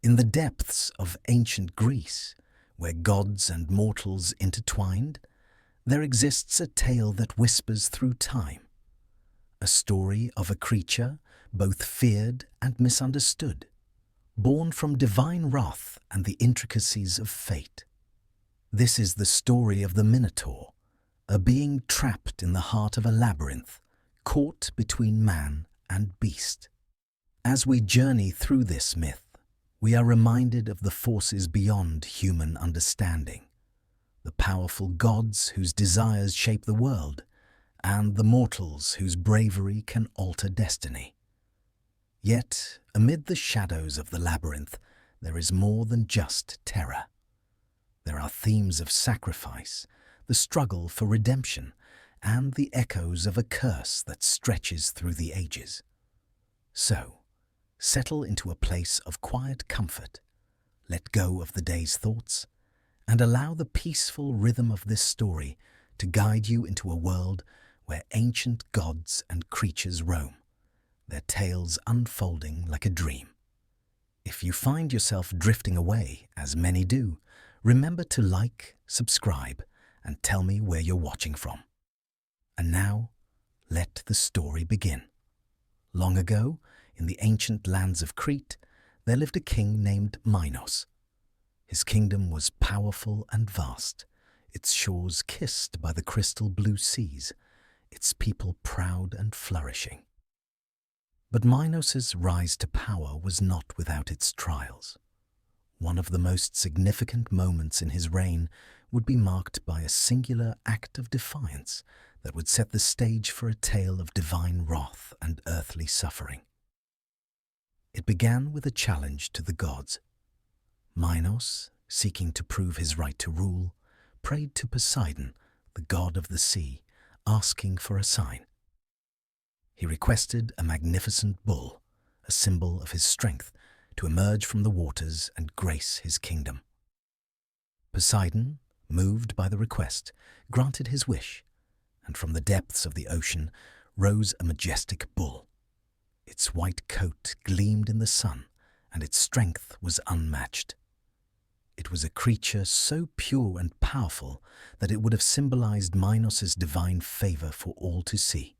In the depths of ancient Greece, where gods and mortals intertwined, there exists a tale that whispers through time, a story of a creature both feared and misunderstood, born from divine wrath and the intricacies of fate. This is the story of the Minotaur, a being trapped in the heart of a labyrinth, caught between man and beast. As we journey through this myth, we are reminded of the forces beyond human understanding, the powerful gods whose desires shape the world, and the mortals whose bravery can alter destiny. Yet, amid the shadows of the labyrinth, there is more than just terror. There are themes of sacrifice, the struggle for redemption, and the echoes of a curse that stretches through the ages. So, settle into a place of quiet comfort, let go of the day's thoughts, and allow the peaceful rhythm of this story to guide you into a world where ancient gods and creatures roam, their tales unfolding like a dream. If you find yourself drifting away, as many do, remember to like, subscribe, and tell me where you're watching from. And now, let the story begin. Long ago, in the ancient lands of Crete, there lived a king named Minos. His kingdom was powerful and vast, its shores kissed by the crystal blue seas, its people proud and flourishing. But Minos's rise to power was not without its trials. One of the most significant moments in his reign would be marked by a singular act of defiance that would set the stage for a tale of divine wrath and earthly suffering. It began with a challenge to the gods. Minos, seeking to prove his right to rule, prayed to Poseidon, the god of the sea, asking for a sign. He requested a magnificent bull, a symbol of his strength, to emerge from the waters and grace his kingdom. Poseidon, moved by the request, granted his wish, and from the depths of the ocean rose a majestic bull. Its white coat gleamed in the sun, and its strength was unmatched. It was a creature so pure and powerful that it would have symbolized Minos's divine favor for all to see.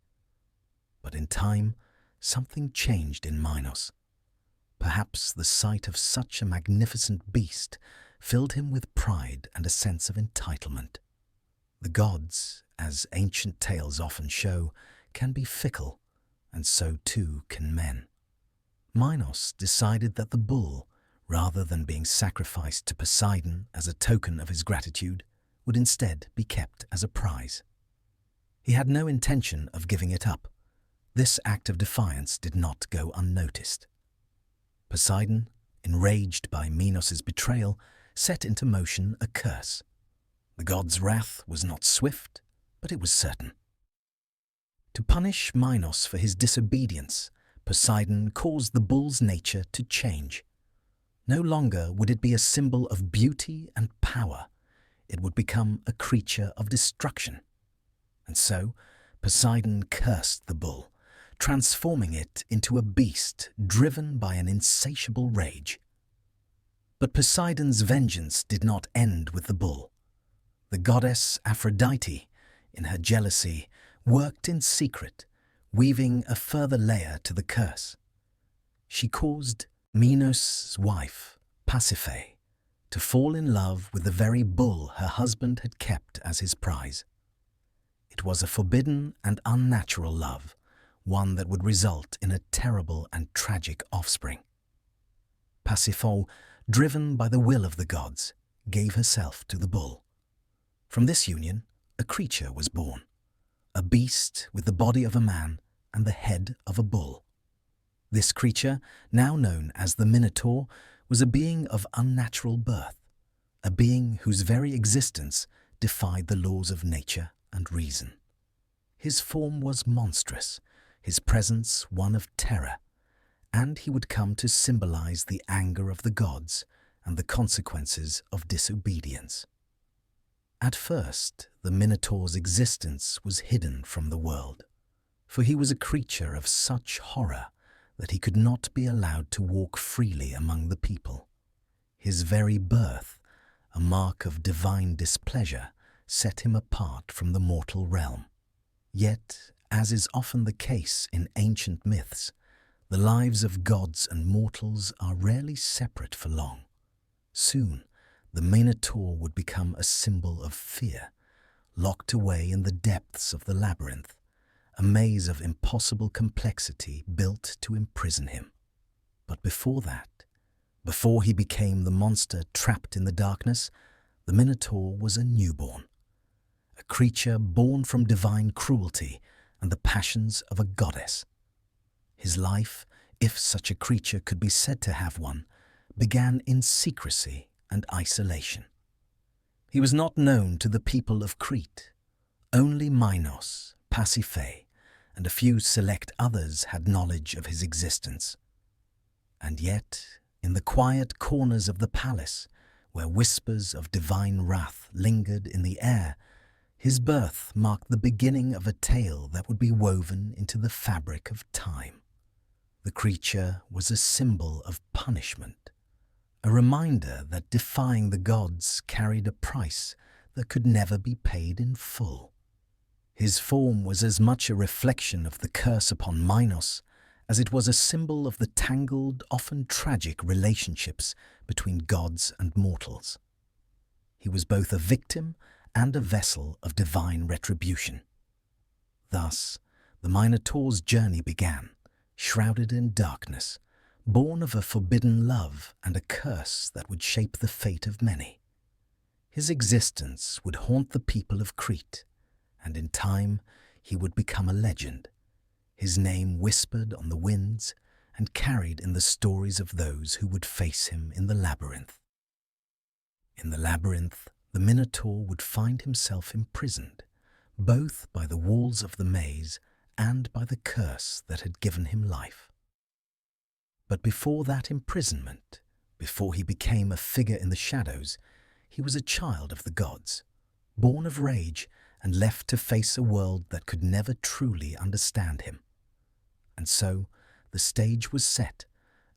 But in time, something changed in Minos. Perhaps the sight of such a magnificent beast filled him with pride and a sense of entitlement. The gods, as ancient tales often show, can be fickle, and so too can men. Minos decided that the bull, rather than being sacrificed to Poseidon as a token of his gratitude, would instead be kept as a prize. He had no intention of giving it up. This act of defiance did not go unnoticed. Poseidon, enraged by Minos's betrayal, set into motion a curse. The god's wrath was not swift, but it was certain. To punish Minos for his disobedience, Poseidon caused the bull's nature to change. No longer would it be a symbol of beauty and power. It would become a creature of destruction. And so, Poseidon cursed the bull, transforming it into a beast driven by an insatiable rage. But Poseidon's vengeance did not end with the bull. The goddess Aphrodite, in her jealousy, worked in secret, weaving a further layer to the curse. She caused Minos' wife, Pasiphae, to fall in love with the very bull her husband had kept as his prize. It was a forbidden and unnatural love, one that would result in a terrible and tragic offspring. Pasiphae, driven by the will of the gods, gave herself to the bull. From this union, a creature was born, a beast with the body of a man and the head of a bull. This creature, now known as the Minotaur, was a being of unnatural birth, a being whose very existence defied the laws of nature and reason. His form was monstrous, his presence one of terror, and he would come to symbolize the anger of the gods and the consequences of disobedience. At first, the Minotaur's existence was hidden from the world, for he was a creature of such horror that he could not be allowed to walk freely among the people. His very birth, a mark of divine displeasure, set him apart from the mortal realm. Yet, as is often the case in ancient myths, the lives of gods and mortals are rarely separate for long. Soon, the Minotaur would become a symbol of fear, locked away in the depths of the labyrinth, a maze of impossible complexity built to imprison him. But before that, before he became the monster trapped in the darkness, the Minotaur was a newborn, a creature born from divine cruelty and the passions of a goddess. His life, if such a creature could be said to have one, began in secrecy and isolation. He was not known to the people of Crete. Only Minos, Pasiphae, and a few select others had knowledge of his existence. And yet, in the quiet corners of the palace, where whispers of divine wrath lingered in the air, his birth marked the beginning of a tale that would be woven into the fabric of time. The creature was a symbol of punishment, a reminder that defying the gods carried a price that could never be paid in full. His form was as much a reflection of the curse upon Minos as it was a symbol of the tangled, often tragic relationships between gods and mortals. He was both a victim and a vessel of divine retribution. Thus, the Minotaur's journey began, shrouded in darkness, born of a forbidden love and a curse that would shape the fate of many. His existence would haunt the people of Crete, and in time he would become a legend, his name whispered on the winds and carried in the stories of those who would face him in the labyrinth. In the labyrinth, the Minotaur would find himself imprisoned, both by the walls of the maze and by the curse that had given him life. But before that imprisonment, before he became a figure in the shadows, he was a child of the gods, born of rage and left to face a world that could never truly understand him. And so, the stage was set,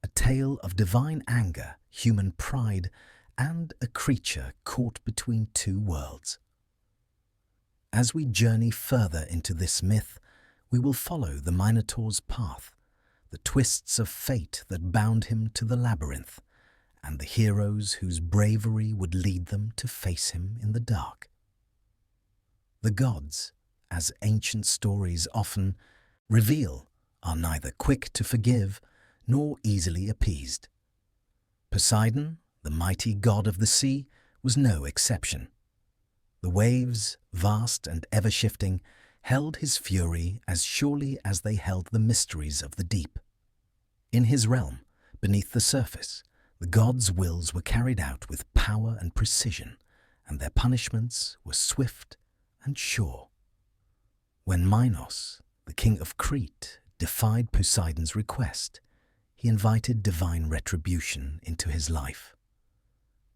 a tale of divine anger, human pride, and a creature caught between two worlds. As we journey further into this myth, we will follow the Minotaur's path, the twists of fate that bound him to the labyrinth, and the heroes whose bravery would lead them to face him in the dark. The gods, as ancient stories often reveal, are neither quick to forgive nor easily appeased. Poseidon, the mighty god of the sea, was no exception. The waves, vast and ever-shifting, held his fury as surely as they held the mysteries of the deep. In his realm, beneath the surface, the gods' wills were carried out with power and precision, and their punishments were swift and sure. When Minos, the king of Crete, defied Poseidon's request, he invited divine retribution into his life.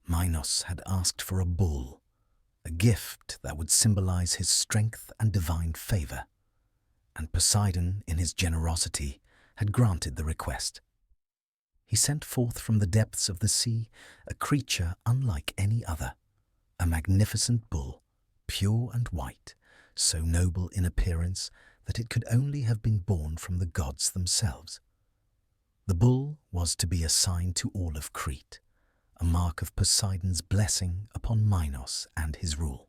Minos had asked for a bull, a gift that would symbolize his strength and divine favor, and Poseidon, in his generosity, had granted the request. He sent forth from the depths of the sea a creature unlike any other, a magnificent bull, pure and white, so noble in appearance that it could only have been born from the gods themselves. The bull was to be a sign to all of Crete, a mark of Poseidon's blessing upon Minos and his rule.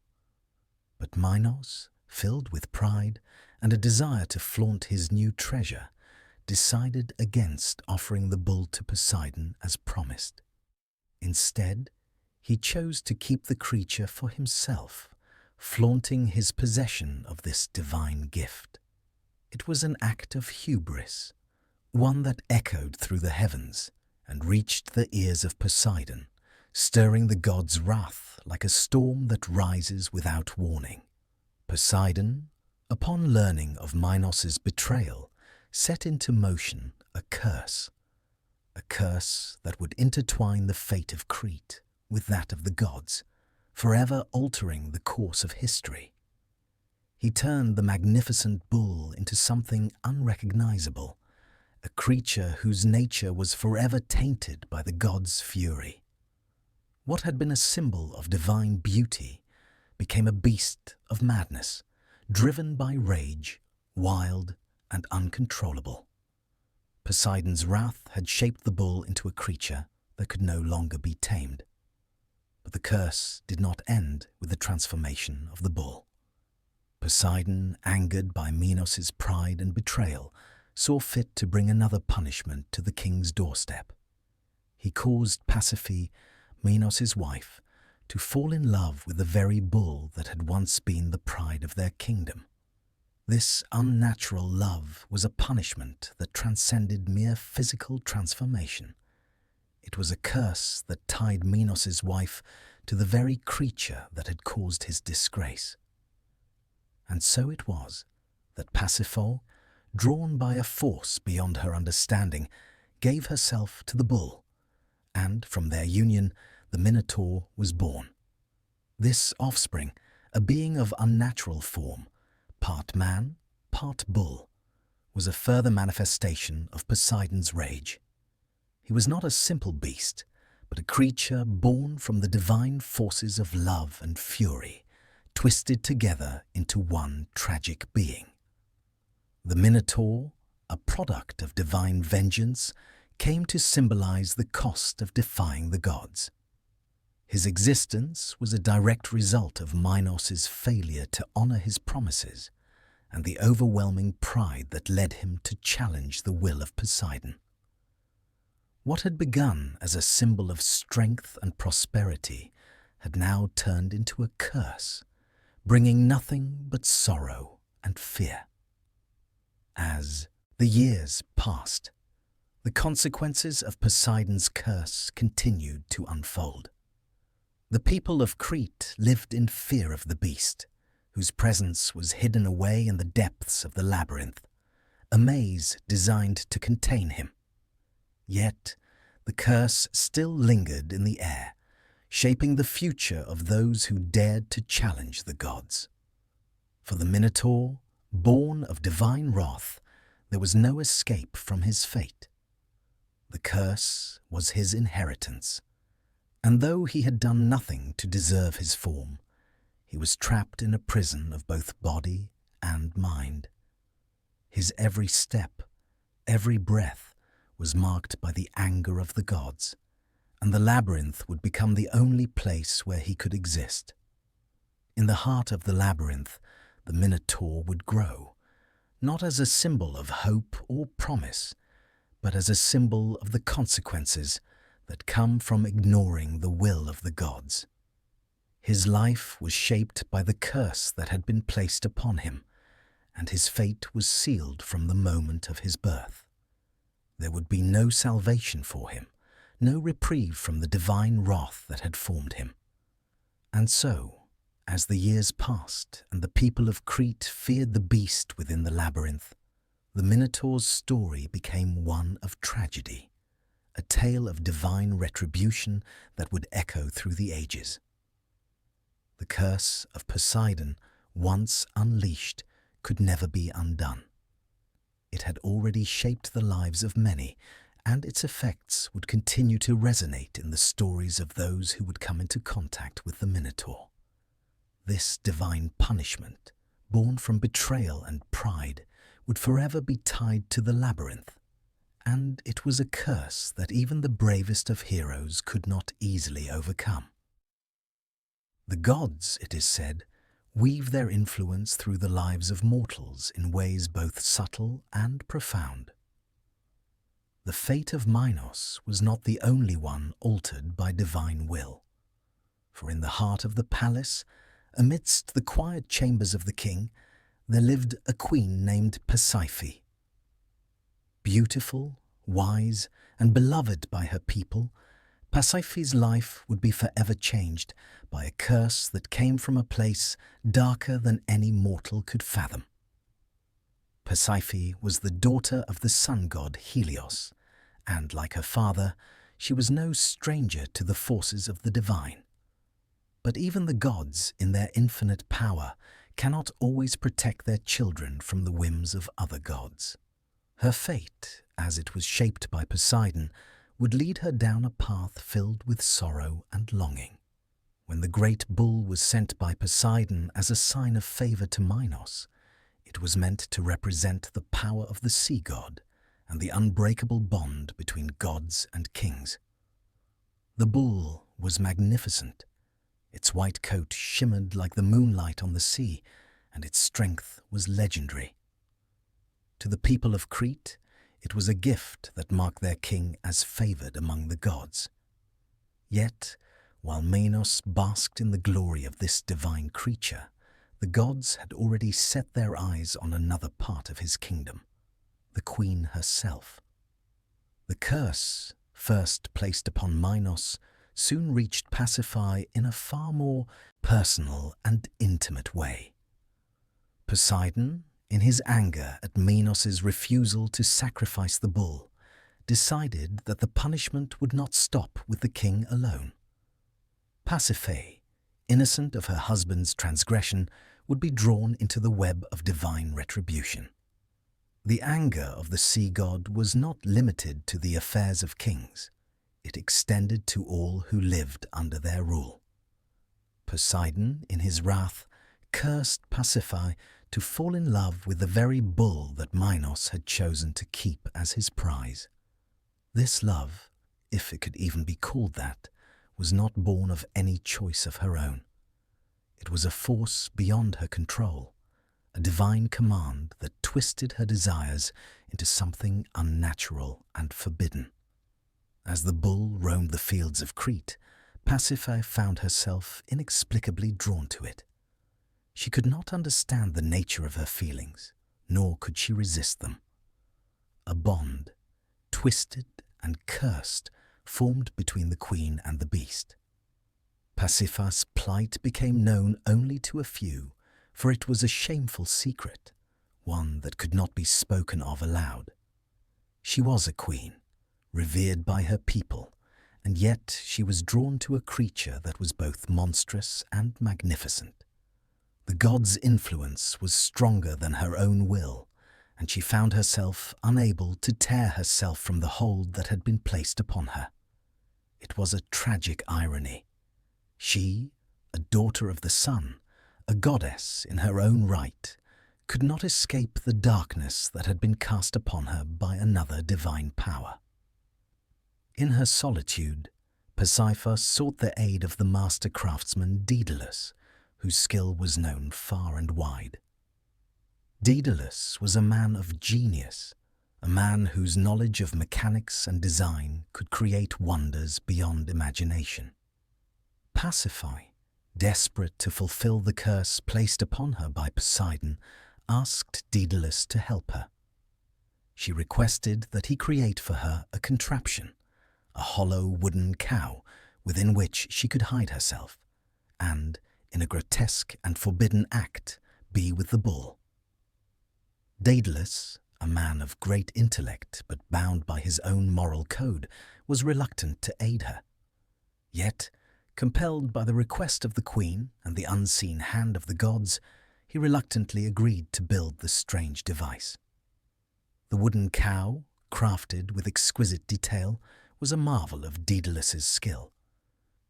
But Minos, filled with pride and a desire to flaunt his new treasure, decided against offering the bull to Poseidon as promised. Instead, he chose to keep the creature for himself, flaunting his possession of this divine gift. It was an act of hubris, one that echoed through the heavens and reached the ears of Poseidon, stirring the god's wrath like a storm that rises without warning. Poseidon, upon learning of Minos's betrayal, set into motion a curse that would intertwine the fate of Crete with that of the gods, forever altering the course of history. He turned the magnificent bull into something unrecognizable, a creature whose nature was forever tainted by the gods' fury. What had been a symbol of divine beauty became a beast of madness, driven by rage, wild and uncontrollable. Poseidon's wrath had shaped the bull into a creature that could no longer be tamed. But the curse did not end with the transformation of the bull. Poseidon, angered by Minos' pride and betrayal, saw fit to bring another punishment to the king's doorstep. He caused Pasiphae, Minos' wife, to fall in love with the very bull that had once been the pride of their kingdom. This unnatural love was a punishment that transcended mere physical transformation. It was a curse that tied Minos' wife to the very creature that had caused his disgrace. And so it was that Pasiphae, drawn by a force beyond her understanding, gave herself to the bull, and from their union the Minotaur was born. This offspring, a being of unnatural form, part man, part bull, was a further manifestation of Poseidon's rage. He was not a simple beast, but a creature born from the divine forces of love and fury, twisted together into one tragic being. The Minotaur, a product of divine vengeance, came to symbolize the cost of defying the gods. His existence was a direct result of Minos' failure to honor his promises and the overwhelming pride that led him to challenge the will of Poseidon. What had begun as a symbol of strength and prosperity had now turned into a curse, bringing nothing but sorrow and fear. As the years passed, the consequences of Poseidon's curse continued to unfold. The people of Crete lived in fear of the beast, whose presence was hidden away in the depths of the labyrinth, a maze designed to contain him. Yet the curse still lingered in the air, shaping the future of those who dared to challenge the gods. For the Minotaur, born of divine wrath, there was no escape from his fate. The curse was his inheritance, and though he had done nothing to deserve his form, he was trapped in a prison of both body and mind. His every step, every breath, was marked by the anger of the gods, and the labyrinth would become the only place where he could exist. In the heart of the labyrinth, the Minotaur would grow, not as a symbol of hope or promise, but as a symbol of the consequences that come from ignoring the will of the gods. His life was shaped by the curse that had been placed upon him, and his fate was sealed from the moment of his birth. There would be no salvation for him, no reprieve from the divine wrath that had formed him. And so, as the years passed and the people of Crete feared the beast within the labyrinth, the Minotaur's story became one of tragedy, a tale of divine retribution that would echo through the ages. The curse of Poseidon, once unleashed, could never be undone. It had already shaped the lives of many, and its effects would continue to resonate in the stories of those who would come into contact with the Minotaur. This divine punishment, born from betrayal and pride, would forever be tied to the labyrinth, and it was a curse that even the bravest of heroes could not easily overcome. The gods, it is said, weave their influence through the lives of mortals in ways both subtle and profound. The fate of Minos was not the only one altered by divine will, for in the heart of the palace, amidst the quiet chambers of the king, there lived a queen named Pasiphae. Beautiful, wise, and beloved by her people, Pasiphae's life would be forever changed by a curse that came from a place darker than any mortal could fathom. Pasiphae was the daughter of the sun god Helios, and like her father, she was no stranger to the forces of the divine. But even the gods, in their infinite power, cannot always protect their children from the whims of other gods. Her fate, as it was shaped by Poseidon, would lead her down a path filled with sorrow and longing. When the great bull was sent by Poseidon as a sign of favor to Minos, it was meant to represent the power of the sea god and the unbreakable bond between gods and kings. The bull was magnificent. Its white coat shimmered like the moonlight on the sea, and its strength was legendary. To the people of Crete, it was a gift that marked their king as favored among the gods. Yet, while Minos basked in the glory of this divine creature, the gods had already set their eyes on another part of his kingdom, the queen herself. The curse, first placed upon Minos, soon reached Pasiphae in a far more personal and intimate way. Poseidon, in his anger at Minos's refusal to sacrifice the bull, decided that the punishment would not stop with the king alone. Pasiphae, innocent of her husband's transgression, would be drawn into the web of divine retribution. The anger of the sea god was not limited to the affairs of kings. It extended to all who lived under their rule. Poseidon, in his wrath, cursed Pasiphae to fall in love with the very bull that Minos had chosen to keep as his prize. This love, if it could even be called that, was not born of any choice of her own. It was a force beyond her control, a divine command that twisted her desires into something unnatural and forbidden. As the bull roamed the fields of Crete, Pasiphae found herself inexplicably drawn to it. She could not understand the nature of her feelings, nor could she resist them. A bond, twisted and cursed, formed between the queen and the beast. Pasiphae's plight became known only to a few, for it was a shameful secret, one that could not be spoken of aloud. She was a queen, revered by her people, and yet she was drawn to a creature that was both monstrous and magnificent. The god's influence was stronger than her own will, and she found herself unable to tear herself from the hold that had been placed upon her. It was a tragic irony. She, a daughter of the sun, a goddess in her own right, could not escape the darkness that had been cast upon her by another divine power. In her solitude, Pasiphae sought the aid of the master craftsman Daedalus, whose skill was known far and wide. Daedalus was a man of genius, a man whose knowledge of mechanics and design could create wonders beyond imagination. Pasiphae, desperate to fulfill the curse placed upon her by Poseidon, asked Daedalus to help her. She requested that he create for her a contraption, a hollow wooden cow within which she could hide herself, and, in a grotesque and forbidden act, be with the bull. Daedalus, a man of great intellect but bound by his own moral code, was reluctant to aid her. Yet, compelled by the request of the queen and the unseen hand of the gods, he reluctantly agreed to build the strange device. The wooden cow, crafted with exquisite detail, was a marvel of Daedalus's skill.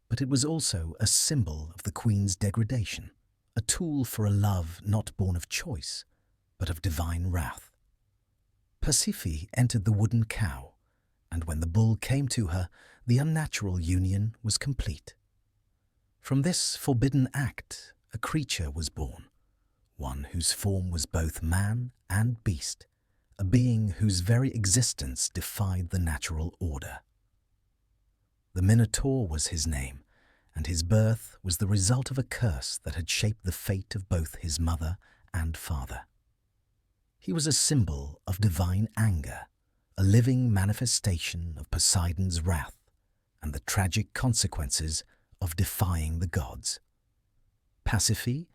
But it was also a symbol of the queen's degradation, a tool for a love not born of choice, but of divine wrath. Pasiphae entered the wooden cow, and when the bull came to her, the unnatural union was complete. From this forbidden act, a creature was born, one whose form was both man and beast, a being whose very existence defied the natural order. The Minotaur was his name, and his birth was the result of a curse that had shaped the fate of both his mother and father. He was a symbol of divine anger, a living manifestation of Poseidon's wrath and the tragic consequences of defying the gods. Pasiphae,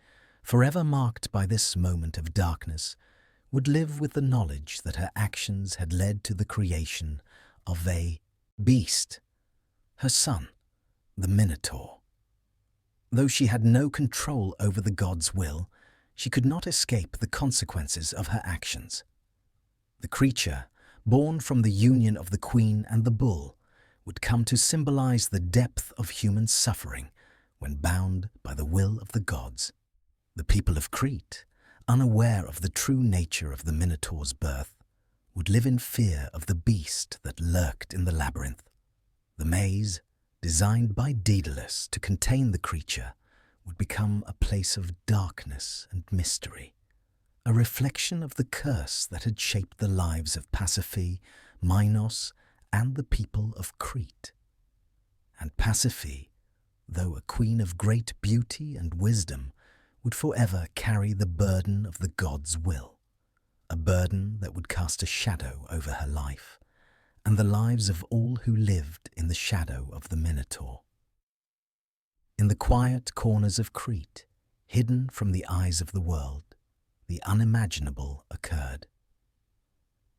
forever marked by this moment of darkness, would live with the knowledge that her actions had led to the creation of a beast, her son, the Minotaur. Though she had no control over the god's will, she could not escape the consequences of her actions. The creature, born from the union of the queen and the bull, would come to symbolize the depth of human suffering when bound by the will of the gods. The people of Crete, unaware of the true nature of the Minotaur's birth, would live in fear of the beast that lurked in the labyrinth. The maze, designed by Daedalus to contain the creature, would become a place of darkness and mystery, a reflection of the curse that had shaped the lives of Pasiphae, Minos, and the people of Crete. And Pasiphae, though a queen of great beauty and wisdom, would forever carry the burden of the gods' will, a burden that would cast a shadow over her life and the lives of all who lived in the shadow of the Minotaur. In the quiet corners of Crete, hidden from the eyes of the world, the unimaginable occurred.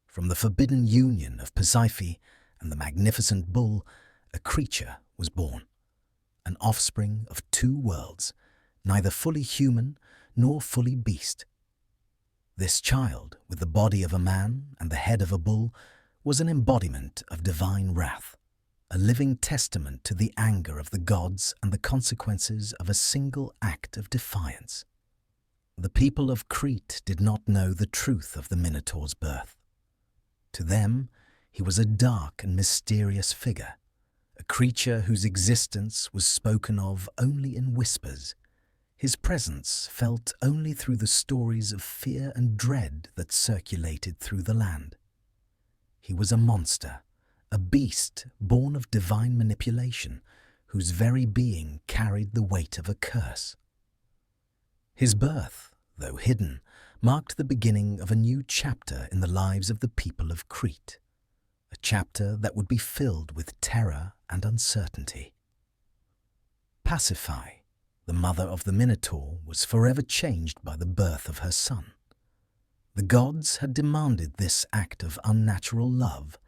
From the forbidden union of Pasiphae and the magnificent bull, a creature was born, an offspring of two worlds, neither fully human nor fully beast. This child, with the body of a man and the head of a bull, was an embodiment of divine wrath, a living testament to the anger of the gods and the consequences of a single act of defiance. The people of Crete did not know the truth of the Minotaur's birth. To them, he was a dark and mysterious figure, a creature whose existence was spoken of only in whispers, his presence felt only through the stories of fear and dread that circulated through the land. He was a monster, a beast born of divine manipulation, whose very being carried the weight of a curse. His birth, though hidden, marked the beginning of a new chapter in the lives of the people of Crete, a chapter that would be filled with terror and uncertainty. Pasiphae, the mother of the Minotaur, was forever changed by the birth of her son. The gods had demanded this act of unnatural love,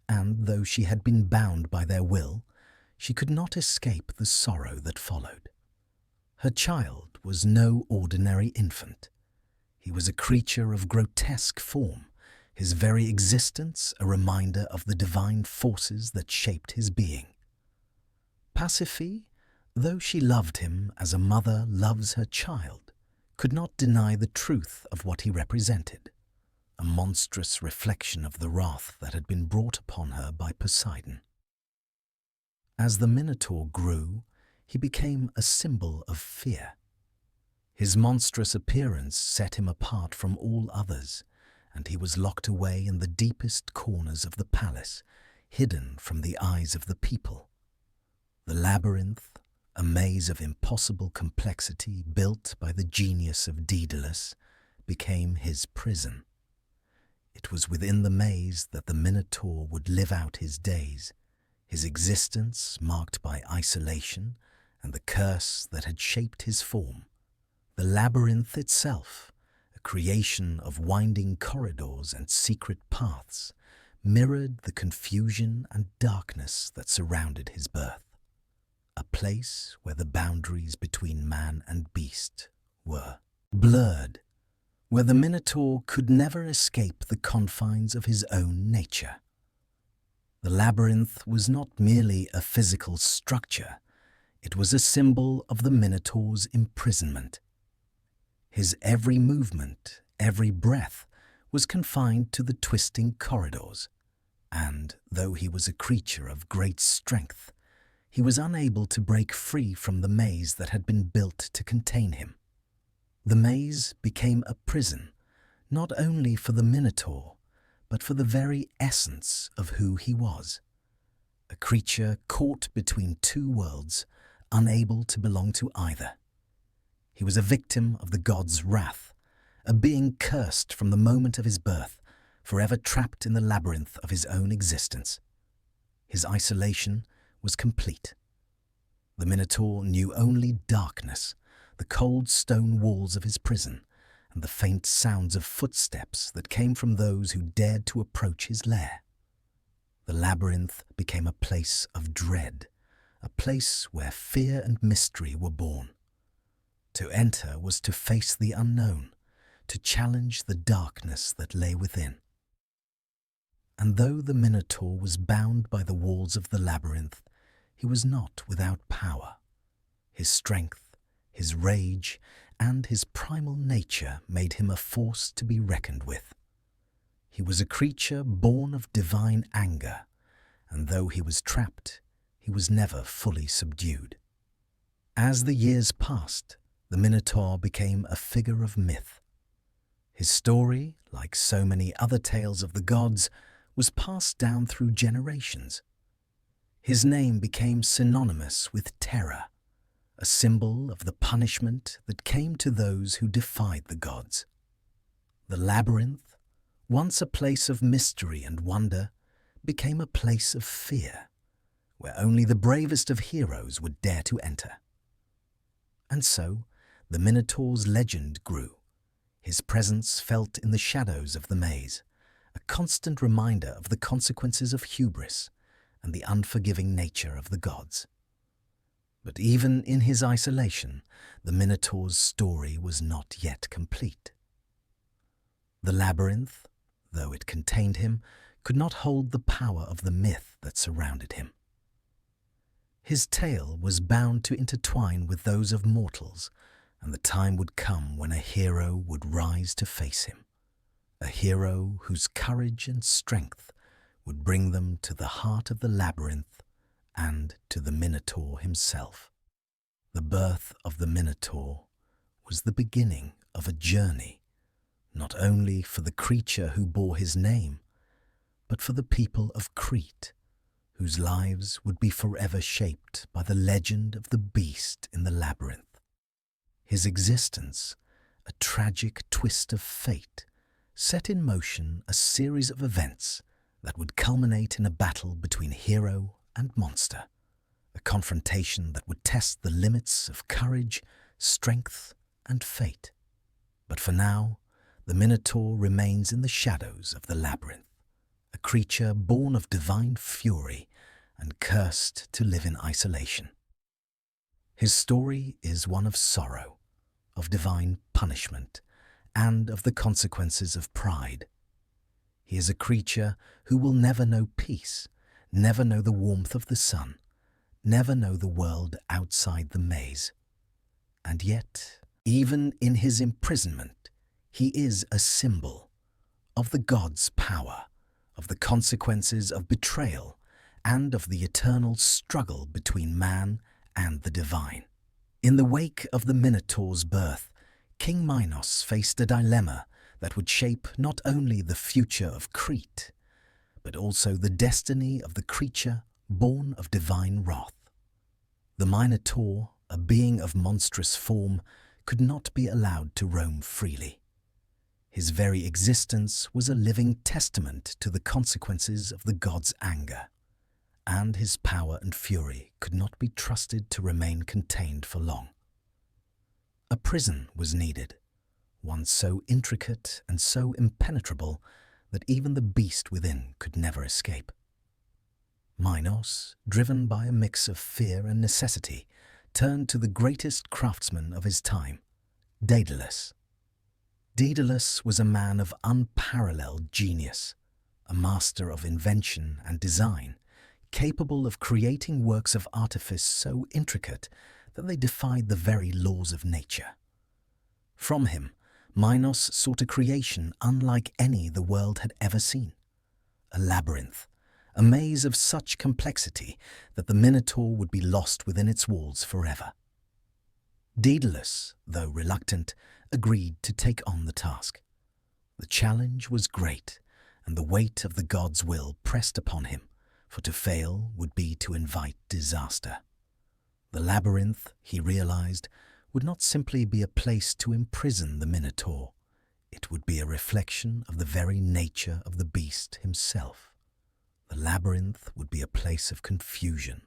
and though she had been bound by their will, she could not escape the sorrow that followed. Her child was no ordinary infant. He was a creature of grotesque form, his very existence a reminder of the divine forces that shaped his being. Pasiphae, though she loved him as a mother loves her child, could not deny the truth of what he represented, a monstrous reflection of the wrath that had been brought upon her by Poseidon. As the Minotaur grew, he became a symbol of fear. His monstrous appearance set him apart from all others, and he was locked away in the deepest corners of the palace, hidden from the eyes of the people. The labyrinth, a maze of impossible complexity built by the genius of Daedalus, became his prison. It was within the maze that the Minotaur would live out his days, his existence marked by isolation and the curse that had shaped his form. The labyrinth itself, a creation of winding corridors and secret paths, mirrored the confusion and darkness that surrounded his birth. A place where the boundaries between man and beast were blurred, where the Minotaur could never escape the confines of his own nature. The labyrinth was not merely a physical structure, it was a symbol of the Minotaur's imprisonment. His every movement, every breath, was confined to the twisting corridors, and though he was a creature of great strength, he was unable to break free from the maze that had been built to contain him. The maze became a prison, not only for the Minotaur, but for the very essence of who he was. A creature caught between two worlds, unable to belong to either. He was a victim of the gods' wrath, a being cursed from the moment of his birth, forever trapped in the labyrinth of his own existence. His isolation was complete. The Minotaur knew only darkness, the cold stone walls of his prison, and the faint sounds of footsteps that came from those who dared to approach his lair. The labyrinth became a place of dread, a place where fear and mystery were born. To enter was to face the unknown, to challenge the darkness that lay within. And though the Minotaur was bound by the walls of the labyrinth, he was not without power. His strength, his rage, and his primal nature made him a force to be reckoned with. He was a creature born of divine anger, and though he was trapped, he was never fully subdued. As the years passed, the Minotaur became a figure of myth. His story, like so many other tales of the gods, was passed down through generations. His name became synonymous with terror, a symbol of the punishment that came to those who defied the gods. The labyrinth, once a place of mystery and wonder, became a place of fear, where only the bravest of heroes would dare to enter. And so, the Minotaur's legend grew, his presence felt in the shadows of the maze, a constant reminder of the consequences of hubris and the unforgiving nature of the gods. But even in his isolation, the Minotaur's story was not yet complete. The labyrinth, though it contained him, could not hold the power of the myth that surrounded him. His tale was bound to intertwine with those of mortals, and the time would come when a hero would rise to face him, a hero whose courage and strength would bring them to the heart of the labyrinth and to the Minotaur himself. The birth of the Minotaur was the beginning of a journey, not only for the creature who bore his name, but for the people of Crete, whose lives would be forever shaped by the legend of the beast in the labyrinth. His existence, a tragic twist of fate, set in motion a series of events that would culminate in a battle between hero and monster, a confrontation that would test the limits of courage, strength, and fate. But for now, the Minotaur remains in the shadows of the labyrinth, a creature born of divine fury and cursed to live in isolation. His story is one of sorrow, of divine punishment, and of the consequences of pride. He is a creature who will never know peace, never know the warmth of the sun, never know the world outside the maze. And yet, even in his imprisonment, he is a symbol of the gods' power, of the consequences of betrayal, and of the eternal struggle between man and the divine. In the wake of the Minotaur's birth, King Minos faced a dilemma that would shape not only the future of Crete, but also the destiny of the creature born of divine wrath. The Minotaur, a being of monstrous form, could not be allowed to roam freely. His very existence was a living testament to the consequences of the gods' anger, and his power and fury could not be trusted to remain contained for long. A prison was needed, one so intricate and so impenetrable that even the beast within could never escape. Minos, driven by a mix of fear and necessity, turned to the greatest craftsman of his time, Daedalus. Daedalus was a man of unparalleled genius, a master of invention and design, capable of creating works of artifice so intricate that they defied the very laws of nature. From him, Minos sought a creation unlike any the world had ever seen, a labyrinth, a maze of such complexity that the Minotaur would be lost within its walls forever. Daedalus, though reluctant, agreed to take on the task. The challenge was great, and the weight of the god's will pressed upon him, for to fail would be to invite disaster. The labyrinth, he realized, would not simply be a place to imprison the Minotaur. It would be a reflection of the very nature of the beast himself. The labyrinth would be a place of confusion,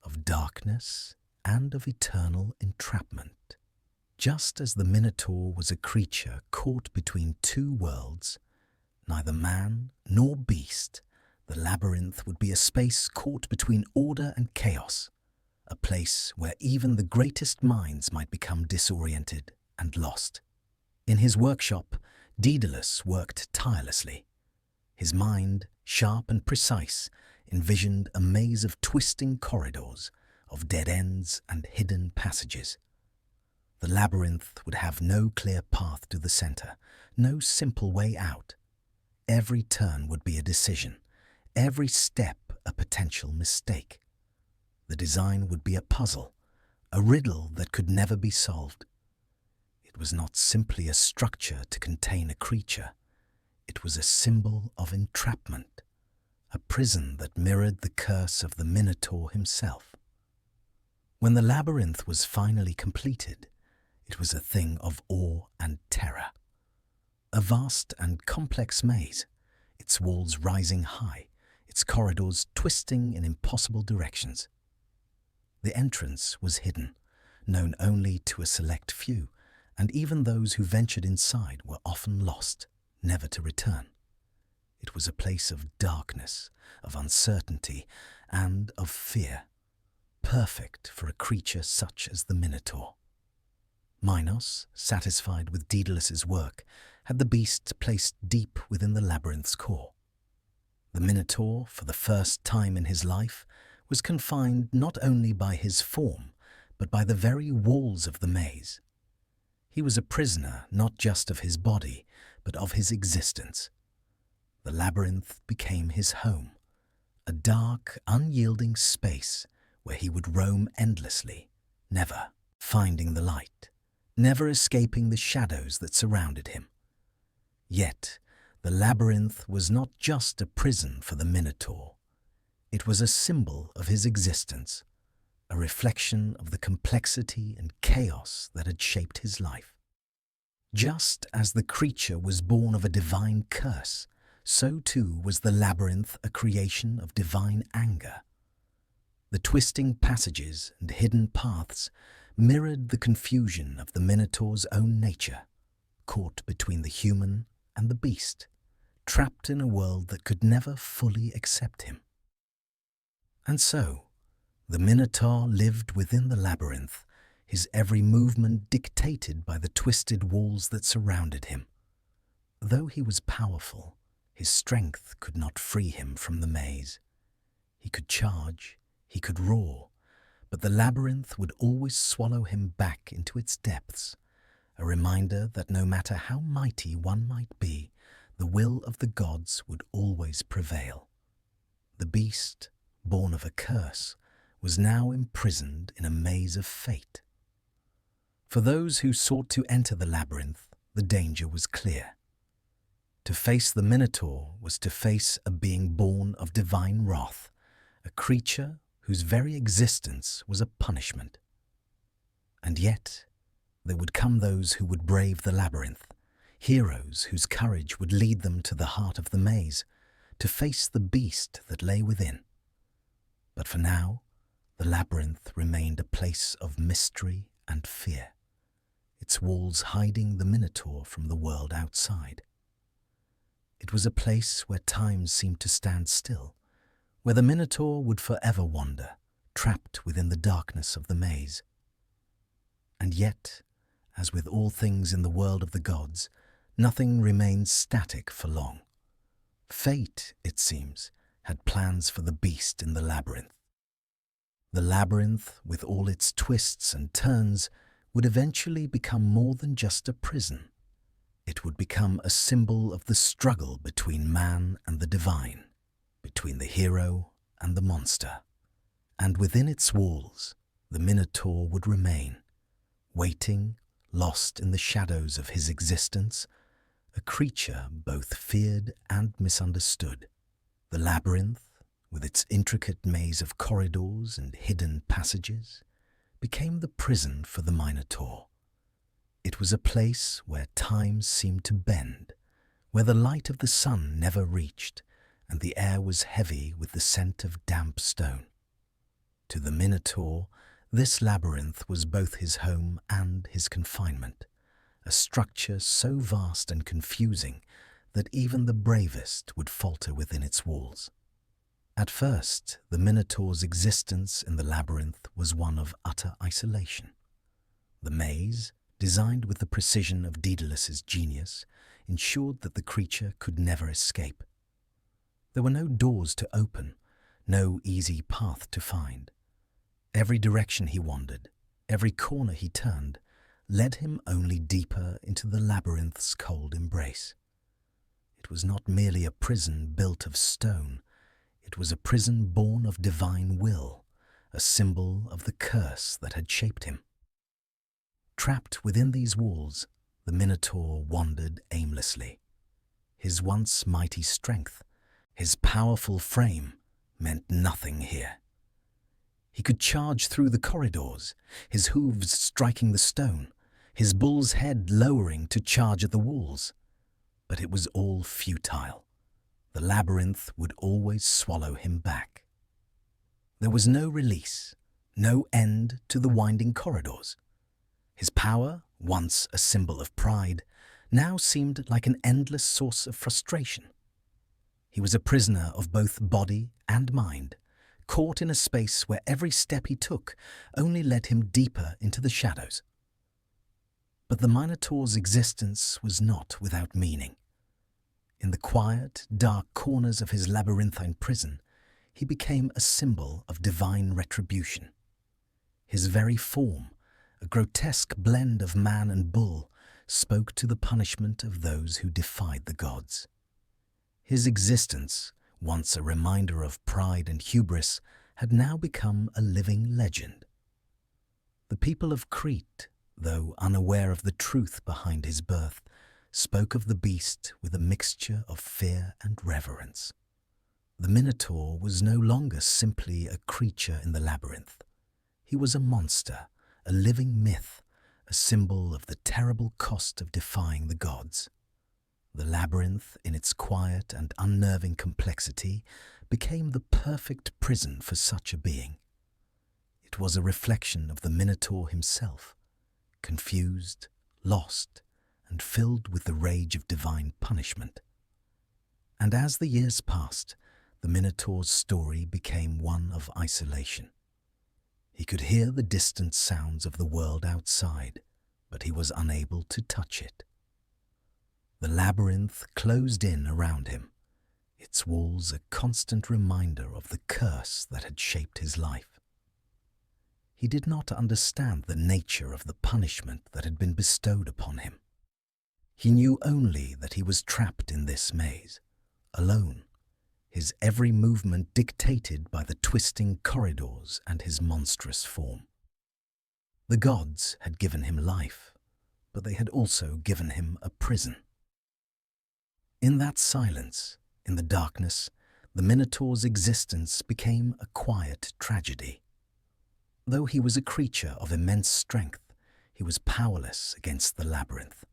of darkness, and of eternal entrapment. Just as the Minotaur was a creature caught between two worlds, neither man nor beast, the labyrinth would be a space caught between order and chaos, a place where even the greatest minds might become disoriented and lost. In his workshop, Daedalus worked tirelessly, his mind sharp and precise, envisioned a maze of twisting corridors, of dead ends and hidden passages. The labyrinth would have no clear path to the center, no simple way out. Every turn would be a decision, every step a potential mistake. The design would be a puzzle, a riddle that could never be solved. It was not simply a structure to contain a creature. It was a symbol of entrapment, a prison that mirrored the curse of the Minotaur himself. When the labyrinth was finally completed, it was a thing of awe and terror. A vast and complex maze, its walls rising high, its corridors twisting in impossible directions. The entrance was hidden, known only to a select few, and even those who ventured inside were often lost, never to return. It was a place of darkness, of uncertainty, and of fear, perfect for a creature such as the Minotaur. Minos, satisfied with Daedalus's work, had the beast placed deep within the labyrinth's core. The Minotaur, for the first time in his life, was confined not only by his form, but by the very walls of the maze. He was a prisoner not just of his body, but of his existence. The labyrinth became his home, a dark, unyielding space where he would roam endlessly, never finding the light, never escaping the shadows that surrounded him. Yet, the labyrinth was not just a prison for the Minotaur. It was a symbol of his existence, a reflection of the complexity and chaos that had shaped his life. Just as the creature was born of a divine curse, so too was the labyrinth a creation of divine anger. The twisting passages and hidden paths mirrored the confusion of the Minotaur's own nature, caught between the human and the beast, trapped in a world that could never fully accept him. And so, the Minotaur lived within the labyrinth, his every movement dictated by the twisted walls that surrounded him. Though he was powerful, his strength could not free him from the maze. He could charge, he could roar, but the labyrinth would always swallow him back into its depths, a reminder that no matter how mighty one might be, the will of the gods would always prevail. The beast, born of a curse, was now imprisoned in a maze of fate. For those who sought to enter the labyrinth, the danger was clear. To face the Minotaur was to face a being born of divine wrath, a creature whose very existence was a punishment. And yet, there would come those who would brave the labyrinth, heroes whose courage would lead them to the heart of the maze, to face the beast that lay within. But for now, the labyrinth remained a place of mystery and fear, its walls hiding the Minotaur from the world outside. It was a place where time seemed to stand still, where the Minotaur would forever wander, trapped within the darkness of the maze. And yet, as with all things in the world of the gods, nothing remains static for long. Fate, it seems, had plans for the beast in the labyrinth. The labyrinth, with all its twists and turns, would eventually become more than just a prison. It would become a symbol of the struggle between man and the divine, between the hero and the monster. And within its walls, the Minotaur would remain, waiting, lost in the shadows of his existence, a creature both feared and misunderstood. The labyrinth, with its intricate maze of corridors and hidden passages, became the prison for the Minotaur. It was a place where time seemed to bend, where the light of the sun never reached, and the air was heavy with the scent of damp stone. To the Minotaur, this labyrinth was both his home and his confinement, a structure so vast and confusing that even the bravest would falter within its walls. At first, the Minotaur's existence in the labyrinth was one of utter isolation. The maze, designed with the precision of Daedalus's genius, ensured that the creature could never escape. There were no doors to open, no easy path to find. Every direction he wandered, every corner he turned, led him only deeper into the labyrinth's cold embrace. It was not merely a prison built of stone, it was a prison born of divine will, a symbol of the curse that had shaped him. Trapped within these walls, the Minotaur wandered aimlessly. His once mighty strength, his powerful frame, meant nothing here. He could charge through the corridors, his hooves striking the stone, his bull's head lowering to charge at the walls. But it was all futile. The labyrinth would always swallow him back. There was no release, no end to the winding corridors. His power, once a symbol of pride, now seemed like an endless source of frustration. He was a prisoner of both body and mind, caught in a space where every step he took only led him deeper into the shadows. But the Minotaur's existence was not without meaning. In the quiet, dark corners of his labyrinthine prison, he became a symbol of divine retribution. His very form, a grotesque blend of man and bull, spoke to the punishment of those who defied the gods. His existence, once a reminder of pride and hubris, had now become a living legend. The people of Crete, though unaware of the truth behind his birth, spoke of the beast with a mixture of fear and reverence. The Minotaur was no longer simply a creature in the labyrinth. He was a monster, a living myth, a symbol of the terrible cost of defying the gods. The labyrinth, in its quiet and unnerving complexity, became the perfect prison for such a being. It was a reflection of the Minotaur himself, confused, lost, and filled with the rage of divine punishment. And as the years passed, the Minotaur's story became one of isolation. He could hear the distant sounds of the world outside, but he was unable to touch it. The labyrinth closed in around him, its walls a constant reminder of the curse that had shaped his life. He did not understand the nature of the punishment that had been bestowed upon him. He knew only that he was trapped in this maze, alone, his every movement dictated by the twisting corridors and his monstrous form. The gods had given him life, but they had also given him a prison. In that silence, in the darkness, the Minotaur's existence became a quiet tragedy. Though he was a creature of immense strength, he was powerless against the labyrinth.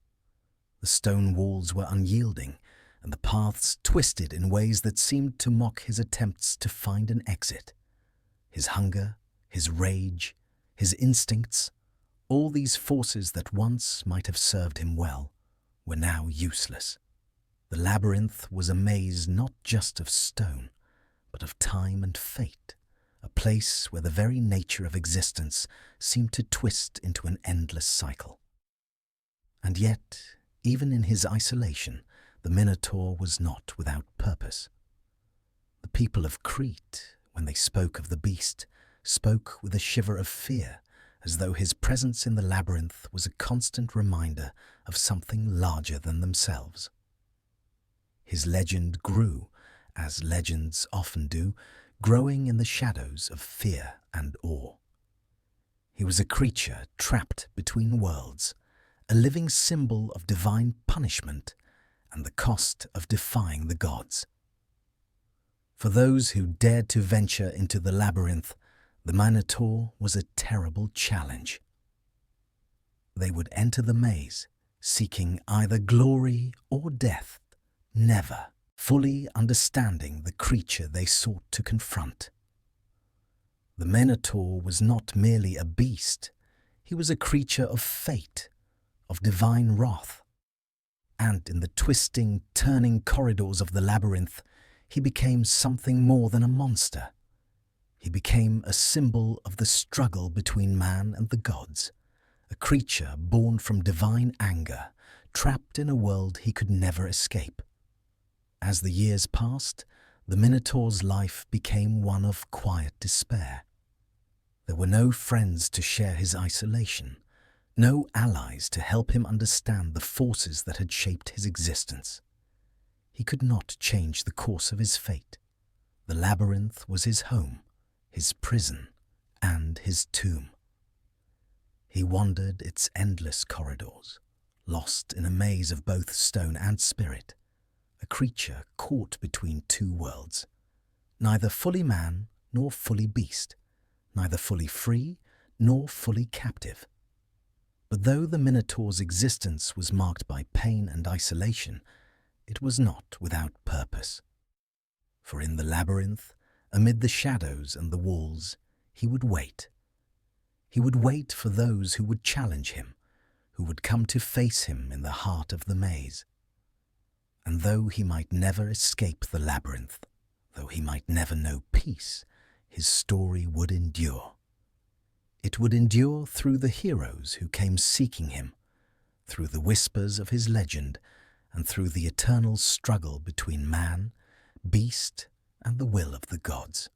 The stone walls were unyielding, and the paths twisted in ways that seemed to mock his attempts to find an exit. His hunger, his rage, his instincts, all these forces that once might have served him well, were now useless. The labyrinth was a maze not just of stone, but of time and fate, a place where the very nature of existence seemed to twist into an endless cycle. And yet, even in his isolation, the Minotaur was not without purpose. The people of Crete, when they spoke of the beast, spoke with a shiver of fear, as though his presence in the labyrinth was a constant reminder of something larger than themselves. His legend grew, as legends often do, growing in the shadows of fear and awe. He was a creature trapped between worlds, a living symbol of divine punishment and the cost of defying the gods. For those who dared to venture into the labyrinth, the Minotaur was a terrible challenge. They would enter the maze, seeking either glory or death, never fully understanding the creature they sought to confront. The Minotaur was not merely a beast, he was a creature of fate, of divine wrath. And in the twisting, turning corridors of the labyrinth, he became something more than a monster. He became a symbol of the struggle between man and the gods, a creature born from divine anger, trapped in a world he could never escape. As the years passed, the Minotaur's life became one of quiet despair. There were no friends to share his isolation, no allies to help him understand the forces that had shaped his existence. He could not change the course of his fate. The labyrinth was his home, his prison, and his tomb. He wandered its endless corridors, lost in a maze of both stone and spirit, a creature caught between two worlds, neither fully man nor fully beast, neither fully free nor fully captive. But though the Minotaur's existence was marked by pain and isolation, it was not without purpose. For in the labyrinth, amid the shadows and the walls, he would wait. He would wait for those who would challenge him, who would come to face him in the heart of the maze. And though he might never escape the labyrinth, though he might never know peace, his story would endure. It would endure through the heroes who came seeking him, through the whispers of his legend, and through the eternal struggle between man, beast, and the will of the gods.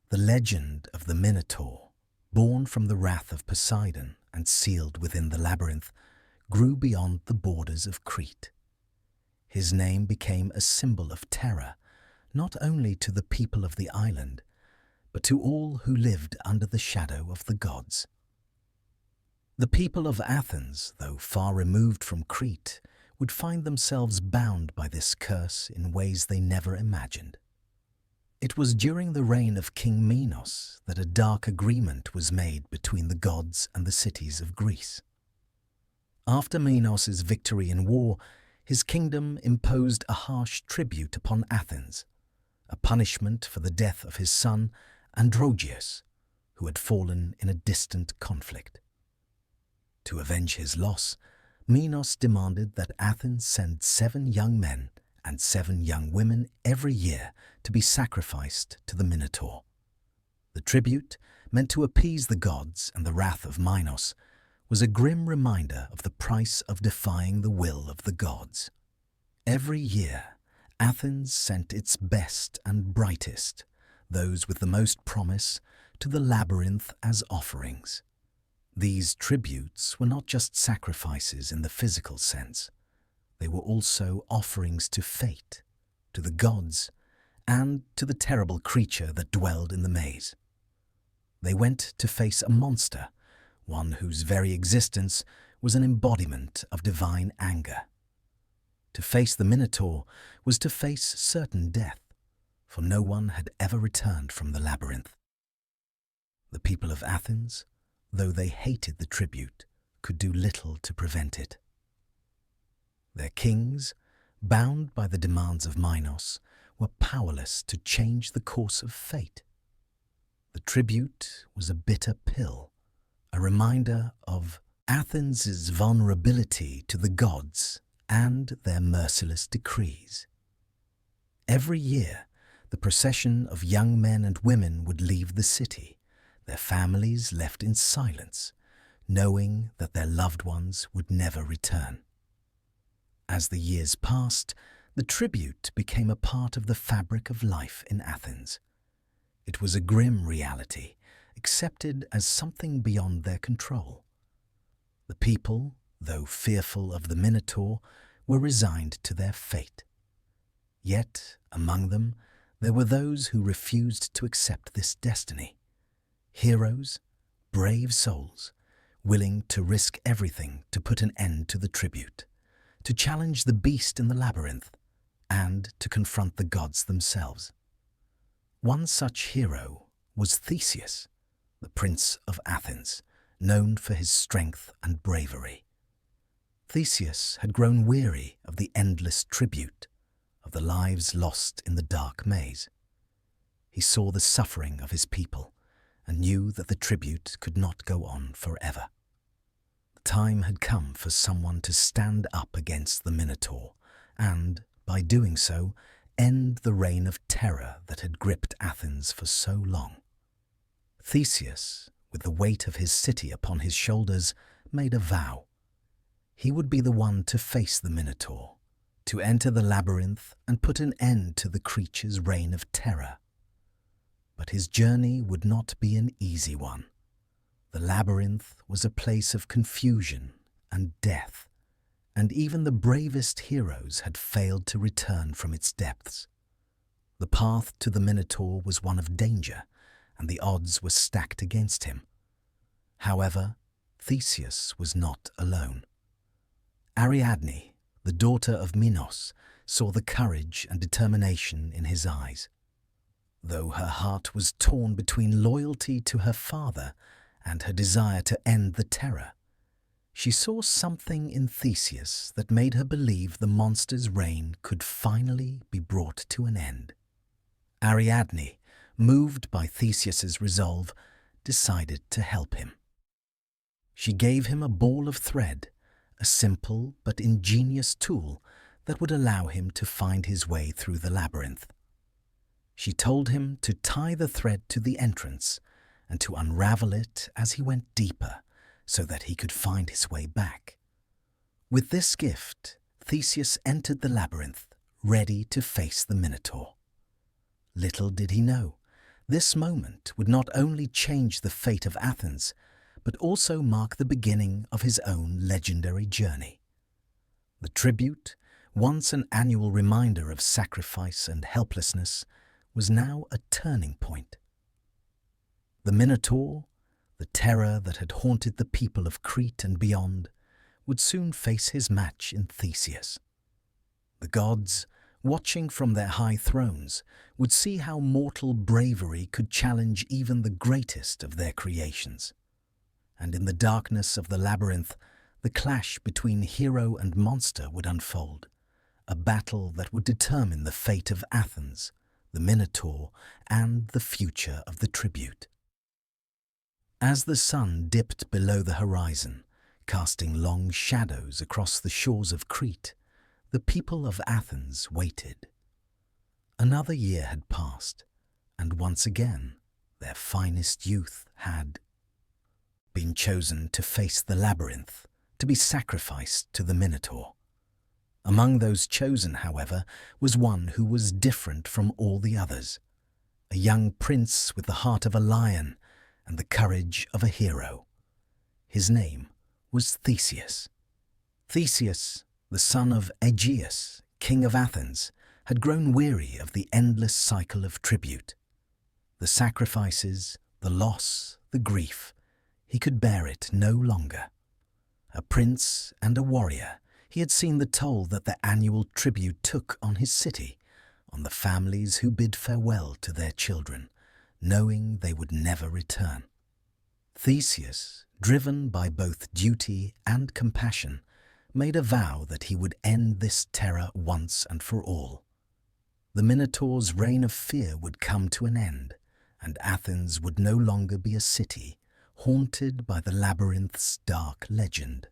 The legend of the Minotaur, born from the wrath of Poseidon and sealed within the labyrinth, grew beyond the borders of Crete. His name became a symbol of terror, not only to the people of the island, but to all who lived under the shadow of the gods. The people of Athens, though far removed from Crete, would find themselves bound by this curse in ways they never imagined. It was during the reign of King Minos that a dark agreement was made between the gods and the cities of Greece. After Minos' victory in war, his kingdom imposed a harsh tribute upon Athens, a punishment for the death of his son Androgeus, who had fallen in a distant conflict. To avenge his loss, Minos demanded that Athens send 7 young men and 7 young women every year to be sacrificed to the Minotaur. The tribute, meant to appease the gods and the wrath of Minos, was a grim reminder of the price of defying the will of the gods. Every year, Athens sent its best and brightest, those with the most promise, to the labyrinth as offerings. These tributes were not just sacrifices in the physical sense. They were also offerings to fate, to the gods, and to the terrible creature that dwelled in the maze. They went to face a monster, one whose very existence was an embodiment of divine anger. To face the Minotaur was to face certain death, for no one had ever returned from the labyrinth. The people of Athens, though they hated the tribute, could do little to prevent it. Their kings, bound by the demands of Minos, were powerless to change the course of fate. The tribute was a bitter pill, a reminder of Athens' vulnerability to the gods and their merciless decrees. Every year, the procession of young men and women would leave the city, their families left in silence, knowing that their loved ones would never return. As the years passed, the tribute became a part of the fabric of life in Athens. It was a grim reality, accepted as something beyond their control. The people, though fearful of the Minotaur, were resigned to their fate. Yet, among them, there were those who refused to accept this destiny. Heroes, brave souls, willing to risk everything to put an end to the tribute, to challenge the beast in the labyrinth, and to confront the gods themselves. One such hero was Theseus, the Prince of Athens, known for his strength and bravery. Theseus had grown weary of the endless tribute, of the lives lost in the dark maze. He saw the suffering of his people and knew that the tribute could not go on forever. The time had come for someone to stand up against the Minotaur and, by doing so, end the reign of terror that had gripped Athens for so long. Theseus, with the weight of his city upon his shoulders, made a vow. He would be the one to face the Minotaur, to enter the labyrinth and put an end to the creature's reign of terror. But his journey would not be an easy one. The labyrinth was a place of confusion and death, and even the bravest heroes had failed to return from its depths. The path to the Minotaur was one of danger, and the odds were stacked against him. However, Theseus was not alone. Ariadne, the daughter of Minos, saw the courage and determination in his eyes. Though her heart was torn between loyalty to her father and her desire to end the terror, she saw something in Theseus that made her believe the monster's reign could finally be brought to an end. Ariadne, moved by Theseus's resolve, decided to help him. She gave him a ball of thread, a simple but ingenious tool that would allow him to find his way through the labyrinth. She told him to tie the thread to the entrance and to unravel it as he went deeper so that he could find his way back. With this gift, Theseus entered the labyrinth, ready to face the Minotaur. Little did he know, this moment would not only change the fate of Athens, but also mark the beginning of his own legendary journey. The tribute, once an annual reminder of sacrifice and helplessness, was now a turning point. The Minotaur, the terror that had haunted the people of Crete and beyond, would soon face his match in Theseus. The gods, watching from their high thrones, would see how mortal bravery could challenge even the greatest of their creations. And in the darkness of the labyrinth, the clash between hero and monster would unfold, a battle that would determine the fate of Athens, the Minotaur, and the future of the tribute. As the sun dipped below the horizon, casting long shadows across the shores of Crete, the people of Athens waited. Another year had passed, and once again their finest youth had been chosen to face the labyrinth, to be sacrificed to the Minotaur. Among those chosen, however, was one who was different from all the others, a young prince with the heart of a lion and the courage of a hero. His name was Theseus. Theseus, the son of Aegeus, king of Athens, had grown weary of the endless cycle of tribute. The sacrifices, the loss, the grief, he could bear it no longer. A prince and a warrior, he had seen the toll that the annual tribute took on his city, on the families who bid farewell to their children, knowing they would never return. Theseus, driven by both duty and compassion, made a vow that he would end this terror once and for all. The Minotaur's reign of fear would come to an end, and Athens would no longer be a city haunted by the labyrinth's dark legend.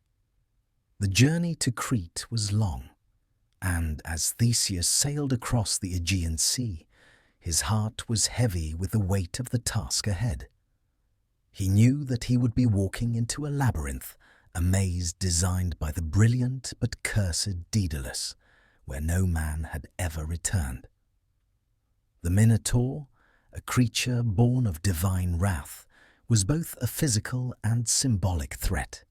The journey to Crete was long, and as Theseus sailed across the Aegean Sea, his heart was heavy with the weight of the task ahead. He knew that he would be walking into a labyrinth, a maze designed by the brilliant but cursed Daedalus, where no man had ever returned. The Minotaur, a creature born of divine wrath, was both a physical and symbolic threat,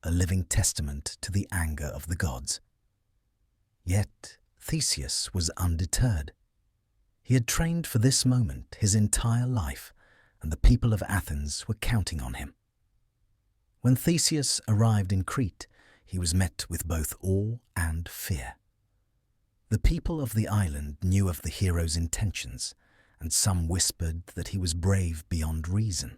a living testament to the anger of the gods. Yet Theseus was undeterred. He had trained for this moment his entire life, and the people of Athens were counting on him. When Theseus arrived in Crete, he was met with both awe and fear. The people of the island knew of the hero's intentions, and some whispered that he was brave beyond reason.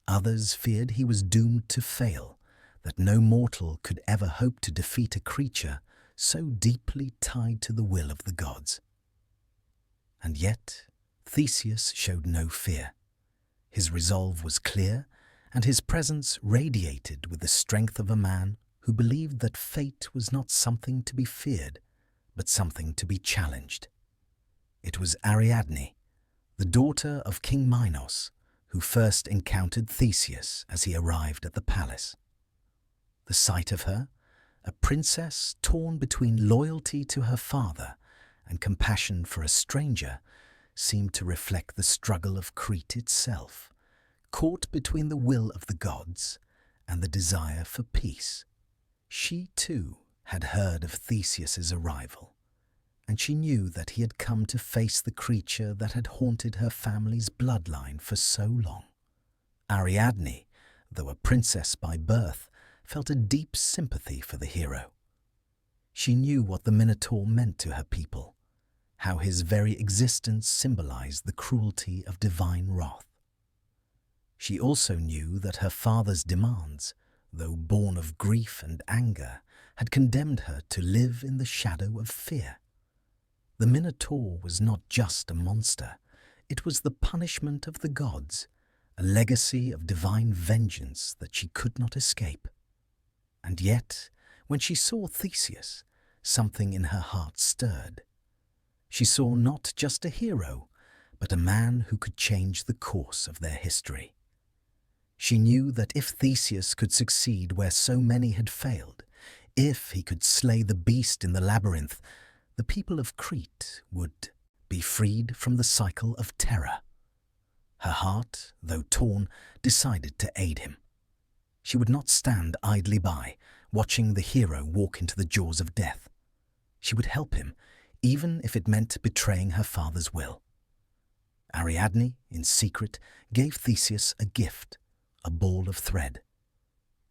Others feared he was doomed to fail, that no mortal could ever hope to defeat a creature so deeply tied to the will of the gods. And yet, Theseus showed no fear. His resolve was clear, and his presence radiated with the strength of a man who believed that fate was not something to be feared, but something to be challenged. It was Ariadne, the daughter of King Minos, who first encountered Theseus as he arrived at the palace. The sight of her, a princess torn between loyalty to her father and compassion for a stranger, seemed to reflect the struggle of Crete itself, caught between the will of the gods and the desire for peace. She, too, had heard of Theseus's arrival, and she knew that he had come to face the creature that had haunted her family's bloodline for so long. Ariadne, though a princess by birth, felt a deep sympathy for the hero. She knew what the Minotaur meant to her people, how his very existence symbolized the cruelty of divine wrath. She also knew that her father's demands, though born of grief and anger, had condemned her to live in the shadow of fear. The Minotaur was not just a monster, it was the punishment of the gods, a legacy of divine vengeance that she could not escape. And yet, when she saw Theseus, something in her heart stirred. She saw not just a hero, but a man who could change the course of their history. She knew that if Theseus could succeed where so many had failed, if he could slay the beast in the labyrinth, the people of Crete would be freed from the cycle of terror. Her heart, though torn, decided to aid him. She would not stand idly by, watching the hero walk into the jaws of death. She would help him, even if it meant betraying her father's will. Ariadne, in secret, gave Theseus a gift, a ball of thread.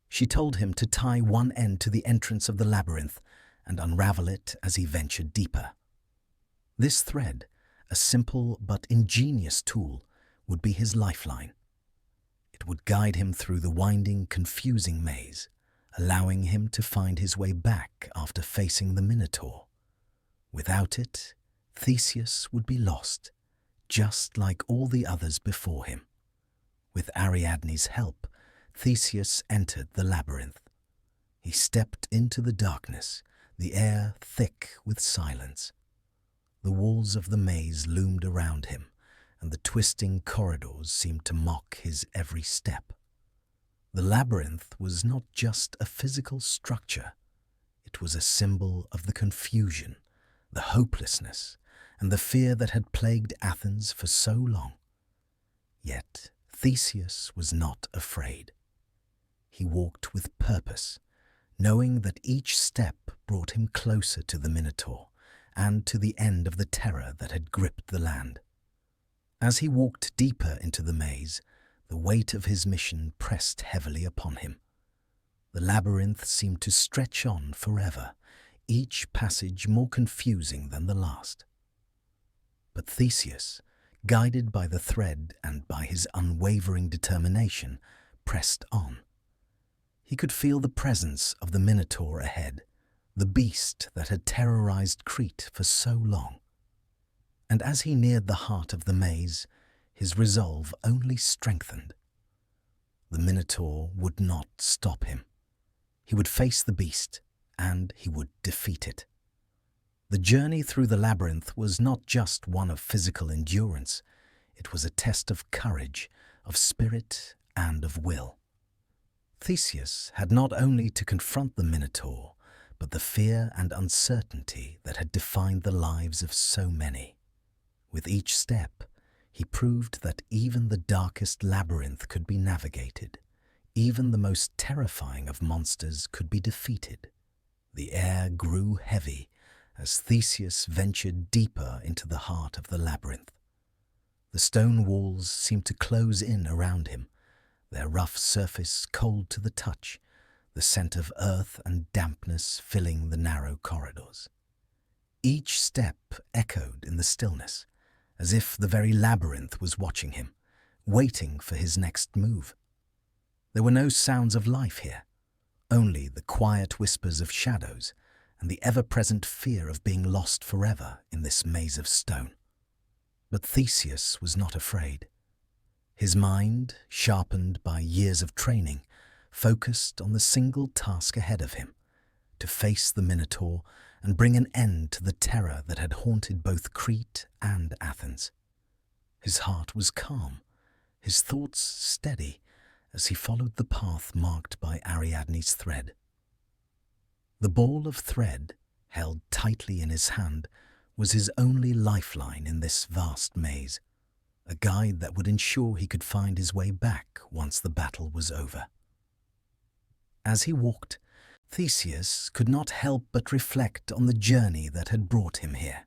She told him to tie one end to the entrance of the labyrinth and unravel it as he ventured deeper. This thread, a simple but ingenious tool, would be his lifeline. It would guide him through the winding, confusing maze, allowing him to find his way back after facing the Minotaur. Without it, Theseus would be lost, just like all the others before him. With Ariadne's help, Theseus entered the labyrinth. He stepped into the darkness, the air thick with silence. The walls of the maze loomed around him, and the twisting corridors seemed to mock his every step. The labyrinth was not just a physical structure. It was a symbol of the confusion, the hopelessness, and the fear that had plagued Athens for so long. Yet Theseus was not afraid. He walked with purpose, knowing that each step brought him closer to the Minotaur and to the end of the terror that had gripped the land. As he walked deeper into the maze, the weight of his mission pressed heavily upon him. The labyrinth seemed to stretch on forever, each passage more confusing than the last. But Theseus, guided by the thread and by his unwavering determination, pressed on. He could feel the presence of the Minotaur ahead, the beast that had terrorized Crete for so long. And as he neared the heart of the maze, his resolve only strengthened. The Minotaur would not stop him. He would face the beast, and he would defeat it. The journey through the labyrinth was not just one of physical endurance. It was a test of courage, of spirit, and of will. Theseus had not only to confront the Minotaur, but the fear and uncertainty that had defined the lives of so many. With each step, he proved that even the darkest labyrinth could be navigated. Even the most terrifying of monsters could be defeated. The air grew heavy as Theseus ventured deeper into the heart of the labyrinth. The stone walls seemed to close in around him, their rough surface cold to the touch, the scent of earth and dampness filling the narrow corridors. Each step echoed in the stillness, as if the very labyrinth was watching him, waiting for his next move. There were no sounds of life here, only the quiet whispers of shadows and the ever-present fear of being lost forever in this maze of stone. But Theseus was not afraid. His mind, sharpened by years of training, focused on the single task ahead of him, to face the Minotaur and bring an end to the terror that had haunted both Crete and Athens. His heart was calm, his thoughts steady, as he followed the path marked by Ariadne's thread. The ball of thread, held tightly in his hand, was his only lifeline in this vast maze, a guide that would ensure he could find his way back once the battle was over. As he walked, Theseus could not help but reflect on the journey that had brought him here.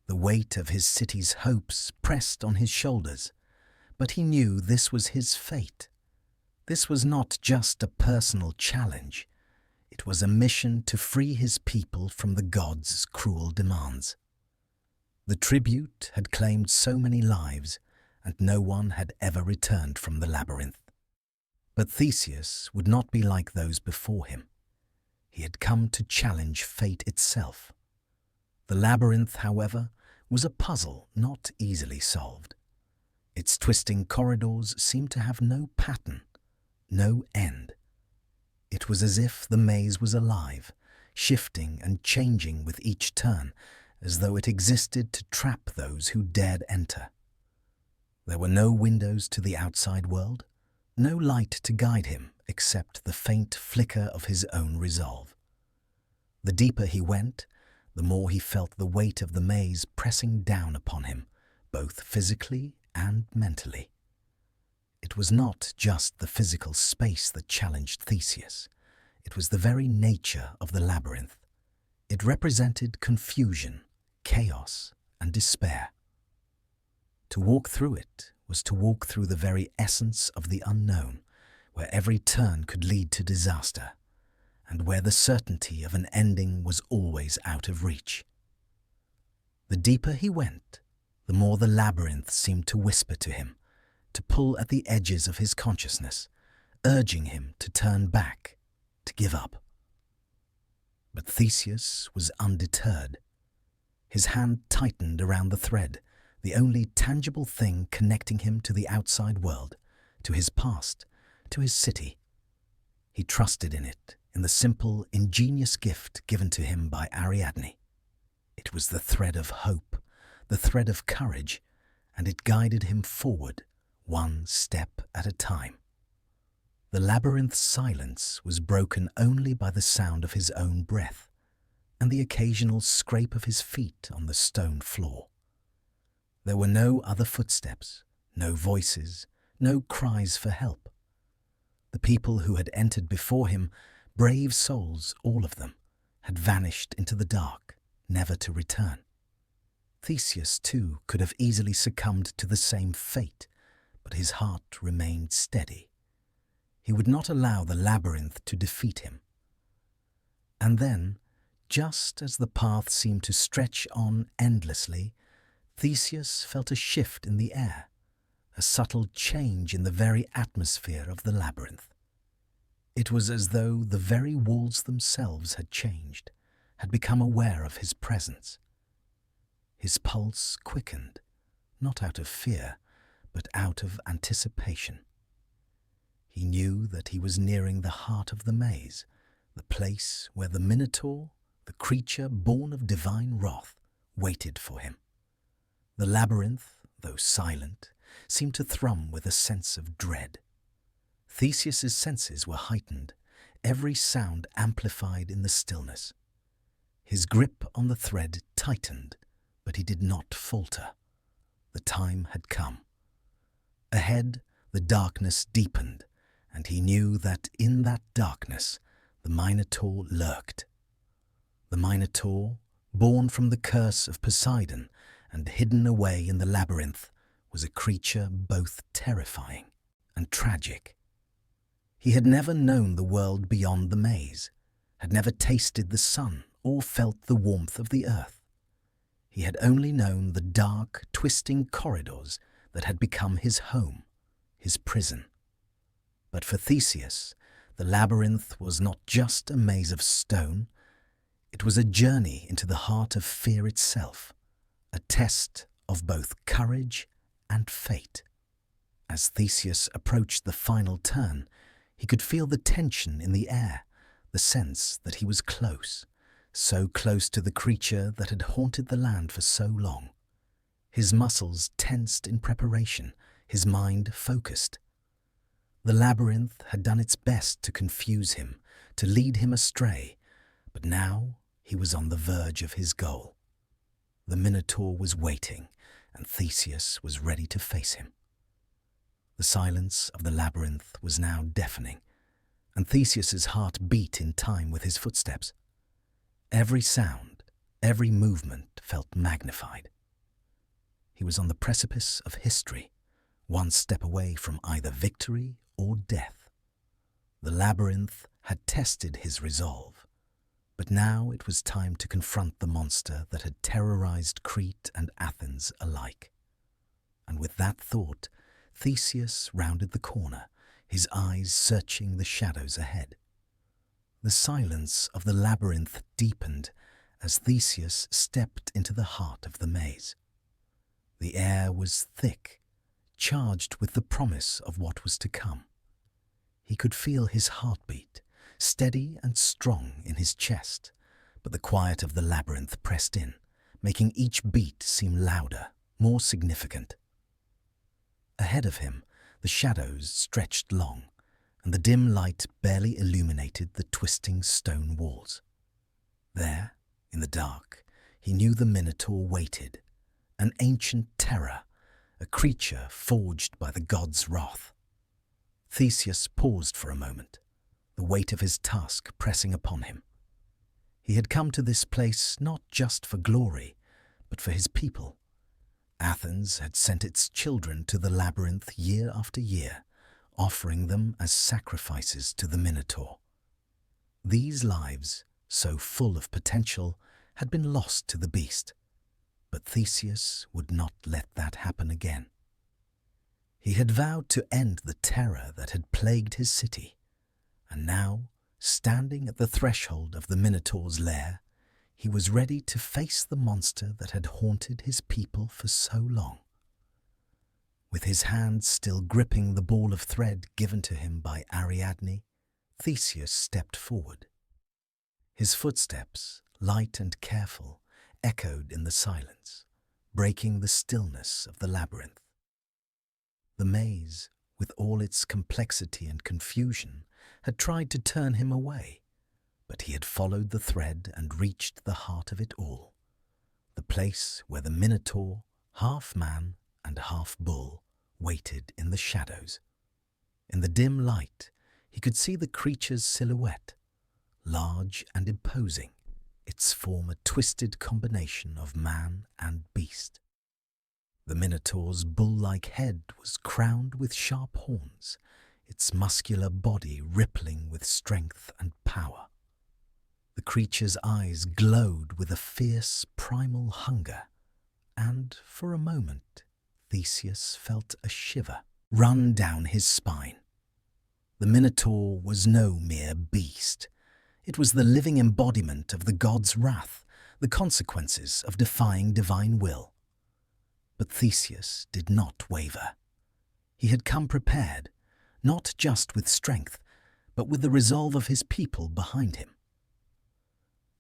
The weight of his city's hopes pressed on his shoulders, but he knew this was his fate. This was not just a personal challenge. It was a mission to free his people from the gods' cruel demands. The tribute had claimed so many lives, and no one had ever returned from the labyrinth. But Theseus would not be like those before him. He had come to challenge fate itself. The labyrinth, however, was a puzzle not easily solved. Its twisting corridors seemed to have no pattern, no end. It was as if the maze was alive, shifting and changing with each turn, as though it existed to trap those who dared enter. There were no windows to the outside world, no light to guide him except the faint flicker of his own resolve. The deeper he went, the more he felt the weight of the maze pressing down upon him, both physically and mentally. It was not just the physical space that challenged Theseus. It was the very nature of the labyrinth. It represented confusion, chaos, and despair. To walk through it was to walk through the very essence of the unknown, where every turn could lead to disaster, and where the certainty of an ending was always out of reach. The deeper he went, the more the labyrinth seemed to whisper to him, to pull at the edges of his consciousness, urging him to turn back, to give up. But Theseus was undeterred. His hand tightened around the thread, the only tangible thing connecting him to the outside world, to his past, to his city. He trusted in it, in the simple, ingenious gift given to him by Ariadne. It was the thread of hope, the thread of courage, and it guided him forward, one step at a time. The labyrinth's silence was broken only by the sound of his own breath and the occasional scrape of his feet on the stone floor. There were no other footsteps, no voices, no cries for help. The people who had entered before him, brave souls, all of them, had vanished into the dark, never to return. Theseus, too, could have easily succumbed to the same fate, but his heart remained steady. He would not allow the labyrinth to defeat him. And then, just as the path seemed to stretch on endlessly, Theseus felt a shift in the air, a subtle change in the very atmosphere of the labyrinth. It was as though the very walls themselves had changed, had become aware of his presence. His pulse quickened, not out of fear, but out of anticipation. He knew that he was nearing the heart of the maze, the place where the Minotaur, the creature born of divine wrath, waited for him. The labyrinth, though silent, seemed to thrum with a sense of dread. Theseus's senses were heightened, every sound amplified in the stillness. His grip on the thread tightened, but he did not falter. The time had come. Ahead, the darkness deepened, and he knew that in that darkness the Minotaur lurked. The Minotaur, born from the curse of Poseidon and hidden away in the labyrinth, was a creature both terrifying and tragic. He had never known the world beyond the maze, had never tasted the sun or felt the warmth of the earth. He had only known the dark, twisting corridors that had become his home, his prison. But for Theseus, the labyrinth was not just a maze of stone. It was a journey into the heart of fear itself, a test of both courage and fate. As Theseus approached the final turn, he could feel the tension in the air, the sense that he was close, so close to the creature that had haunted the land for so long. His muscles tensed in preparation, his mind focused. The labyrinth had done its best to confuse him, to lead him astray, But now he was on the verge of his goal. The Minotaur was waiting, and Theseus was ready to face him. The silence of the labyrinth was now deafening, and Theseus's heart beat in time with his footsteps. Every sound, every movement felt magnified. He was on the precipice of history, one step away from either victory or death. The labyrinth had tested his resolve, but now it was time to confront the monster that had terrorized Crete and Athens alike. And with that thought, Theseus rounded the corner, his eyes searching the shadows ahead. The silence of the labyrinth deepened as Theseus stepped into the heart of the maze. The air was thick, charged with the promise of what was to come. He could feel his heartbeat, steady and strong in his chest, but the quiet of the labyrinth pressed in, making each beat seem louder, more significant. Ahead of him, the shadows stretched long, and the dim light barely illuminated the twisting stone walls. There, in the dark, he knew the Minotaur waited, an ancient terror, a creature forged by the gods' wrath. Theseus paused for a moment, the weight of his task pressing upon him. He had come to this place not just for glory, but for his people. Athens had sent its children to the labyrinth year after year, offering them as sacrifices to the Minotaur. These lives, so full of potential, had been lost to the beast, but Theseus would not let that happen again. He had vowed to end the terror that had plagued his city, and now, standing at the threshold of the Minotaur's lair, he was ready to face the monster that had haunted his people for so long. With his hand still gripping the ball of thread given to him by Ariadne, Theseus stepped forward. His footsteps, light and careful, echoed in the silence, breaking the stillness of the labyrinth. The maze, with all its complexity and confusion, had tried to turn him away, but he had followed the thread and reached the heart of it all, the place where the Minotaur, half man and half bull, waited in the shadows. In the dim light, he could see the creature's silhouette, large and imposing, its form a twisted combination of man and beast. The Minotaur's bull-like head was crowned with sharp horns, its muscular body rippling with strength and power. The creature's eyes glowed with a fierce, primal hunger, and for a moment Theseus felt a shiver run down his spine. The Minotaur was no mere beast. It was the living embodiment of the gods' wrath, the consequences of defying divine will. But Theseus did not waver. He had come prepared, not just with strength, but with the resolve of his people behind him.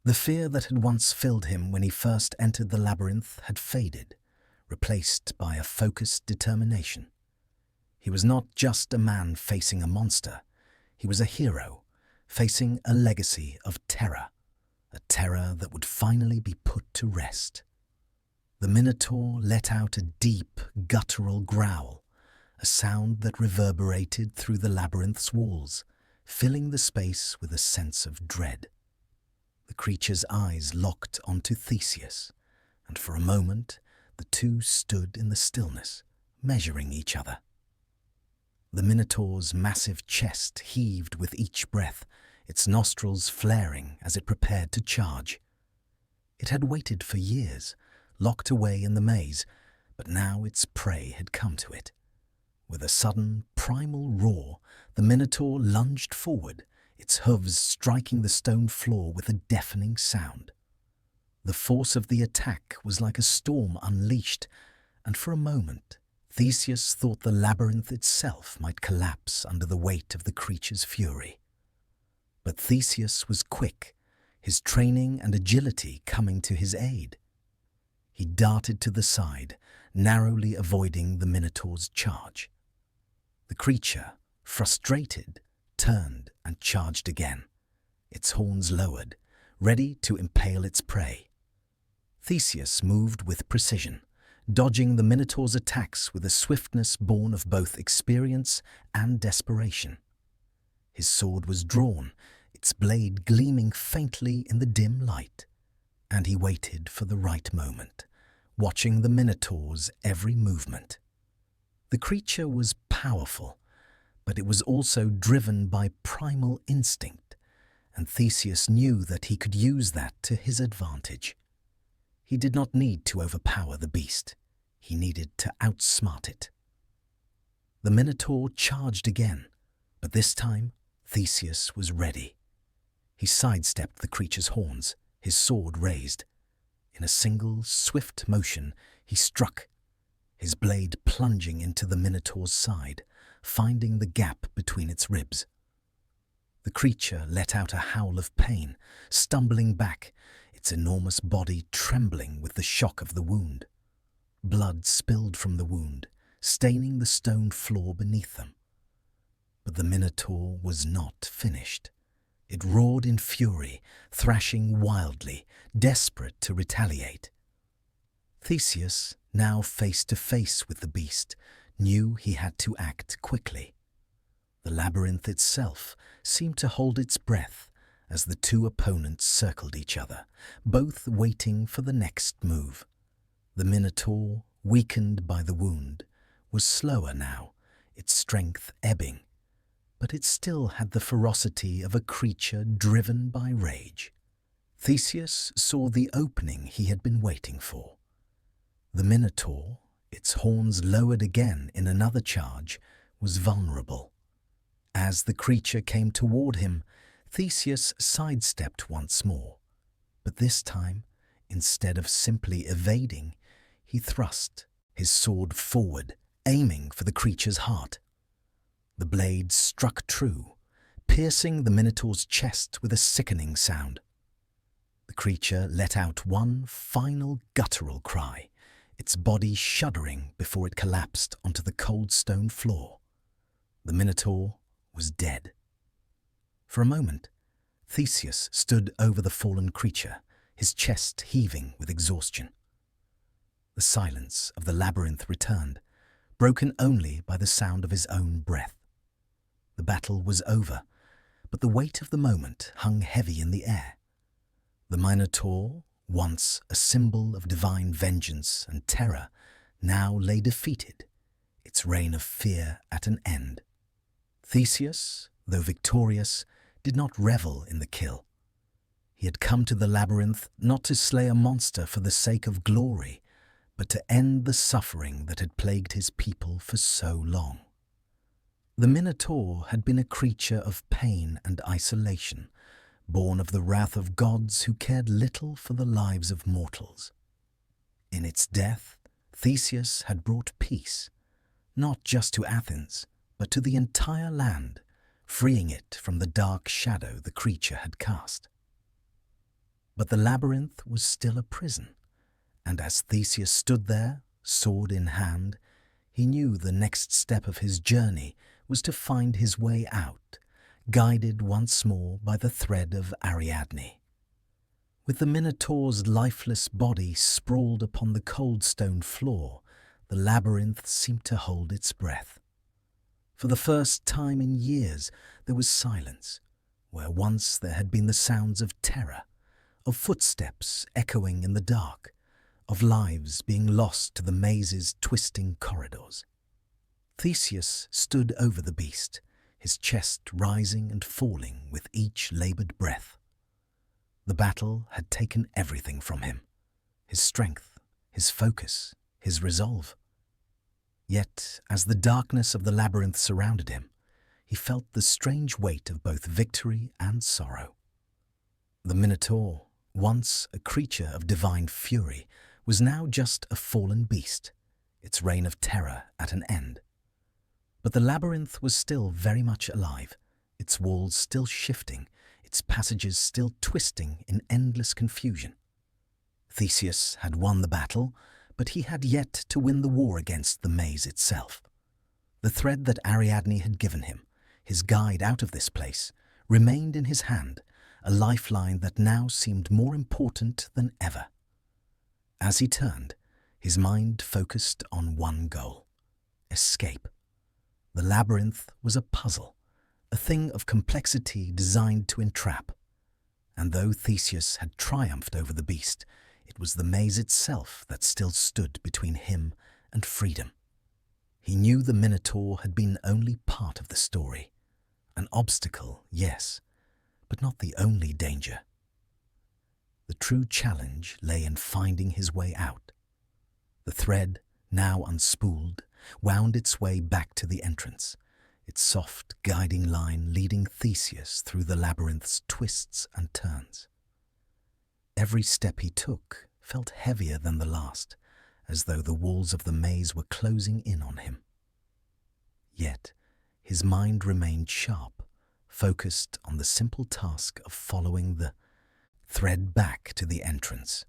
The fear that had once filled him when he first entered the labyrinth had faded, replaced by a focused determination. He was not just a man facing a monster. He was a hero, facing a legacy of terror, a terror that would finally be put to rest. The Minotaur let out a deep, guttural growl, a sound that reverberated through the labyrinth's walls, filling the space with a sense of dread. The creature's eyes locked onto Theseus, and for a moment the two stood in the stillness, measuring each other. The Minotaur's massive chest heaved with each breath, its nostrils flaring as it prepared to charge. It had waited for years, locked away in the maze, but now its prey had come to it. With a sudden, primal roar, the Minotaur lunged forward, its hooves striking the stone floor with a deafening sound. The force of the attack was like a storm unleashed, and for a moment, Theseus thought the labyrinth itself might collapse under the weight of the creature's fury. But Theseus was quick, his training and agility coming to his aid. He darted to the side, narrowly avoiding the Minotaur's charge. The creature, frustrated, turned and charged again, its horns lowered, ready to impale its prey. Theseus moved with precision, dodging the Minotaur's attacks with a swiftness born of both experience and desperation. His sword was drawn, its blade gleaming faintly in the dim light, and he waited for the right moment, watching the Minotaur's every movement. The creature was powerful, but it was also driven by primal instinct, and Theseus knew that he could use that to his advantage. He did not need to overpower the beast. He needed to outsmart it. The Minotaur charged again, but this time Theseus was ready. He sidestepped the creature's horns, his sword raised. In a single, swift motion, he struck, his blade plunging into the Minotaur's side, finding the gap between its ribs. The creature let out a howl of pain, stumbling back, its enormous body trembling with the shock of the wound. Blood spilled from the wound, staining the stone floor beneath them. But the Minotaur was not finished. It roared in fury, thrashing wildly, desperate to retaliate. Theseus, now face to face with the beast, knew he had to act quickly. The labyrinth itself seemed to hold its breath as the two opponents circled each other, both waiting for the next move. The Minotaur, weakened by the wound, was slower now, its strength ebbing, but it still had the ferocity of a creature driven by rage. Theseus saw the opening he had been waiting for. The Minotaur, its horns lowered again in another charge, was vulnerable. As the creature came toward him, Theseus sidestepped once more, but this time, instead of simply evading, he thrust his sword forward, aiming for the creature's heart. The blade struck true, piercing the Minotaur's chest with a sickening sound. The creature let out one final guttural cry, its body shuddering before it collapsed onto the cold stone floor. The Minotaur was dead. For a moment, Theseus stood over the fallen creature, his chest heaving with exhaustion. The silence of the labyrinth returned, broken only by the sound of his own breath. The battle was over, but the weight of the moment hung heavy in the air. The Minotaur, once a symbol of divine vengeance and terror, now lay defeated, its reign of fear at an end. Theseus, though victorious, did not revel in the kill. He had come to the labyrinth not to slay a monster for the sake of glory, but to end the suffering that had plagued his people for so long. The Minotaur had been a creature of pain and isolation, born of the wrath of gods who cared little for the lives of mortals. In its death, Theseus had brought peace, not just to Athens, but to the entire land, freeing it from the dark shadow the creature had cast. But the labyrinth was still a prison, and as Theseus stood there, sword in hand, he knew the next step of his journey was to find his way out, guided once more by the thread of Ariadne. With the Minotaur's lifeless body sprawled upon the cold stone floor, the labyrinth seemed to hold its breath. For the first time in years, there was silence, where once there had been the sounds of terror, of footsteps echoing in the dark, of lives being lost to the maze's twisting corridors. Theseus stood over the beast, his chest rising and falling with each laboured breath. The battle had taken everything from him, his strength, his focus, his resolve. Yet, as the darkness of the labyrinth surrounded him, he felt the strange weight of both victory and sorrow. The Minotaur, once a creature of divine fury, was now just a fallen beast, its reign of terror at an end. But the labyrinth was still very much alive, its walls still shifting, its passages still twisting in endless confusion. Theseus had won the battle, but he had yet to win the war against the maze itself. The thread that Ariadne had given him, his guide out of this place, remained in his hand, a lifeline that now seemed more important than ever. As he turned, his mind focused on one goal: escape. The labyrinth was a puzzle, a thing of complexity designed to entrap. And though Theseus had triumphed over the beast, it was the maze itself that still stood between him and freedom. He knew the Minotaur had been only part of the story. An obstacle, yes, but not the only danger. The true challenge lay in finding his way out. The thread, now unspooled, wound its way back to the entrance, its soft guiding line leading Theseus through the labyrinth's twists and turns. Every step he took felt heavier than the last, as though the walls of the maze were closing in on him. Yet his mind remained sharp, focused on the simple task of following the thread back to the entrance.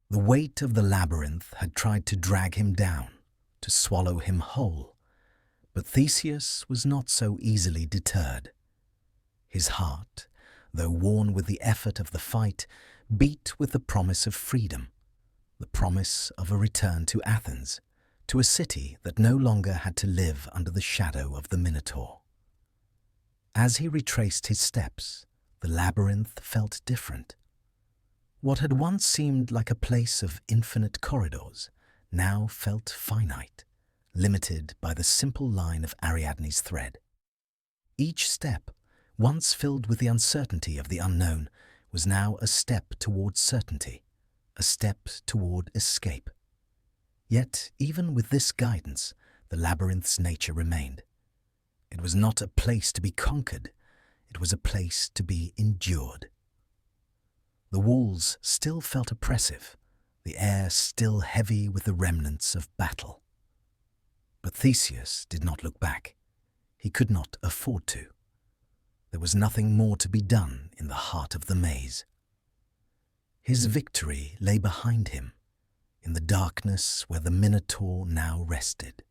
The weight of the labyrinth had tried to drag him down, to swallow him whole, but Theseus was not so easily deterred. His heart, though worn with the effort of the fight, beat with the promise of freedom, the promise of a return to Athens, to a city that no longer had to live under the shadow of the Minotaur. As he retraced his steps, the labyrinth felt different. What had once seemed like a place of infinite corridors now felt finite, limited by the simple line of Ariadne's thread. Each step, once filled with the uncertainty of the unknown, was now a step toward certainty, a step toward escape. Yet, even with this guidance, the labyrinth's nature remained. It was not a place to be conquered, it was a place to be endured. The walls still felt oppressive, the air still heavy with the remnants of battle. But Theseus did not look back. He could not afford to. There was nothing more to be done in the heart of the maze. His victory lay behind him, in the darkness where the Minotaur now rested.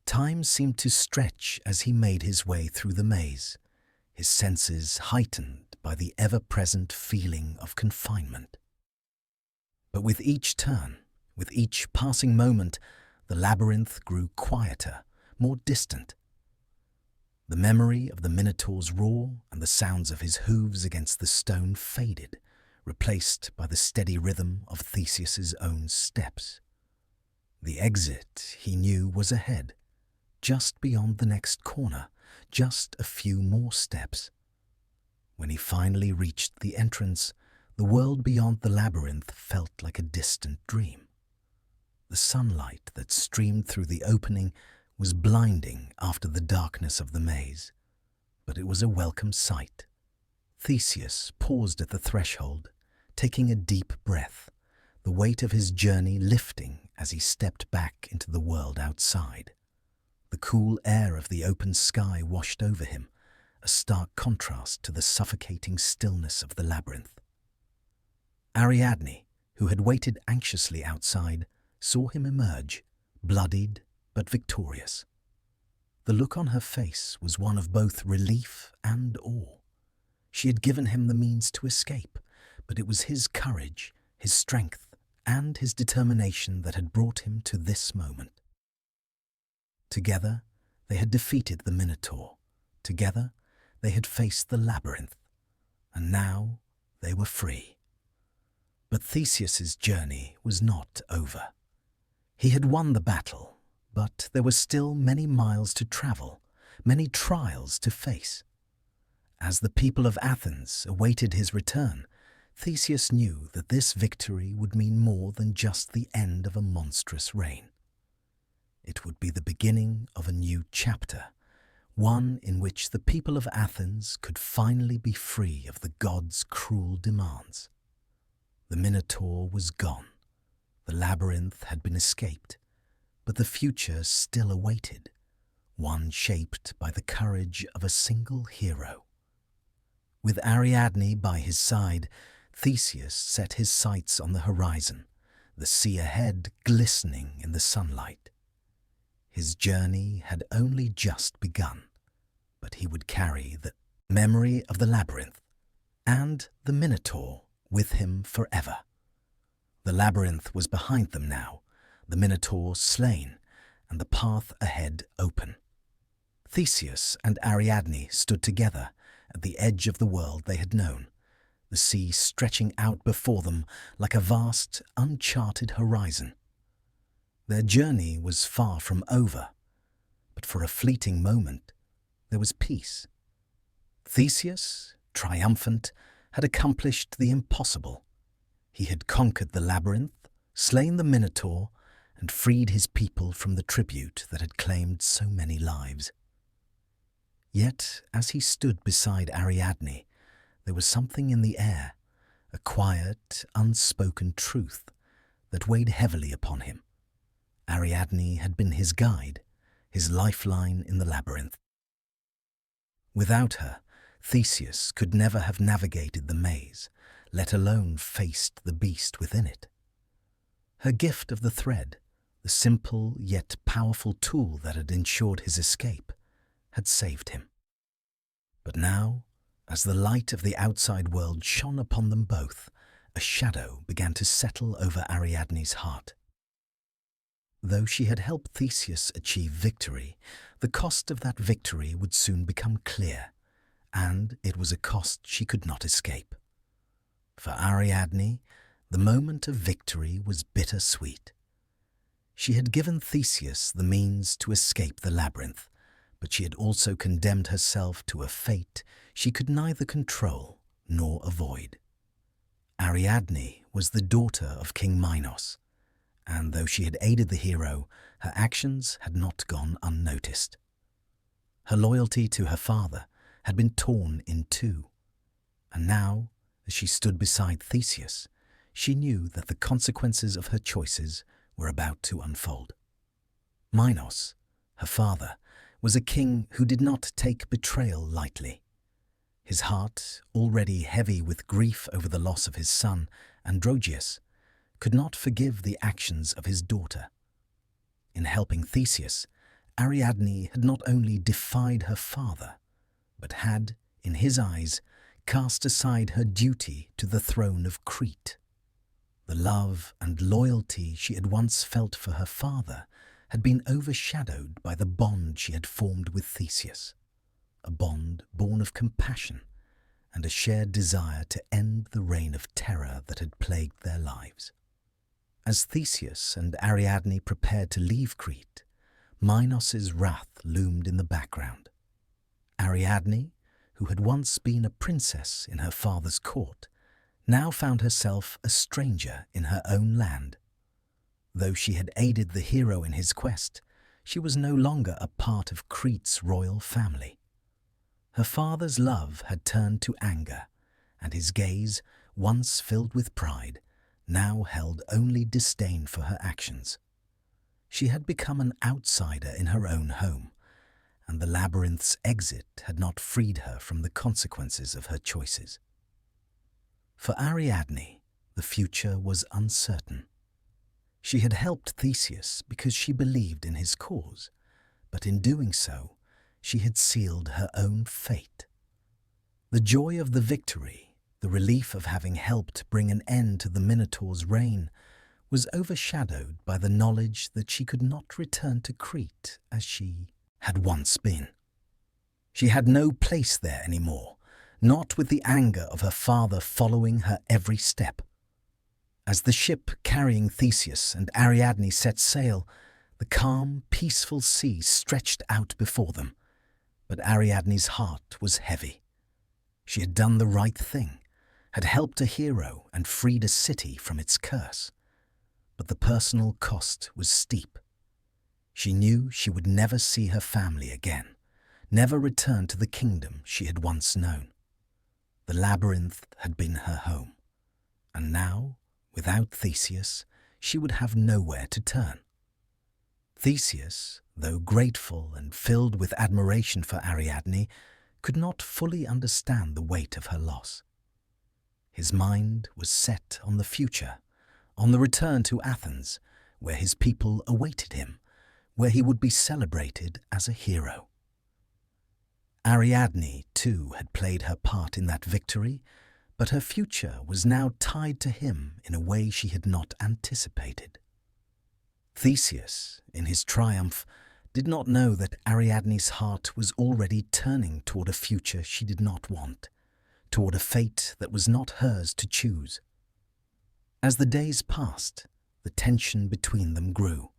Time seemed to stretch as he made his way through the maze, his senses heightened by the ever-present feeling of confinement. But with each turn, with each passing moment, the labyrinth grew quieter, more distant. The memory of the Minotaur's roar and the sounds of his hooves against the stone faded, replaced by the steady rhythm of Theseus's own steps. The exit, he knew, was ahead, just beyond the next corner, just a few more steps. When he finally reached the entrance, the world beyond the labyrinth felt like a distant dream. The sunlight that streamed through the opening was blinding after the darkness of the maze, but it was a welcome sight. Theseus paused at the threshold, taking a deep breath, the weight of his journey lifting as he stepped back into the world outside. The cool air of the open sky washed over him, a stark contrast to the suffocating stillness of the labyrinth. Ariadne, who had waited anxiously outside, saw him emerge, bloodied but victorious. The look on her face was one of both relief and awe. She had given him the means to escape, but it was his courage, his strength, and his determination that had brought him to this moment. Together, they had defeated the Minotaur. Together, they had faced the labyrinth. And now they were free. But Theseus's journey was not over. He had won the battle, but there were still many miles to travel, many trials to face. As the people of Athens awaited his return, Theseus knew that this victory would mean more than just the end of a monstrous reign. It would be the beginning of a new chapter, one in which the people of Athens could finally be free of the gods' cruel demands. The Minotaur was gone, the labyrinth had been escaped, but the future still awaited, one shaped by the courage of a single hero. With Ariadne by his side, Theseus set his sights on the horizon, the sea ahead glistening in the sunlight. His journey had only just begun, but he would carry the memory of the labyrinth, and the Minotaur with him forever. The labyrinth was behind them now, the Minotaur slain, and the path ahead open. Theseus and Ariadne stood together at the edge of the world they had known, the sea stretching out before them like a vast, uncharted horizon. Their journey was far from over, but for a fleeting moment there was peace. Theseus, triumphant, had accomplished the impossible. He had conquered the labyrinth, slain the Minotaur, and freed his people from the tribute that had claimed so many lives. Yet, as he stood beside Ariadne, there was something in the air, a quiet, unspoken truth that weighed heavily upon him. Ariadne had been his guide, his lifeline in the labyrinth. Without her, Theseus could never have navigated the maze, let alone faced the beast within it. Her gift of the thread, the simple yet powerful tool that had ensured his escape, had saved him. But now, as the light of the outside world shone upon them both, a shadow began to settle over Ariadne's heart. Though she had helped Theseus achieve victory, the cost of that victory would soon become clear, and it was a cost she could not escape. For Ariadne, the moment of victory was bittersweet. She had given Theseus the means to escape the labyrinth, but she had also condemned herself to a fate she could neither control nor avoid. Ariadne was the daughter of King Minos, and though she had aided the hero, her actions had not gone unnoticed. Her loyalty to her father had been torn in two, and now, as she stood beside Theseus, she knew that the consequences of her choices were about to unfold. Minos, her father, was a king who did not take betrayal lightly. His heart, already heavy with grief over the loss of his son, Androgeus, could not forgive the actions of his daughter. In helping Theseus, Ariadne had not only defied her father, but had, in his eyes, cast aside her duty to the throne of Crete. The love and loyalty she had once felt for her father had been overshadowed by the bond she had formed with Theseus, a bond born of compassion and a shared desire to end the reign of terror that had plagued their lives. As Theseus and Ariadne prepared to leave Crete, Minos's wrath loomed in the background. Ariadne, who had once been a princess in her father's court, now found herself a stranger in her own land. Though she had aided the hero in his quest, she was no longer a part of Crete's royal family. Her father's love had turned to anger, and his gaze, once filled with pride, now held only disdain for her actions. She had become an outsider in her own home, and the labyrinth's exit had not freed her from the consequences of her choices. For Ariadne, the future was uncertain. She had helped Theseus because she believed in his cause, but in doing so, she had sealed her own fate. The joy of the victory, the relief of having helped bring an end to the Minotaur's reign, was overshadowed by the knowledge that she could not return to Crete as she had once been. She had no place there anymore, not with the anger of her father following her every step. As the ship carrying Theseus and Ariadne set sail, the calm, peaceful sea stretched out before them, but Ariadne's heart was heavy. She had done the right thing, had helped a hero and freed a city from its curse, but the personal cost was steep. She knew she would never see her family again, never return to the kingdom she had once known. The labyrinth had been her home, and now, without Theseus, she would have nowhere to turn. Theseus, though grateful and filled with admiration for Ariadne, could not fully understand the weight of her loss. His mind was set on the future, on the return to Athens, where his people awaited him, where he would be celebrated as a hero. Ariadne, too, had played her part in that victory, but her future was now tied to him in a way she had not anticipated. Theseus, in his triumph, did not know that Ariadne's heart was already turning toward a future she did not want, toward a fate that was not hers to choose. As the days passed, the tension between them grew.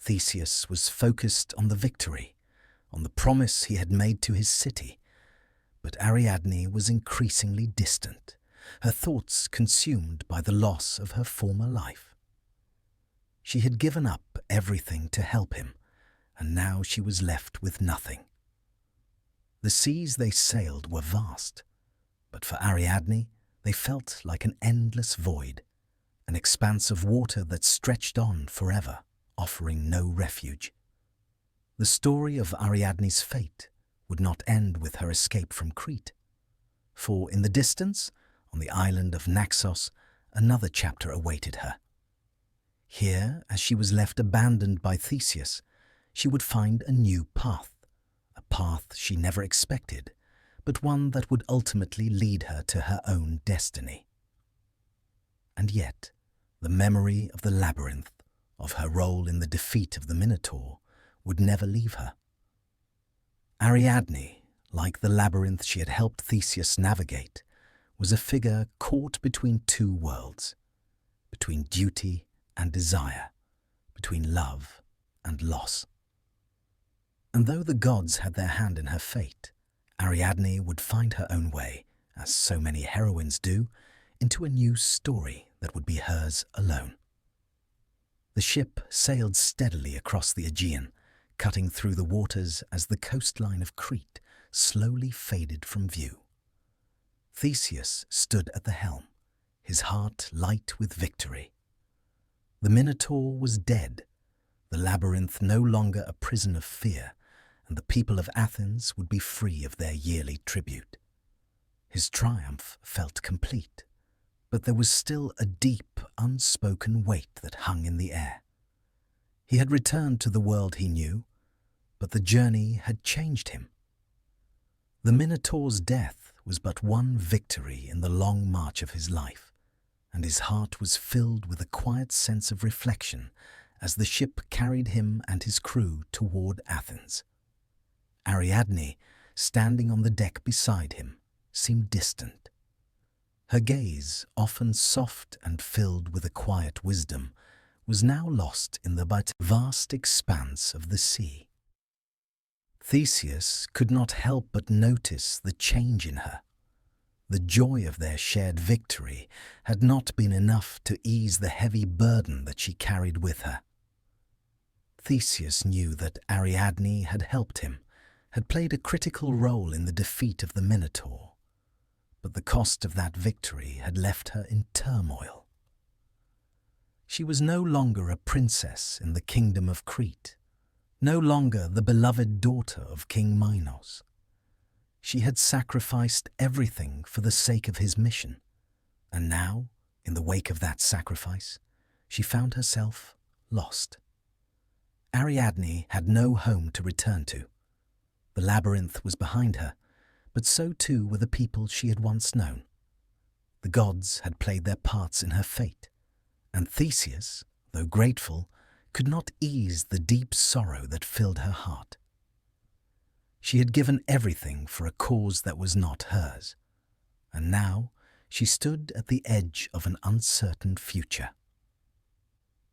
Theseus was focused on the victory, on the promise he had made to his city, but Ariadne was increasingly distant, her thoughts consumed by the loss of her former life. She had given up everything to help him, and now she was left with nothing. The seas they sailed were vast, but for Ariadne they felt like an endless void, an expanse of water that stretched on forever, offering no refuge. The story of Ariadne's fate would not end with her escape from Crete, for in the distance, on the island of Naxos, another chapter awaited her. Here, as she was left abandoned by Theseus, she would find a new path, a path she never expected, but one that would ultimately lead her to her own destiny. And yet, the memory of the labyrinth, of her role in the defeat of the Minotaur, would never leave her. Ariadne, like the labyrinth she had helped Theseus navigate, was a figure caught between two worlds, between duty and desire, between love and loss. And though the gods had their hand in her fate, Ariadne would find her own way, as so many heroines do, into a new story that would be hers alone. The ship sailed steadily across the Aegean, cutting through the waters as the coastline of Crete slowly faded from view. Theseus stood at the helm, his heart light with victory. The Minotaur was dead, the labyrinth no longer a prison of fear, and the people of Athens would be free of their yearly tribute. His triumph felt complete, but there was still a deep, unspoken weight that hung in the air. He had returned to the world he knew, but the journey had changed him. The Minotaur's death was but one victory in the long march of his life, and his heart was filled with a quiet sense of reflection as the ship carried him and his crew toward Athens. Ariadne, standing on the deck beside him, seemed distant. Her gaze, often soft and filled with a quiet wisdom, was now lost in the but vast expanse of the sea. Theseus could not help but notice the change in her. The joy of their shared victory had not been enough to ease the heavy burden that she carried with her. Theseus knew that Ariadne had helped him, had played a critical role in the defeat of the Minotaur, but the cost of that victory had left her in turmoil. She was no longer a princess in the kingdom of Crete, no longer the beloved daughter of King Minos. She had sacrificed everything for the sake of his mission, and now, in the wake of that sacrifice, she found herself lost. Ariadne had no home to return to. The labyrinth was behind her, but so too were the people she had once known. The gods had played their parts in her fate, and Theseus, though grateful, could not ease the deep sorrow that filled her heart. She had given everything for a cause that was not hers, and now she stood at the edge of an uncertain future.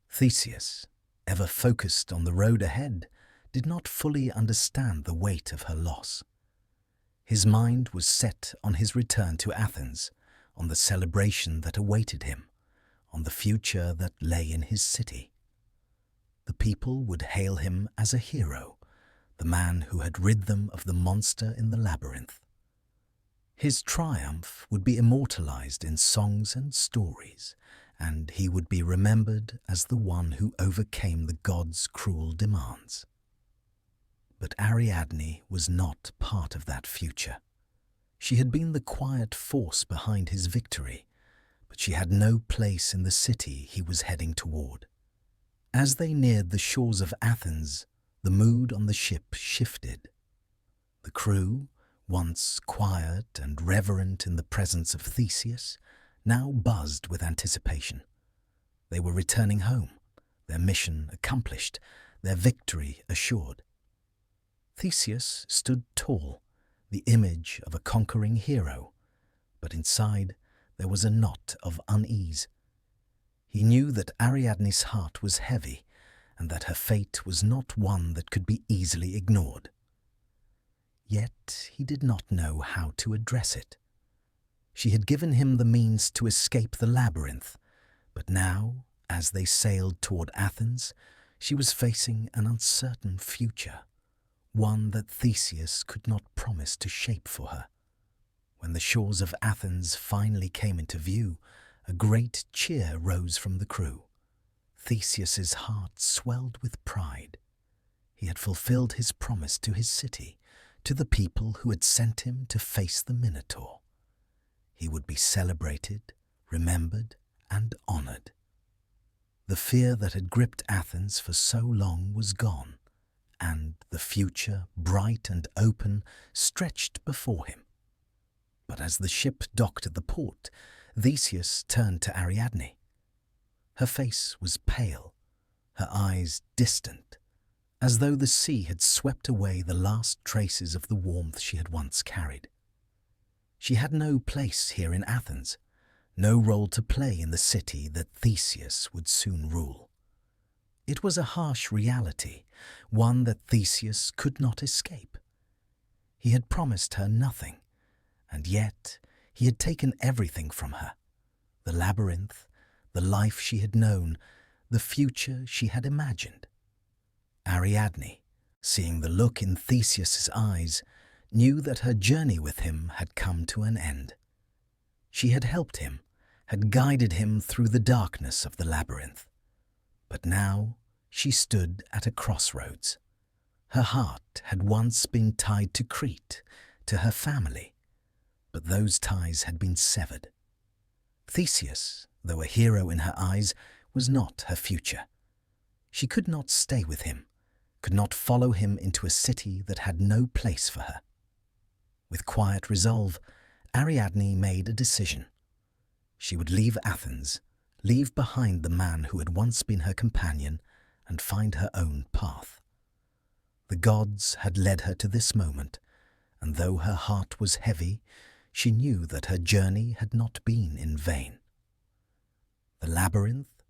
Theseus, ever focused on the road ahead, did not fully understand the weight of her loss. His mind was set on his return to Athens, on the celebration that awaited him, on the future that lay in his city. The people would hail him as a hero, the man who had rid them of the monster in the labyrinth. His triumph would be immortalized in songs and stories, and he would be remembered as the one who overcame the gods' cruel demands. But Ariadne was not part of that future. She had been the quiet force behind his victory, but she had no place in the city he was heading toward. As they neared the shores of Athens, the mood on the ship shifted. The crew, once quiet and reverent in the presence of Theseus, now buzzed with anticipation. They were returning home, their mission accomplished, their victory assured. Theseus stood tall, the image of a conquering hero, but inside there was a knot of unease. He knew that Ariadne's heart was heavy, and that her fate was not one that could be easily ignored. Yet he did not know how to address it. She had given him the means to escape the labyrinth, but now, as they sailed toward Athens, she was facing an uncertain future, one that Theseus could not promise to shape for her. When the shores of Athens finally came into view, a great cheer rose from the crew. Theseus's heart swelled with pride. He had fulfilled his promise to his city, to the people who had sent him to face the Minotaur. He would be celebrated, remembered, and honored. The fear that had gripped Athens for so long was gone, and the future, bright and open, stretched before him. But as the ship docked at the port, Theseus turned to Ariadne. Her face was pale, her eyes distant, as though the sea had swept away the last traces of the warmth she had once carried. She had no place here in Athens, no role to play in the city that Theseus would soon rule. It was a harsh reality, one that Theseus could not escape. He had promised her nothing, and yet he had taken everything from her: the labyrinth, the life she had known, the future she had imagined. Ariadne, seeing the look in Theseus's eyes, knew that her journey with him had come to an end. She had helped him, had guided him through the darkness of the labyrinth. But now she stood at a crossroads. Her heart had once been tied to Crete, to her family, but those ties had been severed. Theseus, though a hero in her eyes, was not her future. She could not stay with him, could not follow him into a city that had no place for her. With quiet resolve, Ariadne made a decision. She would leave Athens, leave behind the man who had once been her companion, and find her own path. The gods had led her to this moment, and though her heart was heavy, she knew that her journey had not been in vain. The labyrinth,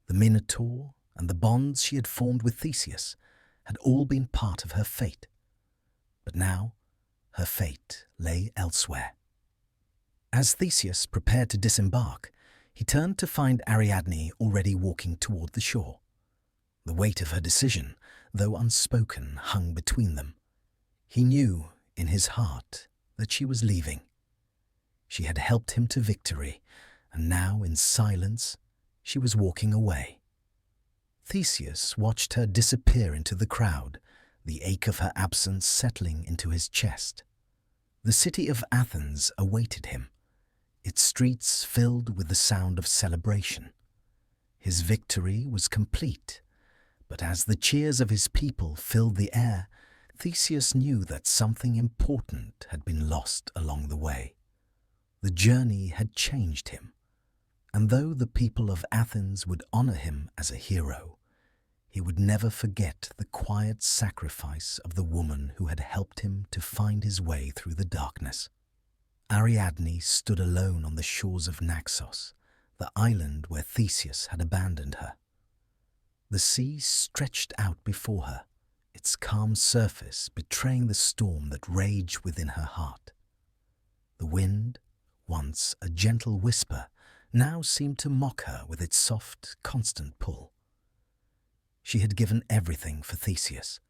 the Minotaur, and the bonds she had formed with Theseus had all been part of her fate. But now her fate lay elsewhere. As Theseus prepared to disembark, he turned to find Ariadne already walking toward the shore. The weight of her decision, though unspoken, hung between them. He knew in his heart that she was leaving. She had helped him to victory, and now, in silence, she was walking away. Theseus watched her disappear into the crowd, the ache of her absence settling into his chest. The city of Athens awaited him, its streets filled with the sound of celebration. His victory was complete, but as the cheers of his people filled the air, Theseus knew that something important had been lost along the way. The journey had changed him, and though the people of Athens would honor him as a hero, he would never forget the quiet sacrifice of the woman who had helped him to find his way through the darkness. Ariadne stood alone on the shores of Naxos, the island where Theseus had abandoned her. The sea stretched out before her, its calm surface betraying the storm that raged within her heart. The wind, once a gentle whisper, now seemed to mock her with its soft, constant pull. She had given everything for Theseus,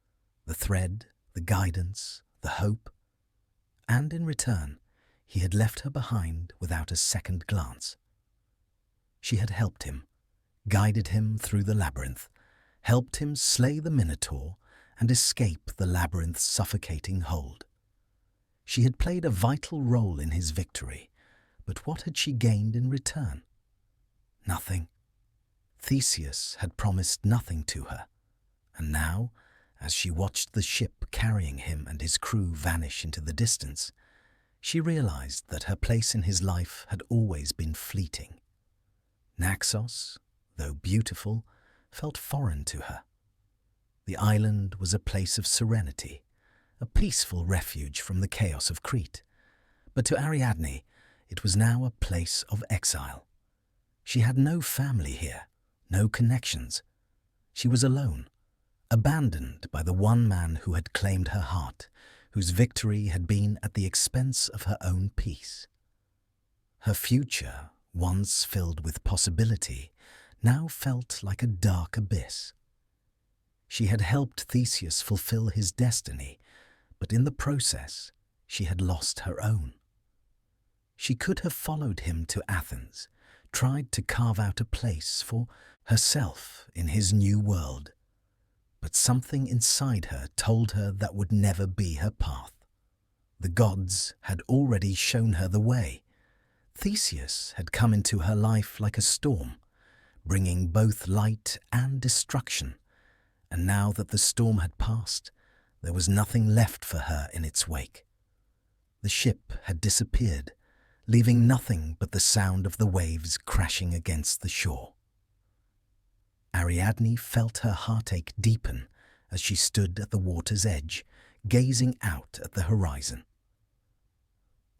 the thread, the guidance, the hope, and in return, he had left her behind without a second glance. She had helped him, guided him through the labyrinth, helped him slay the Minotaur and escape the labyrinth's suffocating hold. She had played a vital role in his victory, but what had she gained in return? Nothing. Theseus had promised nothing to her, and now, As she watched the ship carrying him and his crew vanish into the distance, she realized that her place in his life had always been fleeting. Naxos, though beautiful, felt foreign to her. The island was a place of serenity, a peaceful refuge from the chaos of Crete. But to Ariadne, it was now a place of exile. She had no family here, no connections. She was alone, abandoned by the one man who had claimed her heart, whose victory had been at the expense of her own peace. Her future, once filled with possibility, now felt like a dark abyss. She had helped Theseus fulfill his destiny, but in the process, she had lost her own. She could have followed him to Athens, tried to carve out a place for herself in his new world, but something inside her told her that would never be her path. The gods had already shown her the way. Theseus had come into her life like a storm, bringing both light and destruction, and now that the storm had passed, there was nothing left for her in its wake. The ship had disappeared, leaving nothing but the sound of the waves crashing against the shore. Ariadne felt her heartache deepen as she stood at the water's edge, gazing out at the horizon.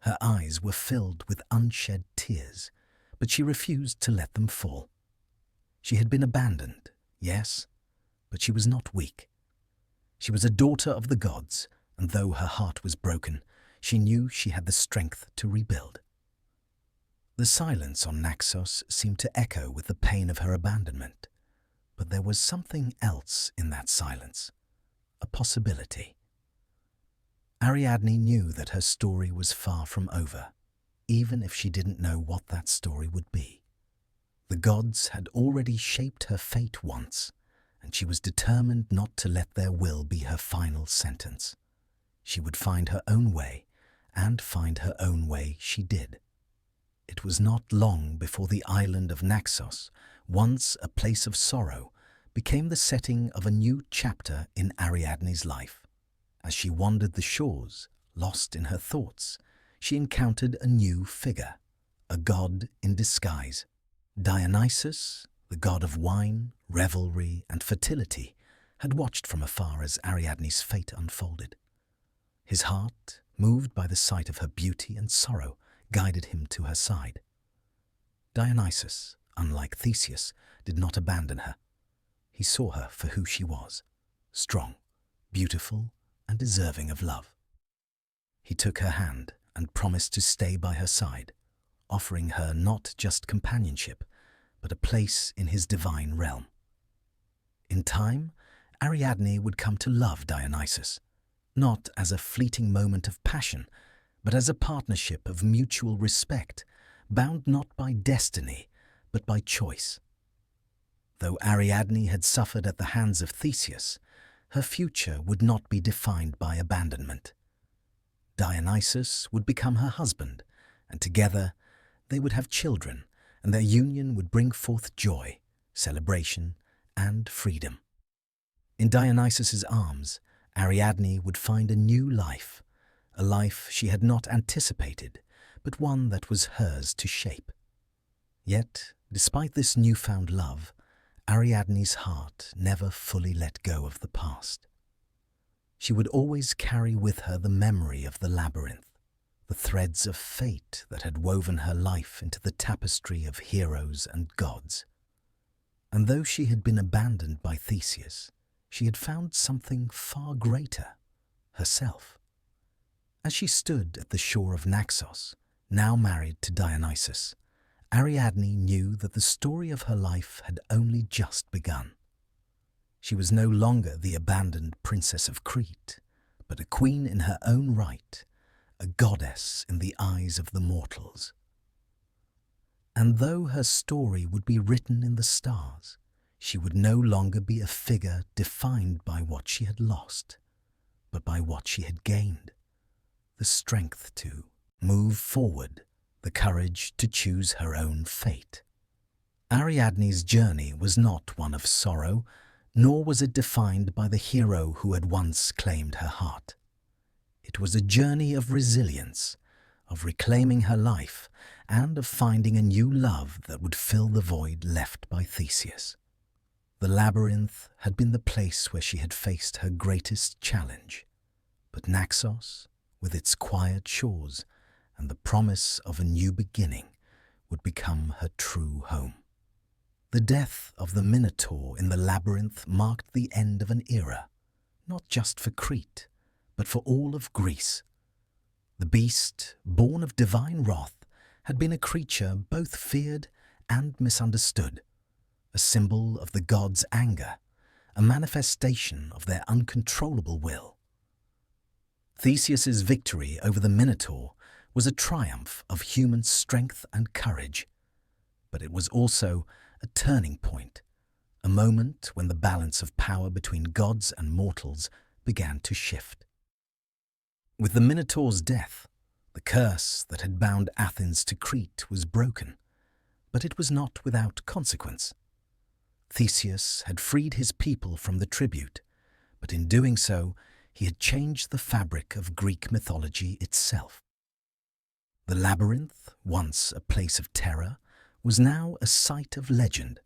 Her eyes were filled with unshed tears, but she refused to let them fall. She had been abandoned, yes, but she was not weak. She was a daughter of the gods, and though her heart was broken, she knew she had the strength to rebuild. The silence on Naxos seemed to echo with the pain of her abandonment. But there was something else in that silence, a possibility. Ariadne knew that her story was far from over, even if she didn't know what that story would be. The gods had already shaped her fate once, and she was determined not to let their will be her final sentence. She would find her own way, and find her own way she did. It was not long before the island of Naxos, once a place of sorrow, became the setting of a new chapter in Ariadne's life. As she wandered the shores, lost in her thoughts, she encountered a new figure, a god in disguise. Dionysus, the god of wine, revelry, and fertility, had watched from afar as Ariadne's fate unfolded. His heart, moved by the sight of her beauty and sorrow, guided him to her side. Dionysus, unlike Theseus, did not abandon her. He saw her for who she was, strong, beautiful, and deserving of love. He took her hand and promised to stay by her side, offering her not just companionship, but a place in his divine realm. In time, Ariadne would come to love Dionysus, not as a fleeting moment of passion, but as a partnership of mutual respect, bound not by destiny, but by choice. Though Ariadne had suffered at the hands of Theseus, her future would not be defined by abandonment. Dionysus would become her husband, and together they would have children, and their union would bring forth joy, celebration, and freedom. In Dionysus's arms, Ariadne would find a new life, a life she had not anticipated, but one that was hers to shape. Yet, despite this newfound love, Ariadne's heart never fully let go of the past. She would always carry with her the memory of the labyrinth, the threads of fate that had woven her life into the tapestry of heroes and gods. And though she had been abandoned by Theseus, she had found something far greater, herself. As she stood at the shore of Naxos, now married to Dionysus, Ariadne knew that the story of her life had only just begun. She was no longer the abandoned princess of Crete, but a queen in her own right, a goddess in the eyes of the mortals. And though her story would be written in the stars, she would no longer be a figure defined by what she had lost, but by what she had gained. The strength to move forward, the courage to choose her own fate. Ariadne's journey was not one of sorrow, nor was it defined by the hero who had once claimed her heart. It was a journey of resilience, of reclaiming her life, and of finding a new love that would fill the void left by Theseus. The labyrinth had been the place where she had faced her greatest challenge, but Naxos, with its quiet shores and the promise of a new beginning, would become her true home. The death of the Minotaur in the labyrinth marked the end of an era, not just for Crete, but for all of Greece. The beast, born of divine wrath, had been a creature both feared and misunderstood, a symbol of the gods' anger, a manifestation of their uncontrollable will. Theseus's victory over the Minotaur was a triumph of human strength and courage, but it was also a turning point, a moment when the balance of power between gods and mortals began to shift. With the Minotaur's death, the curse that had bound Athens to Crete was broken, but it was not without consequence. Theseus had freed his people from the tribute, but in doing so, he had changed the fabric of Greek mythology itself. The labyrinth, once a place of terror, was now a site of legend,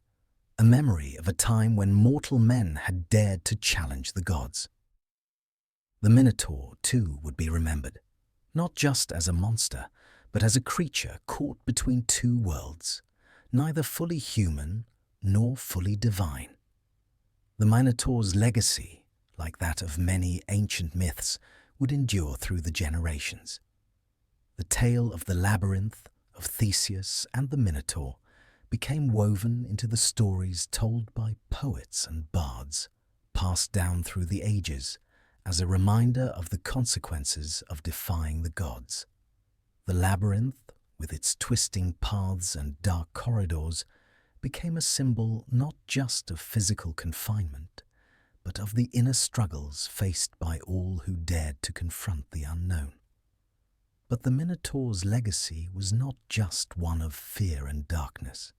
a memory of a time when mortal men had dared to challenge the gods. The Minotaur, too, would be remembered, not just as a monster, but as a creature caught between two worlds, neither fully human nor fully divine. The Minotaur's legacy, like that of many ancient myths, would endure through the generations. The tale of the labyrinth, of Theseus and the Minotaur, became woven into the stories told by poets and bards, passed down through the ages as a reminder of the consequences of defying the gods. The labyrinth, with its twisting paths and dark corridors, became a symbol not just of physical confinement, but of the inner struggles faced by all who dared to confront the unknown. But the Minotaur's legacy was not just one of fear and darkness.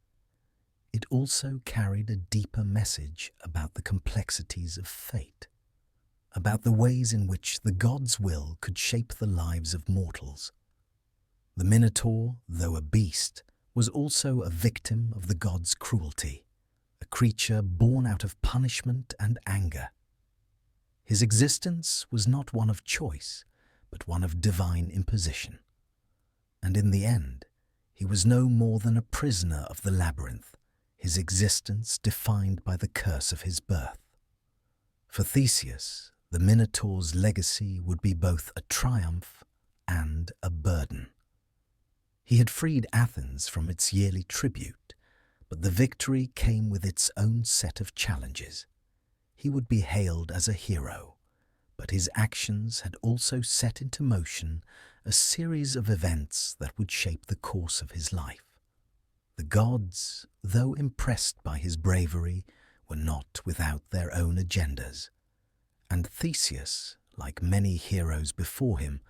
It also carried a deeper message about the complexities of fate, about the ways in which the gods' will could shape the lives of mortals. The Minotaur, though a beast, was also a victim of the gods' cruelty, a creature born out of punishment and anger. His existence was not one of choice, but one of divine imposition. And in the end, he was no more than a prisoner of the labyrinth, his existence defined by the curse of his birth. For Theseus, the Minotaur's legacy would be both a triumph and a burden. He had freed Athens from its yearly tribute, but the victory came with its own set of challenges. He would be hailed as a hero, but his actions had also set into motion a series of events that would shape the course of his life. The gods, though impressed by his bravery, were not without their own agendas, and Theseus, like many heroes before him,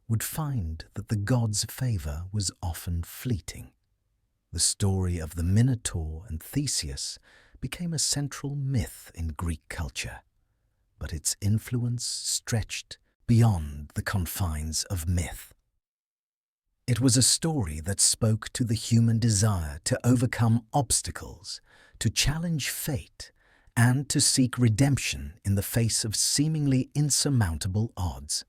would find that the gods' favour was often fleeting. The story of the Minotaur and Theseus became a central myth in Greek culture, but its influence stretched beyond the confines of myth. It was a story that spoke to the human desire to overcome obstacles, to challenge fate, and to seek redemption in the face of seemingly insurmountable odds.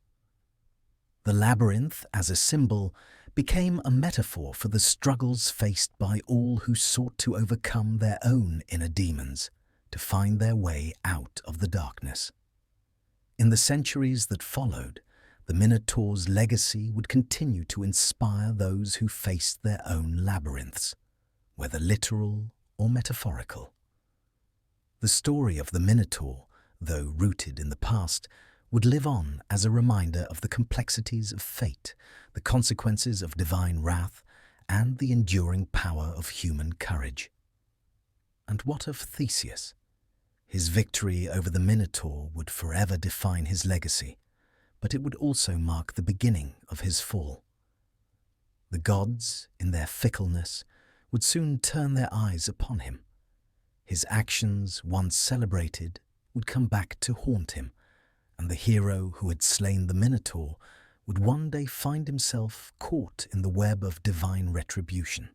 The labyrinth, as a symbol, became a metaphor for the struggles faced by all who sought to overcome their own inner demons, to find their way out of the darkness. In the centuries that followed, the Minotaur's legacy would continue to inspire those who faced their own labyrinths, whether literal or metaphorical. The story of the Minotaur, though rooted in the past, would live on as a reminder of the complexities of fate, the consequences of divine wrath, and the enduring power of human courage. And what of Theseus? His victory over the Minotaur would forever define his legacy, but it would also mark the beginning of his fall. The gods, in their fickleness, would soon turn their eyes upon him. His actions, once celebrated, would come back to haunt him, and the hero who had slain the Minotaur would one day find himself caught in the web of divine retribution.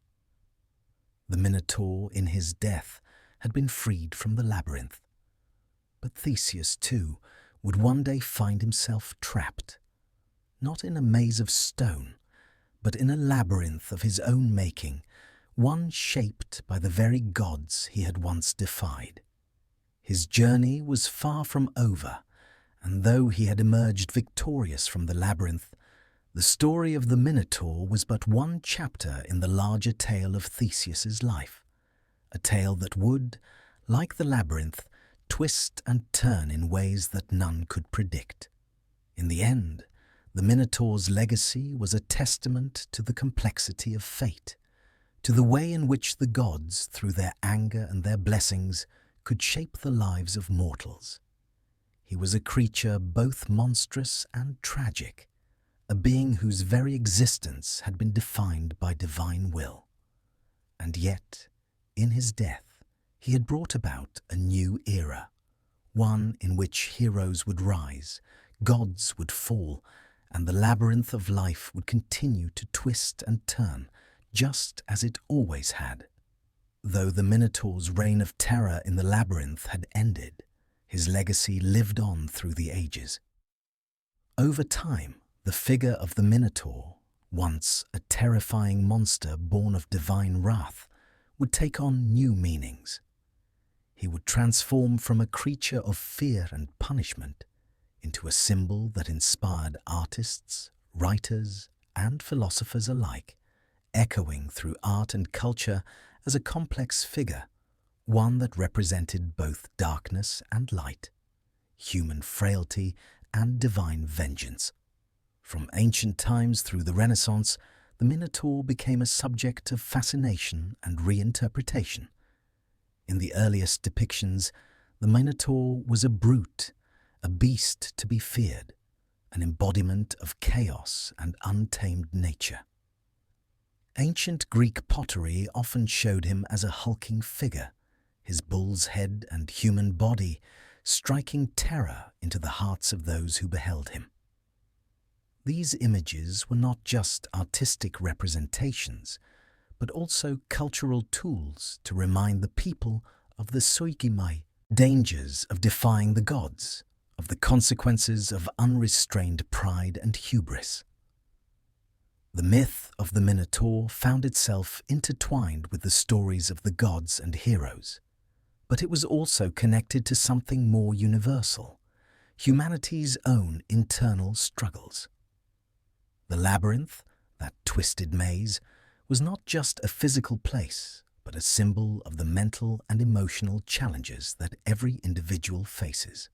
The Minotaur, in his death, had been freed from the labyrinth. But Theseus, too, would one day find himself trapped, not in a maze of stone, but in a labyrinth of his own making, one shaped by the very gods he had once defied. His journey was far from over, and though he had emerged victorious from the labyrinth, the story of the Minotaur was but one chapter in the larger tale of Theseus's life, a tale that would, like the labyrinth, twist and turn in ways that none could predict. In the end, the Minotaur's legacy was a testament to the complexity of fate, to the way in which the gods, through their anger and their blessings, could shape the lives of mortals. He was a creature both monstrous and tragic, a being whose very existence had been defined by divine will. And yet, in his death, he had brought about a new era, one in which heroes would rise, gods would fall, and the labyrinth of life would continue to twist and turn, just as it always had. Though the Minotaur's reign of terror in the labyrinth had ended, his legacy lived on through the ages. Over time, the figure of the Minotaur, once a terrifying monster born of divine wrath, would take on new meanings. He would transform from a creature of fear and punishment into a symbol that inspired artists, writers, and philosophers alike, echoing through art and culture as a complex figure, one that represented both darkness and light, human frailty and divine vengeance. From ancient times through the Renaissance, the Minotaur became a subject of fascination and reinterpretation. In the earliest depictions, the Minotaur was a brute, a beast to be feared, an embodiment of chaos and untamed nature. Ancient Greek pottery often showed him as a hulking figure, his bull's head and human body striking terror into the hearts of those who beheld him. These images were not just artistic representations, but also cultural tools to remind the people of the soikimai, dangers of defying the gods, of the consequences of unrestrained pride and hubris. The myth of the Minotaur found itself intertwined with the stories of the gods and heroes, but it was also connected to something more universal, humanity's own internal struggles. The labyrinth, that twisted maze, was not just a physical place, but a symbol of the mental and emotional challenges that every individual faces.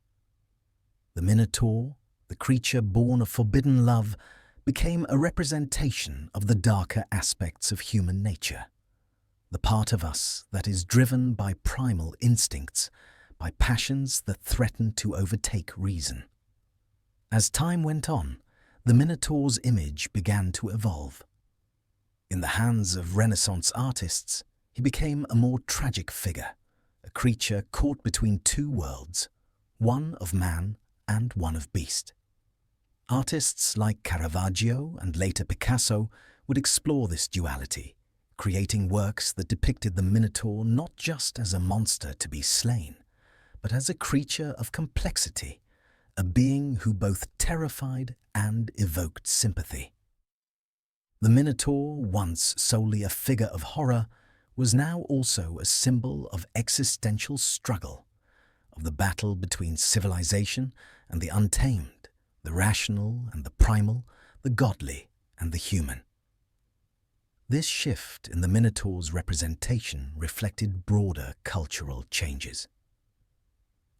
The Minotaur, the creature born of forbidden love, became a representation of the darker aspects of human nature, the part of us that is driven by primal instincts, by passions that threaten to overtake reason. As time went on, the Minotaur's image began to evolve. In the hands of Renaissance artists, he became a more tragic figure, a creature caught between two worlds, one of man and one of beast. Artists like Caravaggio and later Picasso would explore this duality, creating works that depicted the Minotaur not just as a monster to be slain, but as a creature of complexity, a being who both terrified and evoked sympathy. The Minotaur, once solely a figure of horror, was now also a symbol of existential struggle, of the battle between civilization and the untamed, the rational and the primal, the godly and the human. This shift in the Minotaur's representation reflected broader cultural changes.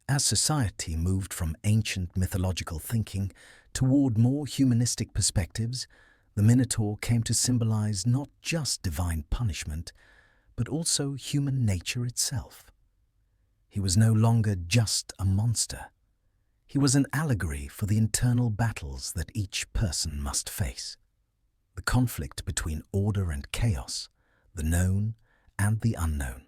As society moved from ancient mythological thinking toward more humanistic perspectives, the Minotaur came to symbolize not just divine punishment, but also human nature itself. He was no longer just a monster. He was an allegory for the internal battles that each person must face. The conflict between order and chaos, the known and the unknown.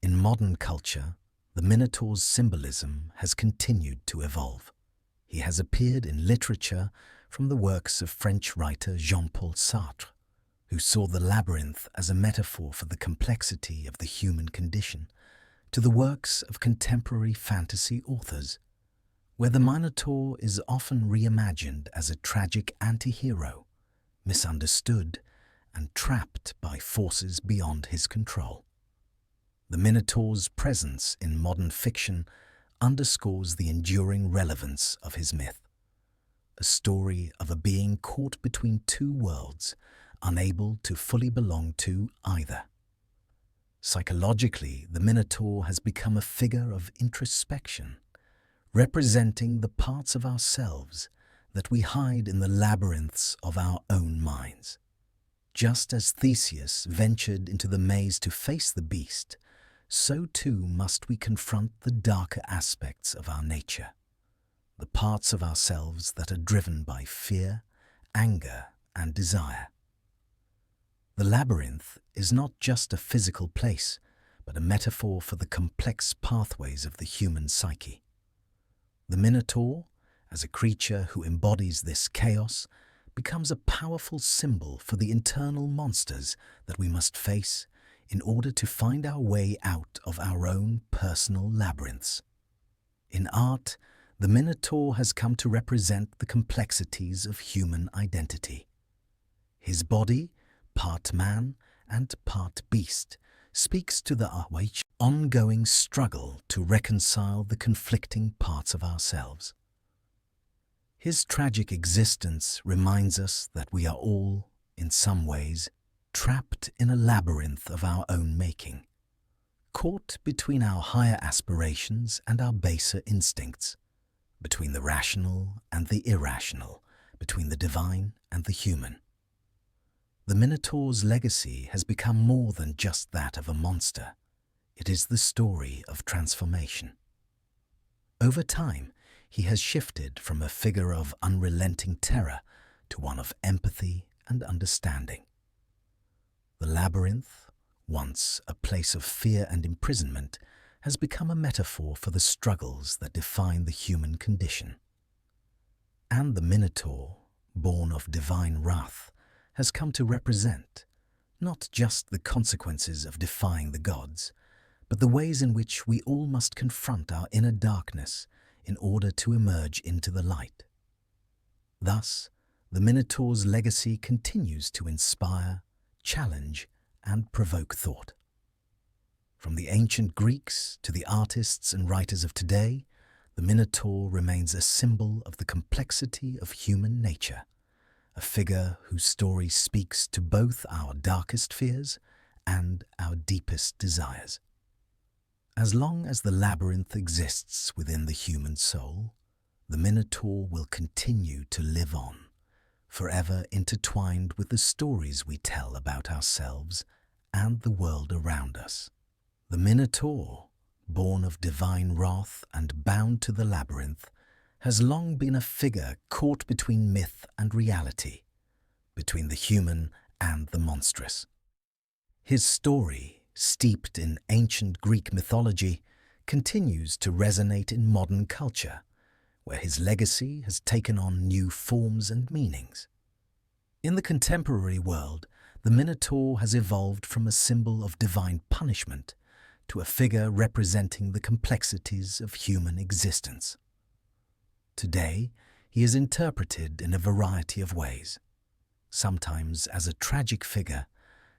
In In modern culture, the Minotaur's symbolism has continued to evolve. He has appeared in literature from the works of French writer Jean-Paul Sartre, who saw the labyrinth as a metaphor for the complexity of the human condition, to the works of contemporary fantasy authors, where the Minotaur is often reimagined as a tragic anti-hero, misunderstood and trapped by forces beyond his control. The Minotaur's presence in modern fiction underscores the enduring relevance of his myth, a story of a being caught between two worlds, unable to fully belong to either. Psychologically, the Minotaur has become a figure of introspection, representing the parts of ourselves that we hide in the labyrinths of our own minds. Just as Theseus ventured into the maze to face the beast, so too must we confront the darker aspects of our nature, the parts of ourselves that are driven by fear, anger, and desire. The labyrinth is not just a physical place, but a metaphor for the complex pathways of the human psyche. The Minotaur, as a creature who embodies this chaos, becomes a powerful symbol for the internal monsters that we must face in order to find our way out of our own personal labyrinths. In art, the Minotaur has come to represent the complexities of human identity. His body, part man and part beast, speaks to the ongoing struggle to reconcile the conflicting parts of ourselves. His tragic existence reminds us that we are all, in some ways, trapped in a labyrinth of our own making, caught between our higher aspirations and our baser instincts, between the rational and the irrational, between the divine and the human. The Minotaur's legacy has become more than just that of a monster. It is the story of transformation. Over time, he has shifted from a figure of unrelenting terror to one of empathy and understanding. The labyrinth, once a place of fear and imprisonment, has become a metaphor for the struggles that define the human condition. And the Minotaur, born of divine wrath, has come to represent not just the consequences of defying the gods, but the ways in which we all must confront our inner darkness in order to emerge into the light. Thus, the Minotaur's legacy continues to inspire, challenge, and provoke thought. From the ancient Greeks to the artists and writers of today, the Minotaur remains a symbol of the complexity of human nature, a figure whose story speaks to both our darkest fears and our deepest desires. As long as the labyrinth exists within the human soul, the Minotaur will continue to live on, forever intertwined with the stories we tell about ourselves and the world around us. The Minotaur, born of divine wrath and bound to the labyrinth, has long been a figure caught between myth and reality, between the human and the monstrous. His story, steeped in ancient Greek mythology, continues to resonate in modern culture, where his legacy has taken on new forms and meanings. In the contemporary world, the Minotaur has evolved from a symbol of divine punishment to a figure representing the complexities of human existence. Today, he is interpreted in a variety of ways, sometimes as a tragic figure,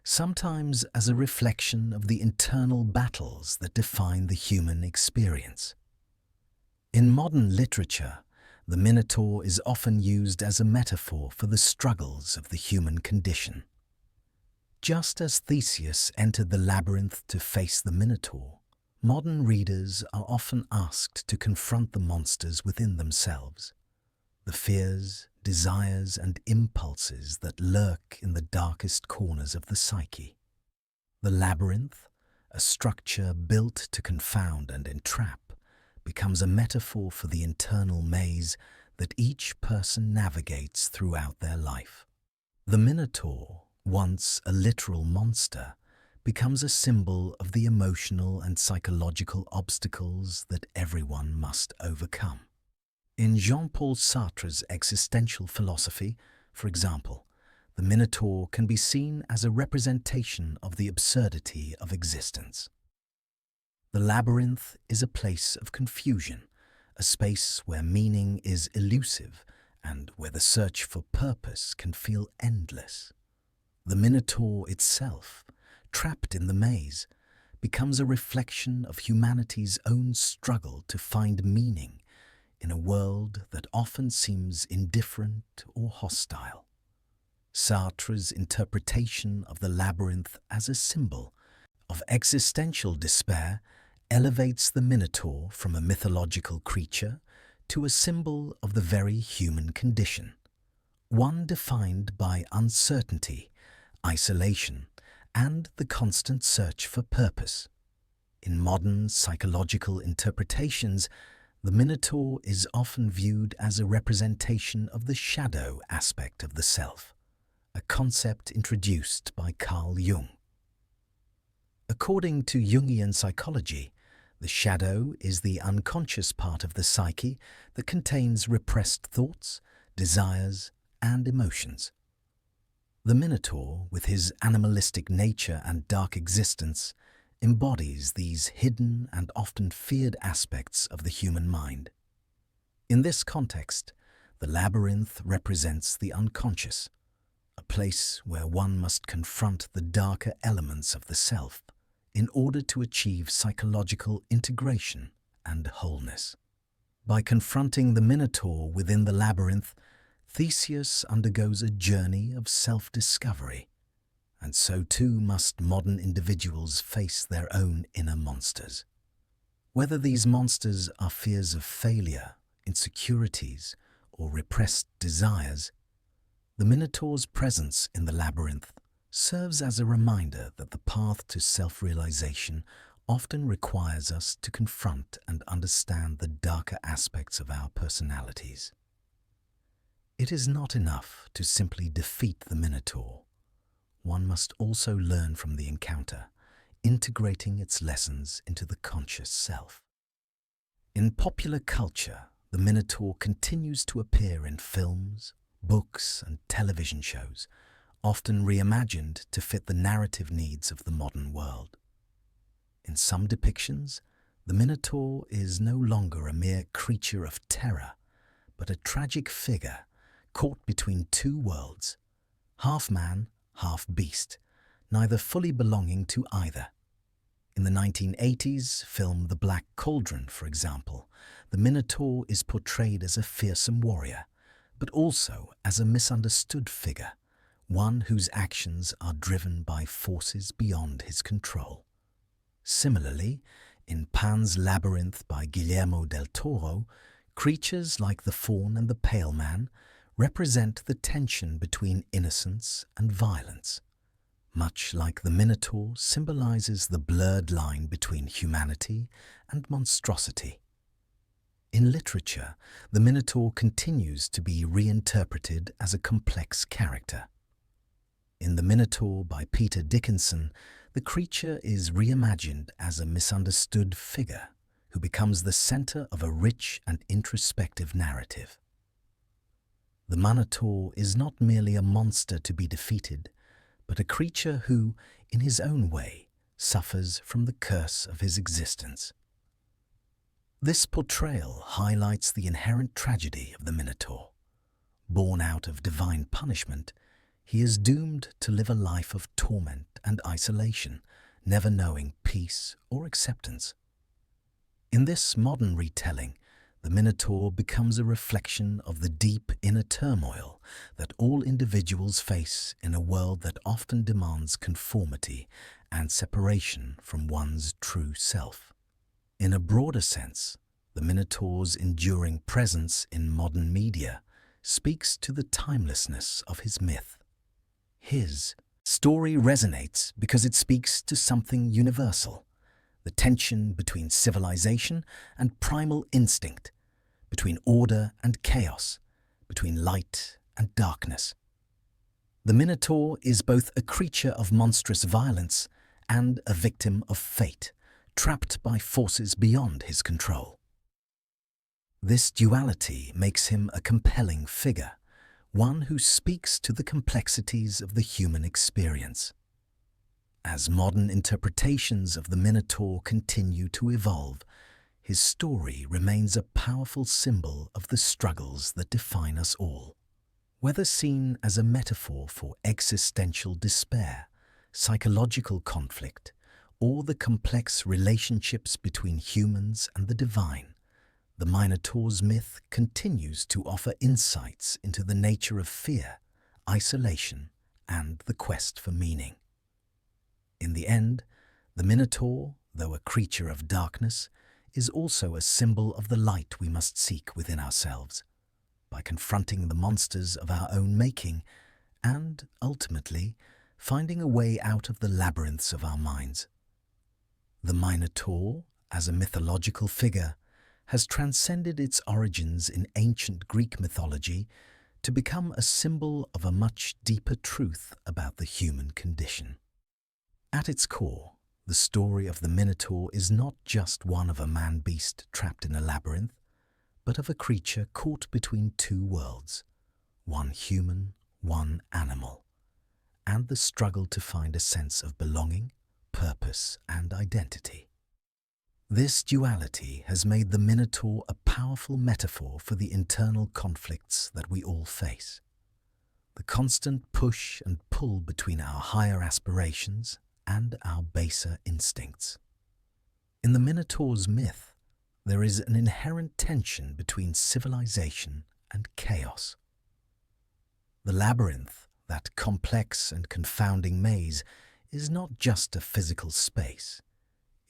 sometimes as a reflection of the internal battles that define the human experience. In modern literature, the Minotaur is often used as a metaphor for the struggles of the human condition. Just as Theseus entered the labyrinth to face the Minotaur, modern readers are often asked to confront the monsters within themselves, the fears, desires, and impulses that lurk in the darkest corners of the psyche. The labyrinth, a structure built to confound and entrap, becomes a metaphor for the internal maze that each person navigates throughout their life. The Minotaur, once a literal monster, becomes a symbol of the emotional and psychological obstacles that everyone must overcome. In Jean-Paul Sartre's existential philosophy, for example, the Minotaur can be seen as a representation of the absurdity of existence. The labyrinth is a place of confusion, a space where meaning is elusive and where the search for purpose can feel endless. The Minotaur itself, trapped in the maze, becomes a reflection of humanity's own struggle to find meaning in a world that often seems indifferent or hostile. Sartre's interpretation of the labyrinth as a symbol of existential despair elevates the Minotaur from a mythological creature to a symbol of the very human condition, one defined by uncertainty, isolation, and the constant search for purpose. In modern psychological interpretations, the Minotaur is often viewed as a representation of the shadow aspect of the self, a concept introduced by Carl Jung. According to Jungian psychology, the shadow is the unconscious part of the psyche that contains repressed thoughts, desires, and emotions. The Minotaur, with his animalistic nature and dark existence, embodies these hidden and often feared aspects of the human mind. In this context, the labyrinth represents the unconscious, a place where one must confront the darker elements of the self in order to achieve psychological integration and wholeness. By confronting the Minotaur within the labyrinth, Theseus undergoes a journey of self-discovery, and so too must modern individuals face their own inner monsters. Whether these monsters are fears of failure, insecurities, or repressed desires, the Minotaur's presence in the labyrinth serves as a reminder that the path to self-realization often requires us to confront and understand the darker aspects of our personalities. It is not enough to simply defeat the Minotaur. One must also learn from the encounter, integrating its lessons into the conscious self. In popular culture, the Minotaur continues to appear in films, books, and television shows, often reimagined to fit the narrative needs of the modern world. In some depictions, the Minotaur is no longer a mere creature of terror, but a tragic figure caught between two worlds, half man, half beast, neither fully belonging to either. In the 1980s film The Black Cauldron, for example, the Minotaur is portrayed as a fearsome warrior, but also as a misunderstood figure, one whose actions are driven by forces beyond his control. Similarly, in Pan's Labyrinth by Guillermo del Toro, creatures like the Faun and the Pale Man represent the tension between innocence and violence, much like the Minotaur symbolizes the blurred line between humanity and monstrosity. In literature, the Minotaur continues to be reinterpreted as a complex character. In The Minotaur by Peter Dickinson, the creature is reimagined as a misunderstood figure who becomes the center of a rich and introspective narrative. The Minotaur is not merely a monster to be defeated, but a creature who, in his own way, suffers from the curse of his existence. This portrayal highlights the inherent tragedy of the Minotaur. Born out of divine punishment, he is doomed to live a life of torment and isolation, never knowing peace or acceptance. In this modern retelling, the Minotaur becomes a reflection of the deep inner turmoil that all individuals face in a world that often demands conformity and separation from one's true self. In a broader sense, the Minotaur's enduring presence in modern media speaks to the timelessness of his myth. His story resonates because it speaks to something universal, the tension between civilization and primal instinct, between order and chaos, between light and darkness. The Minotaur is both a creature of monstrous violence and a victim of fate, trapped by forces beyond his control. This duality makes him a compelling figure, one who speaks to the complexities of the human experience. As modern interpretations of the Minotaur continue to evolve, his story remains a powerful symbol of the struggles that define us all. Whether seen as a metaphor for existential despair, psychological conflict, or the complex relationships between humans and the divine, the Minotaur's myth continues to offer insights into the nature of fear, isolation, and the quest for meaning. In the end, the Minotaur, though a creature of darkness, is also a symbol of the light we must seek within ourselves, by confronting the monsters of our own making and, ultimately, finding a way out of the labyrinths of our minds. The Minotaur, as a mythological figure, has transcended its origins in ancient Greek mythology to become a symbol of a much deeper truth about the human condition. At its core, the story of the Minotaur is not just one of a man-beast trapped in a labyrinth, but of a creature caught between two worlds, one human, one animal, and the struggle to find a sense of belonging, purpose, and identity. This duality has made the Minotaur a powerful metaphor for the internal conflicts that we all face. The constant push and pull between our higher aspirations and our baser instincts. In the Minotaur's myth, there is an inherent tension between civilization and chaos. The labyrinth, that complex and confounding maze, is not just a physical space.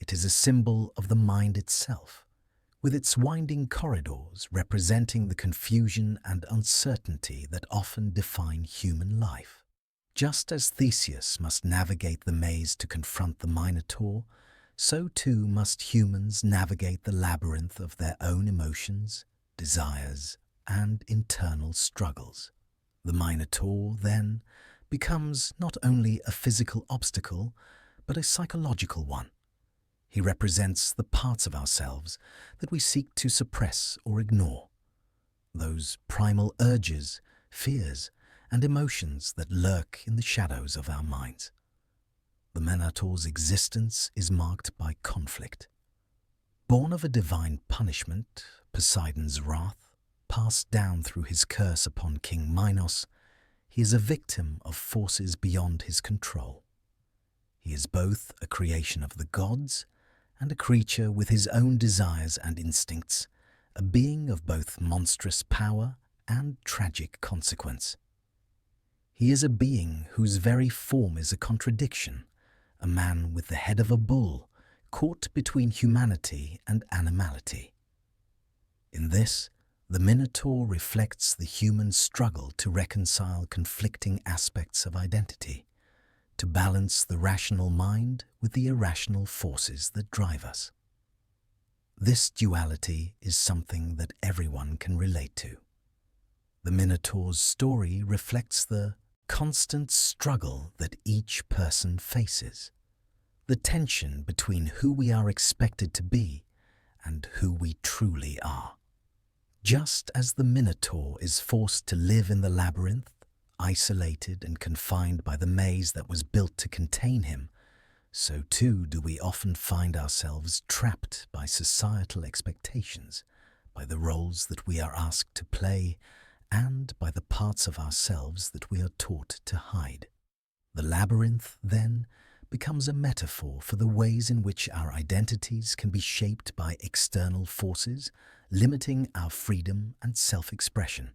It is a symbol of the mind itself, with its winding corridors representing the confusion and uncertainty that often define human life. Just as Theseus must navigate the maze to confront the Minotaur, so too must humans navigate the labyrinth of their own emotions, desires, and internal struggles. The Minotaur, then, becomes not only a physical obstacle, but a psychological one. He represents the parts of ourselves that we seek to suppress or ignore, those primal urges, fears, and emotions that lurk in the shadows of our minds. The Minotaur's existence is marked by conflict. Born of a divine punishment, Poseidon's wrath, passed down through his curse upon King Minos, he is a victim of forces beyond his control. He is both a creation of the gods and a creature with his own desires and instincts, a being of both monstrous power and tragic consequence. He is a being whose very form is a contradiction, a man with the head of a bull, caught between humanity and animality. In this, the Minotaur reflects the human struggle to reconcile conflicting aspects of identity, to balance the rational mind with the irrational forces that drive us. This duality is something that everyone can relate to. The Minotaur's story reflects the constant struggle that each person faces, the tension between who we are expected to be and who we truly are. Just as the Minotaur is forced to live in the labyrinth, isolated and confined by the maze that was built to contain him, so too do we often find ourselves trapped by societal expectations, by the roles that we are asked to play, and by the parts of ourselves that we are taught to hide. The labyrinth, then, becomes a metaphor for the ways in which our identities can be shaped by external forces, limiting our freedom and self-expression.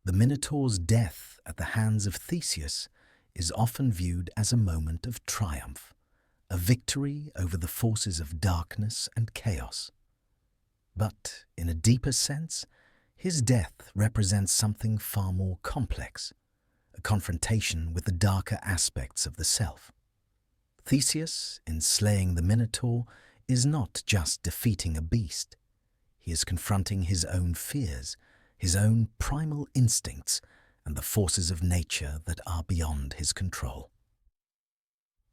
The Minotaur's death at the hands of Theseus is often viewed as a moment of triumph, a victory over the forces of darkness and chaos. But, in a deeper sense, his death represents something far more complex, a confrontation with the darker aspects of the self. Theseus, in slaying the Minotaur, is not just defeating a beast. He is confronting his own fears, his own primal instincts, and the forces of nature that are beyond his control.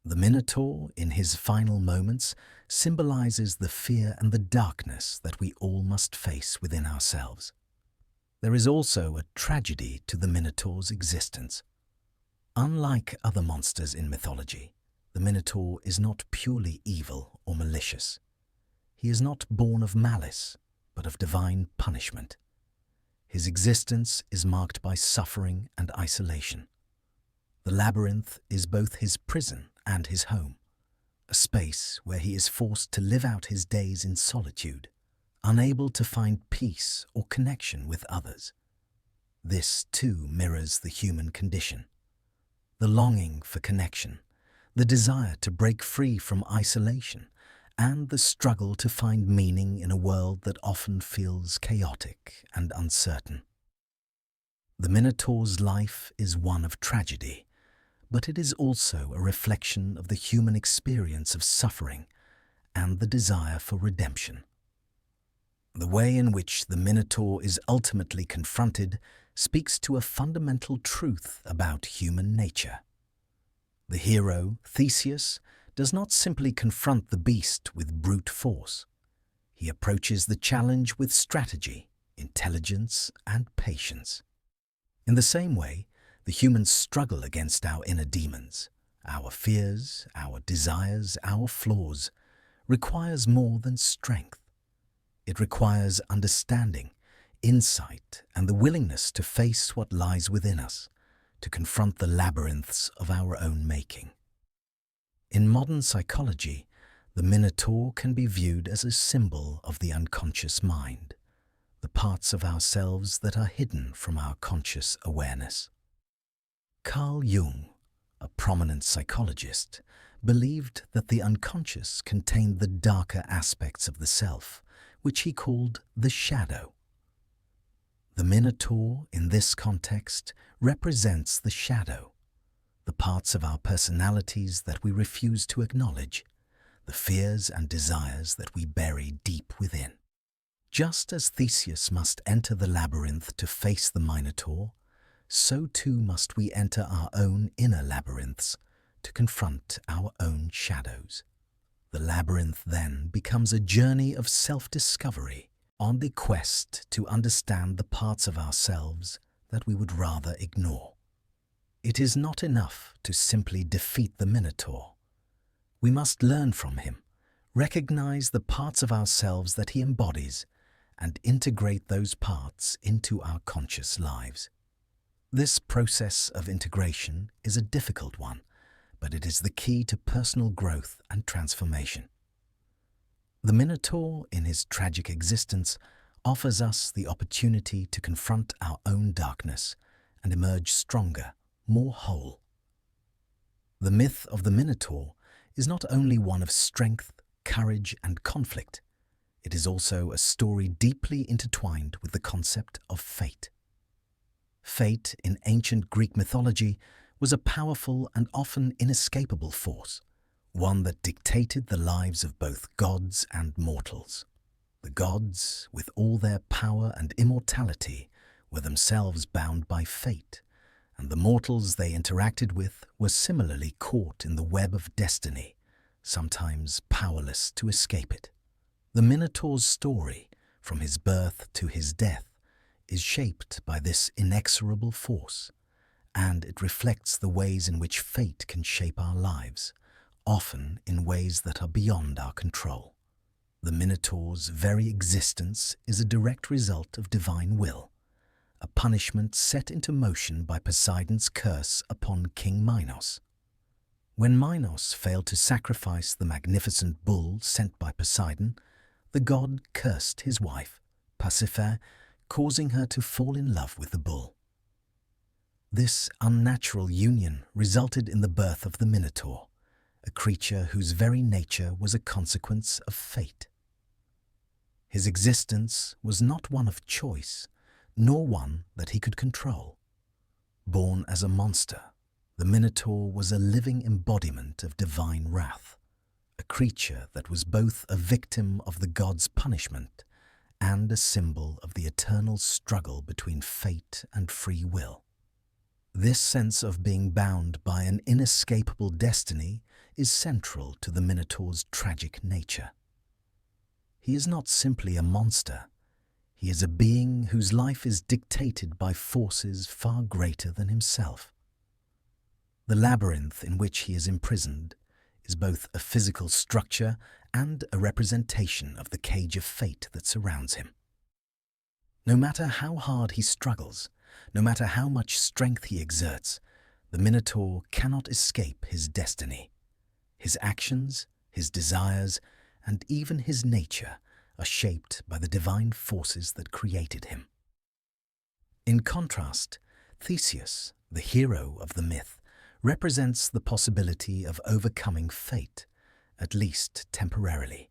The Minotaur, in his final moments, symbolizes the fear and the darkness that we all must face within ourselves. There is also a tragedy to the Minotaur's existence. Unlike other monsters in mythology, the Minotaur is not purely evil or malicious. He is not born of malice, but of divine punishment. His existence is marked by suffering and isolation. The labyrinth is both his prison and his home, a space where he is forced to live out his days in solitude, unable to find peace or connection with others. This, too, mirrors the human condition. The longing for connection, the desire to break free from isolation, and the struggle to find meaning in a world that often feels chaotic and uncertain. The Minotaur's life is one of tragedy, but it is also a reflection of the human experience of suffering and the desire for redemption. The way in which the Minotaur is ultimately confronted speaks to a fundamental truth about human nature. The hero, Theseus, does not simply confront the beast with brute force. He approaches the challenge with strategy, intelligence, and patience. In the same way, the humans struggle against our inner demons. Our fears, our desires, our flaws requires more than strength. It requires understanding, insight, and the willingness to face what lies within us, to confront the labyrinths of our own making. In modern psychology, the Minotaur can be viewed as a symbol of the unconscious mind, the parts of ourselves that are hidden from our conscious awareness. Carl Jung, a prominent psychologist, believed that the unconscious contained the darker aspects of the self, which he called the shadow. The Minotaur, in this context, represents the shadow, the parts of our personalities that we refuse to acknowledge, the fears and desires that we bury deep within. Just as Theseus must enter the labyrinth to face the Minotaur, so too must we enter our own inner labyrinths to confront our own shadows. The labyrinth then becomes a journey of self-discovery on the quest to understand the parts of ourselves that we would rather ignore. It is not enough to simply defeat the Minotaur. We must learn from him, recognize the parts of ourselves that he embodies, and integrate those parts into our conscious lives. This process of integration is a difficult one, but it is the key to personal growth and transformation. The Minotaur, in his tragic existence, offers us the opportunity to confront our own darkness and emerge stronger, more whole. The myth of the Minotaur is not only one of strength, courage, and conflict. It is also a story deeply intertwined with the concept of fate. Fate, in ancient Greek mythology, was a powerful and often inescapable force, one that dictated the lives of both gods and mortals. The gods, with all their power and immortality, were themselves bound by fate, and the mortals they interacted with were similarly caught in the web of destiny, sometimes powerless to escape it. The Minotaur's story, from his birth to his death, is shaped by this inexorable force, and it reflects the ways in which fate can shape our lives, often in ways that are beyond our control. The Minotaur's very existence is a direct result of divine will, a punishment set into motion by Poseidon's curse upon King Minos. When Minos failed to sacrifice the magnificent bull sent by Poseidon, the god cursed his wife, Pasiphae, causing her to fall in love with the bull. This unnatural union resulted in the birth of the Minotaur, a creature whose very nature was a consequence of fate. His existence was not one of choice, nor one that he could control. Born as a monster, the Minotaur was a living embodiment of divine wrath, a creature that was both a victim of the god's punishment and a symbol of the eternal struggle between fate and free will. This sense of being bound by an inescapable destiny is central to the Minotaur's tragic nature. He is not simply a monster. He is a being whose life is dictated by forces far greater than himself. The labyrinth in which he is imprisoned is both a physical structure and a representation of the cage of fate that surrounds him. No matter how hard he struggles, no matter how much strength he exerts, the Minotaur cannot escape his destiny. His actions, his desires, and even his nature are shaped by the divine forces that created him. In contrast, Theseus, the hero of the myth, represents the possibility of overcoming fate, at least temporarily.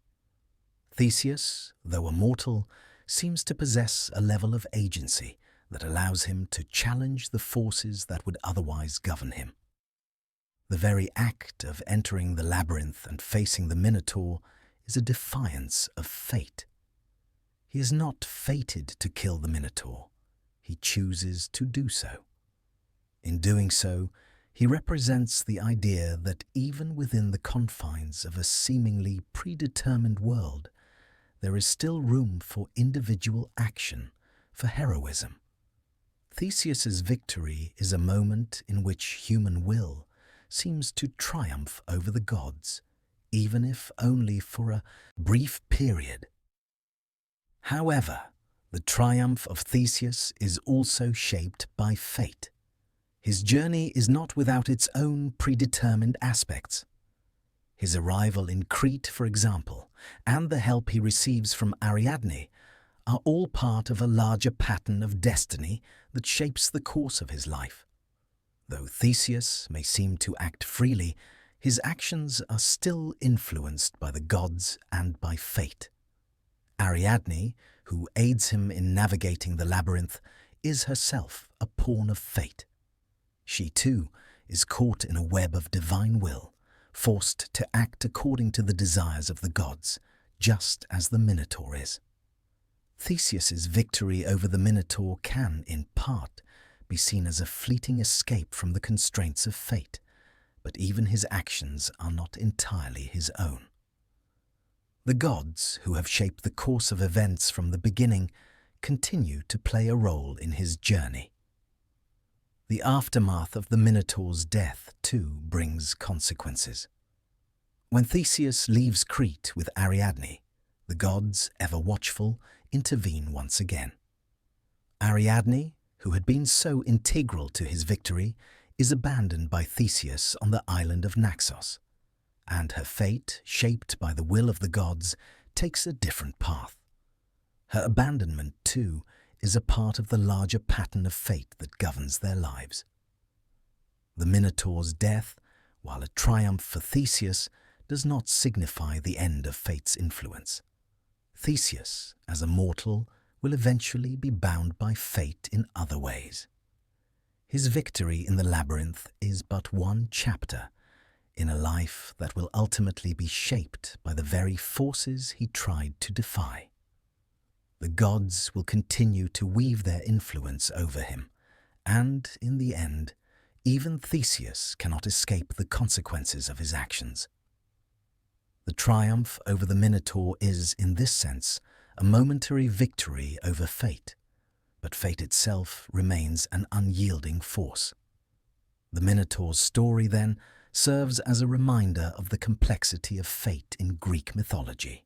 Theseus, though a mortal, seems to possess a level of agency that allows him to challenge the forces that would otherwise govern him. The very act of entering the labyrinth and facing the Minotaur is a defiance of fate. He is not fated to kill the Minotaur. He chooses to do so. In doing so, he represents the idea that even within the confines of a seemingly predetermined world, there is still room for individual action, for heroism. Theseus's victory is a moment in which human will seems to triumph over the gods, even if only for a brief period. However, the triumph of Theseus is also shaped by fate. His journey is not without its own predetermined aspects. His arrival in Crete, for example, and the help he receives from Ariadne are all part of a larger pattern of destiny that shapes the course of his life. Though Theseus may seem to act freely, his actions are still influenced by the gods and by fate. Ariadne, who aids him in navigating the labyrinth, is herself a pawn of fate. She, too, is caught in a web of divine will, forced to act according to the desires of the gods, just as the Minotaur is. Theseus's victory over the Minotaur can, in part, be seen as a fleeting escape from the constraints of fate, but even his actions are not entirely his own. The gods, who have shaped the course of events from the beginning, continue to play a role in his journey. The aftermath of the Minotaur's death, too, brings consequences. When Theseus leaves Crete with Ariadne, the gods, ever watchful, intervene once again. Ariadne, who had been so integral to his victory, is abandoned by Theseus on the island of Naxos, and her fate, shaped by the will of the gods, takes a different path. Her abandonment, too, is a part of the larger pattern of fate that governs their lives. The Minotaur's death, while a triumph for Theseus, does not signify the end of fate's influence. Theseus, as a mortal, will eventually be bound by fate in other ways. His victory in the labyrinth is but one chapter in a life that will ultimately be shaped by the very forces he tried to defy. The gods will continue to weave their influence over him, and, in the end, even Theseus cannot escape the consequences of his actions. The triumph over the Minotaur is, in this sense, a momentary victory over fate, but fate itself remains an unyielding force. The Minotaur's story, then, serves as a reminder of the complexity of fate in Greek mythology.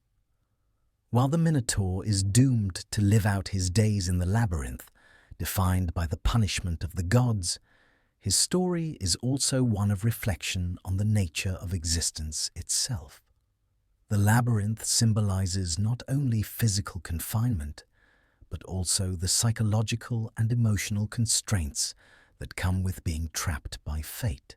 While the Minotaur is doomed to live out his days in the labyrinth, defined by the punishment of the gods, his story is also one of reflection on the nature of existence itself. The labyrinth symbolizes not only physical confinement, but also the psychological and emotional constraints that come with being trapped by fate.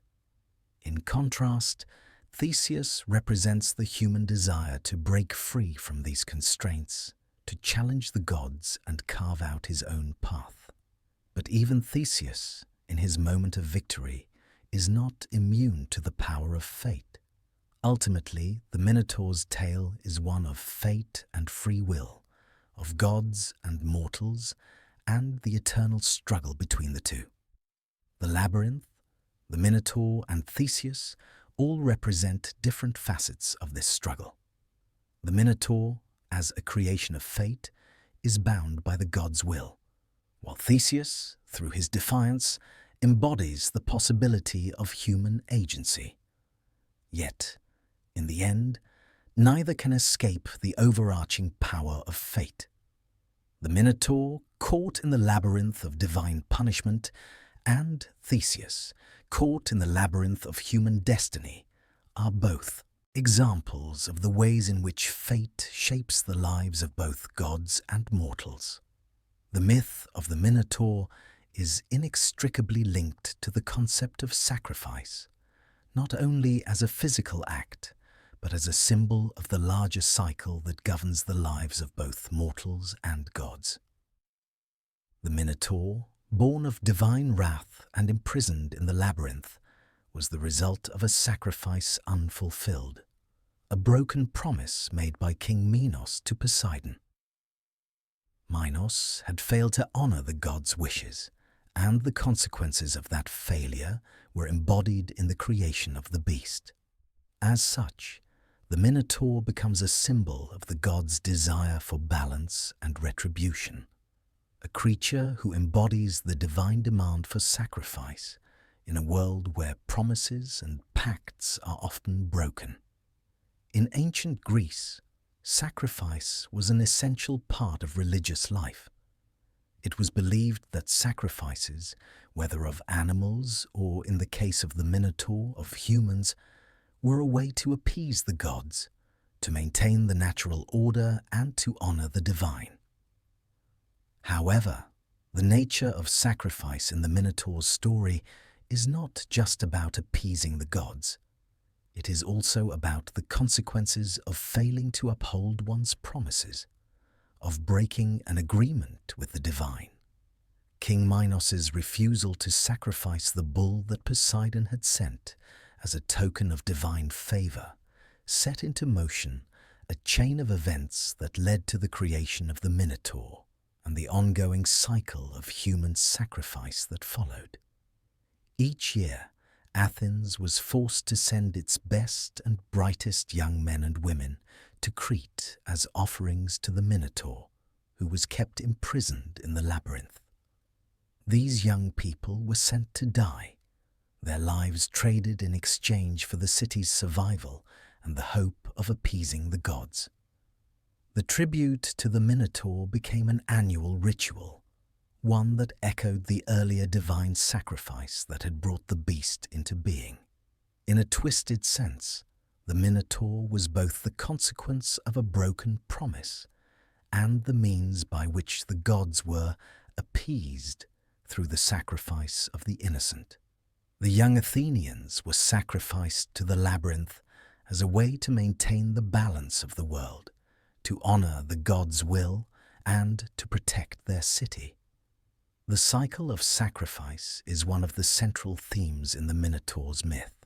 In contrast, Theseus represents the human desire to break free from these constraints, to challenge the gods and carve out his own path. But even Theseus, in his moment of victory, is not immune to the power of fate. Ultimately, the Minotaur's tale is one of fate and free will, of gods and mortals, and the eternal struggle between the two. The labyrinth, the Minotaur, and Theseus all represent different facets of this struggle. The Minotaur, as a creation of fate, is bound by the god's will, while Theseus, through his defiance, embodies the possibility of human agency. Yet, in the end, neither can escape the overarching power of fate. The Minotaur, caught in the labyrinth of divine punishment, and Theseus, caught in the labyrinth of human destiny, are both examples of the ways in which fate shapes the lives of both gods and mortals. The myth of the Minotaur is inextricably linked to the concept of sacrifice, not only as a physical act, but as a symbol of the larger cycle that governs the lives of both mortals and gods. The Minotaur, born of divine wrath and imprisoned in the labyrinth, was the result of a sacrifice unfulfilled, a broken promise made by King Minos to Poseidon. Minos had failed to honor the god's wishes, and the consequences of that failure were embodied in the creation of the beast. As such, the Minotaur becomes a symbol of the god's desire for balance and retribution, a creature who embodies the divine demand for sacrifice in a world where promises and pacts are often broken. In ancient Greece, sacrifice was an essential part of religious life. It was believed that sacrifices, whether of animals or, in the case of the Minotaur, of humans, were a way to appease the gods, to maintain the natural order, and to honor the divine. However, the nature of sacrifice in the Minotaur's story is not just about appeasing the gods. It is also about the consequences of failing to uphold one's promises, of breaking an agreement with the divine. King Minos's refusal to sacrifice the bull that Poseidon had sent as a token of divine favor set into motion a chain of events that led to the creation of the Minotaur and the ongoing cycle of human sacrifice that followed. Each year, Athens was forced to send its best and brightest young men and women to Crete as offerings to the Minotaur, who was kept imprisoned in the labyrinth. These young people were sent to die, their lives traded in exchange for the city's survival and the hope of appeasing the gods. The tribute to the Minotaur became an annual ritual, one that echoed the earlier divine sacrifice that had brought the beast into being. In a twisted sense, the Minotaur was both the consequence of a broken promise and the means by which the gods were appeased through the sacrifice of the innocent. The young Athenians were sacrificed to the labyrinth as a way to maintain the balance of the world, to honor the gods' will, and to protect their city. The cycle of sacrifice is one of the central themes in the Minotaur's myth.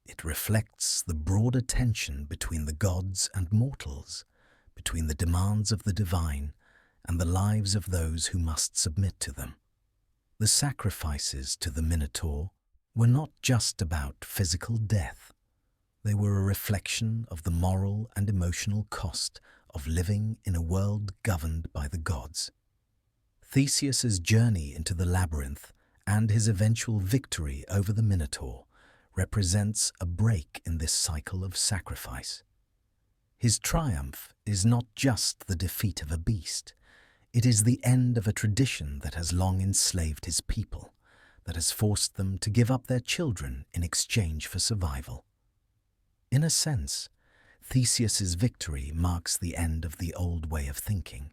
It reflects the broader tension between the gods and mortals, between the demands of the divine and the lives of those who must submit to them. The sacrifices to the Minotaur were not just about physical death. They were a reflection of the moral and emotional cost of living in a world governed by the gods. Theseus's journey into the labyrinth and his eventual victory over the Minotaur represents a break in this cycle of sacrifice. His triumph is not just the defeat of a beast. It is the end of a tradition that has long enslaved his people, that has forced them to give up their children in exchange for survival. In a sense, Theseus's victory marks the end of the old way of thinking,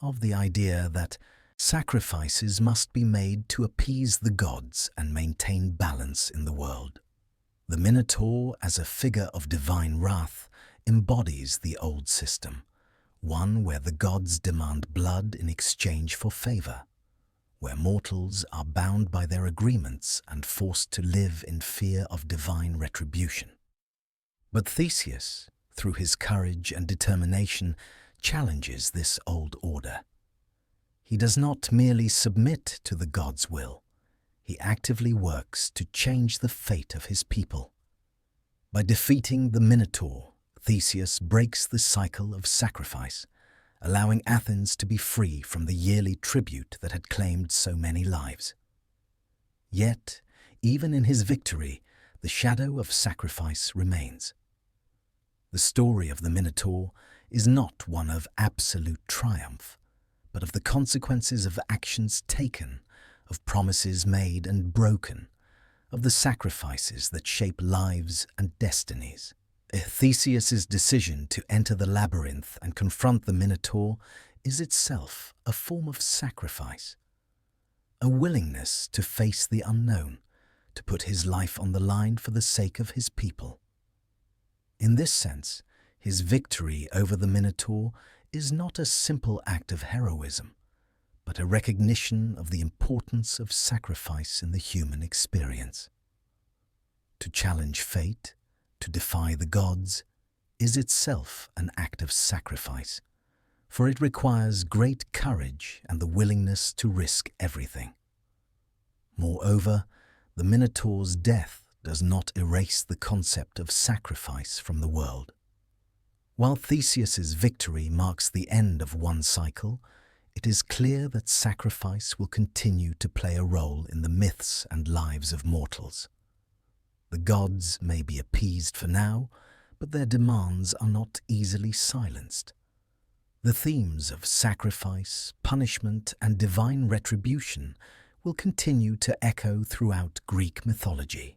of the idea that sacrifices must be made to appease the gods and maintain balance in the world. The Minotaur, as a figure of divine wrath, embodies the old system, one where the gods demand blood in exchange for favor, where mortals are bound by their agreements and forced to live in fear of divine retribution. But Theseus, through his courage and determination, challenges this old order. He does not merely submit to the god's will. He actively works to change the fate of his people. By defeating the Minotaur, Theseus breaks the cycle of sacrifice, allowing Athens to be free from the yearly tribute that had claimed so many lives. Yet, even in his victory, the shadow of sacrifice remains. The story of the Minotaur is not one of absolute triumph, but of the consequences of actions taken, of promises made and broken, of the sacrifices that shape lives and destinies. Theseus's decision to enter the labyrinth and confront the Minotaur is itself a form of sacrifice, a willingness to face the unknown, to put his life on the line for the sake of his people. In this sense, his victory over the Minotaur is not a simple act of heroism, but a recognition of the importance of sacrifice in the human experience. To challenge fate, to defy the gods, is itself an act of sacrifice, for it requires great courage and the willingness to risk everything. Moreover, the Minotaur's death does not erase the concept of sacrifice from the world. While Theseus's victory marks the end of one cycle, it is clear that sacrifice will continue to play a role in the myths and lives of mortals. The gods may be appeased for now, but their demands are not easily silenced. The themes of sacrifice, punishment, and divine retribution will continue to echo throughout Greek mythology,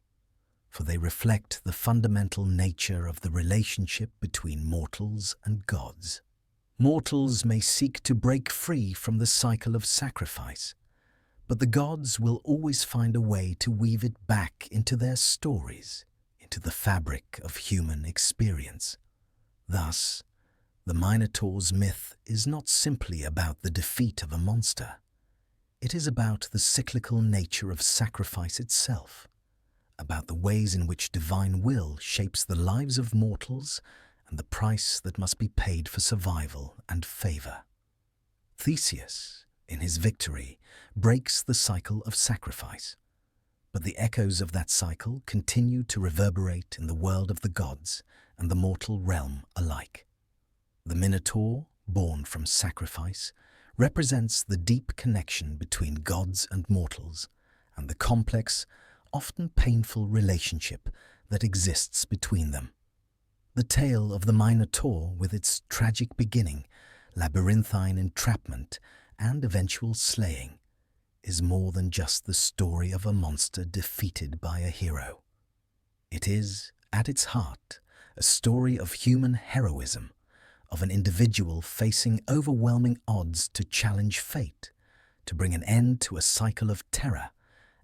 for they reflect the fundamental nature of the relationship between mortals and gods. Mortals may seek to break free from the cycle of sacrifice, but the gods will always find a way to weave it back into their stories, into the fabric of human experience. Thus, the Minotaur's myth is not simply about the defeat of a monster. It is about the cyclical nature of sacrifice itself, about the ways in which divine will shapes the lives of mortals and the price that must be paid for survival and favor. Theseus, in his victory, breaks the cycle of sacrifice, but the echoes of that cycle continue to reverberate in the world of the gods and the mortal realm alike. The Minotaur, born from sacrifice, represents the deep connection between gods and mortals and the complex, often painful relationship that exists between them. The tale of the Minotaur, with its tragic beginning, labyrinthine entrapment, and eventual slaying, is more than just the story of a monster defeated by a hero. It is, at its heart, a story of human heroism, of an individual facing overwhelming odds to challenge fate, to bring an end to a cycle of terror,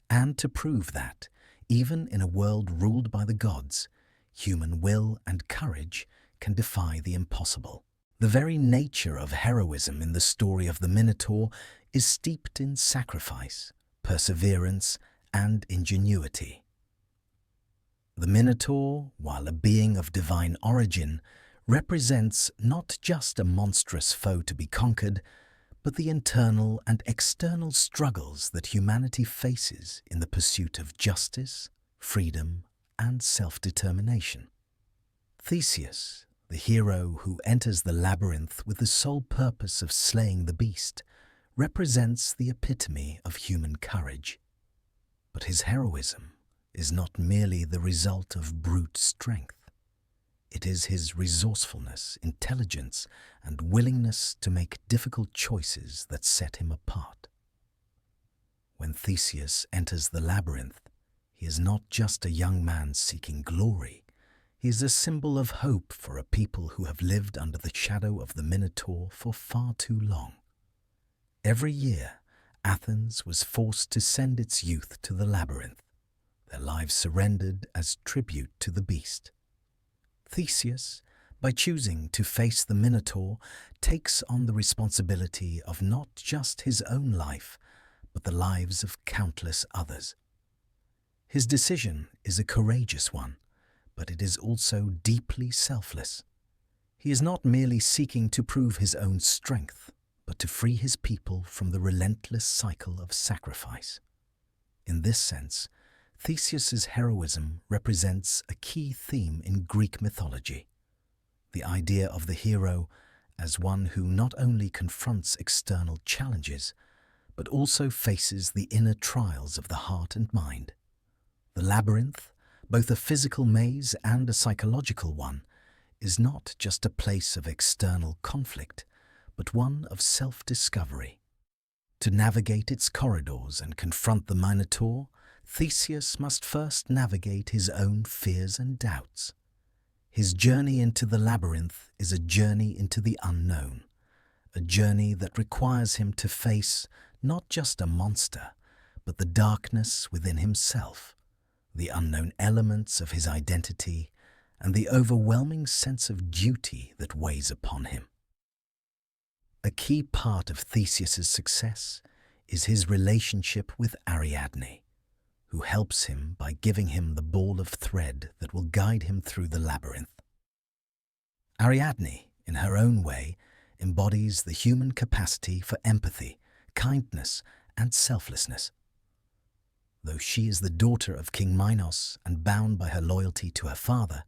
and to prove that, even in a world ruled by the gods, human will and courage can defy the impossible. The very nature of heroism in the story of the Minotaur is steeped in sacrifice, perseverance, and ingenuity. The Minotaur, while a being of divine origin, represents not just a monstrous foe to be conquered, but the internal and external struggles that humanity faces in the pursuit of justice, freedom, and self-determination. Theseus, the hero who enters the labyrinth with the sole purpose of slaying the beast, represents the epitome of human courage. But his heroism is not merely the result of brute strength. It is his resourcefulness, intelligence, and willingness to make difficult choices that set him apart. When Theseus enters the labyrinth, he is not just a young man seeking glory. He is a symbol of hope for a people who have lived under the shadow of the Minotaur for far too long. Every year, Athens was forced to send its youth to the labyrinth, their lives surrendered as tribute to the beast. Theseus, by choosing to face the Minotaur, takes on the responsibility of not just his own life, but the lives of countless others. His decision is a courageous one, but it is also deeply selfless. He is not merely seeking to prove his own strength, but to free his people from the relentless cycle of sacrifice. In this sense, Theseus's heroism represents a key theme in Greek mythology, the idea of the hero as one who not only confronts external challenges, but also faces the inner trials of the heart and mind. The labyrinth, both a physical maze and a psychological one, is not just a place of external conflict, but one of self-discovery. To navigate its corridors and confront the Minotaur, Theseus must first navigate his own fears and doubts. His journey into the labyrinth is a journey into the unknown, a journey that requires him to face not just a monster, but the darkness within himself, the unknown elements of his identity, and the overwhelming sense of duty that weighs upon him. A key part of Theseus's success is his relationship with Ariadne, who helps him by giving him the ball of thread that will guide him through the labyrinth. Ariadne, in her own way, embodies the human capacity for empathy, kindness, and selflessness. Though she is the daughter of King Minos and bound by her loyalty to her father,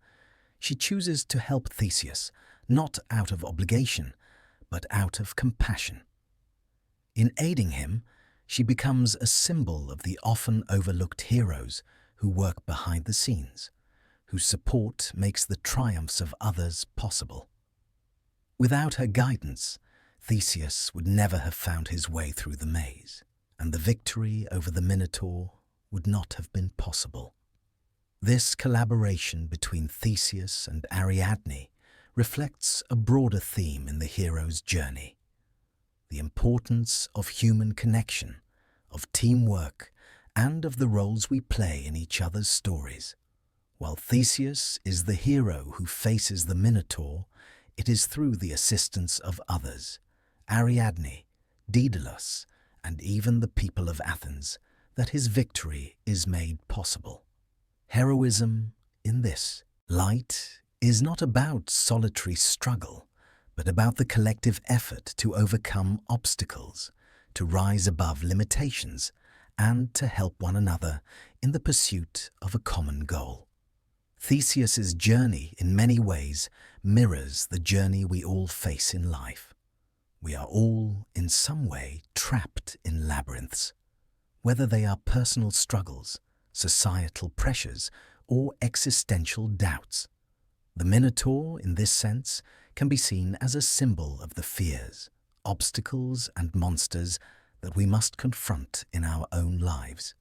she chooses to help Theseus, not out of obligation, but out of compassion. In aiding him, she becomes a symbol of the often overlooked heroes who work behind the scenes, whose support makes the triumphs of others possible. Without her guidance, Theseus would never have found his way through the maze, and the victory over the Minotaur would not have been possible. This collaboration between Theseus and Ariadne reflects a broader theme in the hero's journey: the importance of human connection, of teamwork, and of the roles we play in each other's stories. While Theseus is the hero who faces the Minotaur, it is through the assistance of others, Ariadne, Daedalus, and even the people of Athens, that his victory is made possible. Heroism, in this light, is not about solitary struggle, but about the collective effort to overcome obstacles, to rise above limitations, and to help one another in the pursuit of a common goal. Theseus's journey, in many ways, mirrors the journey we all face in life. We are all, in some way, trapped in labyrinths, whether they are personal struggles, societal pressures, or existential doubts. The Minotaur, in this sense, can be seen as a symbol of the fears, obstacles, and monsters that we must confront in our own lives.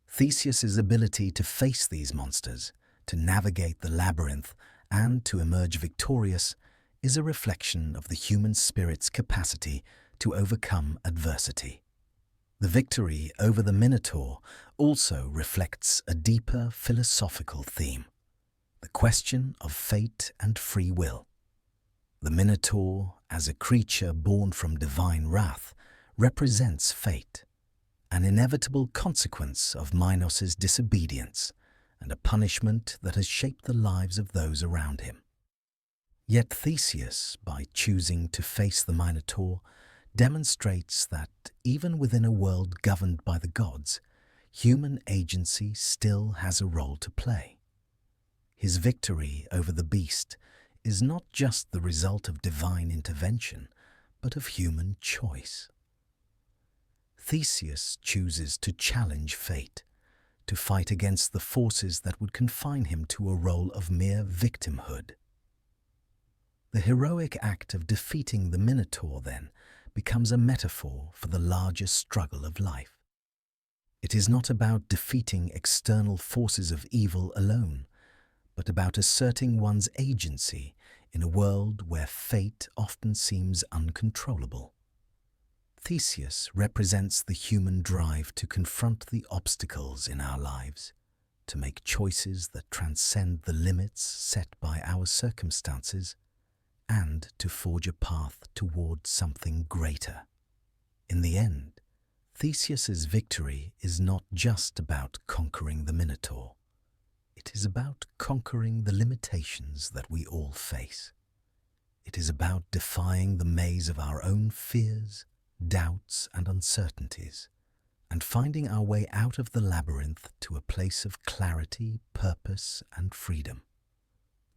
Theseus's ability to face these monsters, to navigate the labyrinth, and to emerge victorious is a reflection of the human spirit's capacity to overcome adversity. The victory over the Minotaur also reflects a deeper philosophical theme: the question of fate and free will. The Minotaur, as a creature born from divine wrath, represents fate, an inevitable consequence of Minos's disobedience, and a punishment that has shaped the lives of those around him. Yet Theseus, by choosing to face the Minotaur, demonstrates that, even within a world governed by the gods, human agency still has a role to play. His victory over the beast is not just the result of divine intervention, but of human choice. Theseus chooses to challenge fate, to fight against the forces that would confine him to a role of mere victimhood. The heroic act of defeating the Minotaur, then, becomes a metaphor for the larger struggle of life. It is not about defeating external forces of evil alone, but about asserting one's agency in a world where fate often seems uncontrollable. Theseus represents the human drive to confront the obstacles in our lives, to make choices that transcend the limits set by our circumstances, and to forge a path toward something greater. In the end, Theseus's victory is not just about conquering the Minotaur. It is about conquering the limitations that we all face. It is about defying the maze of our own fears, doubts, and uncertainties, and finding our way out of the labyrinth to a place of clarity, purpose, and freedom.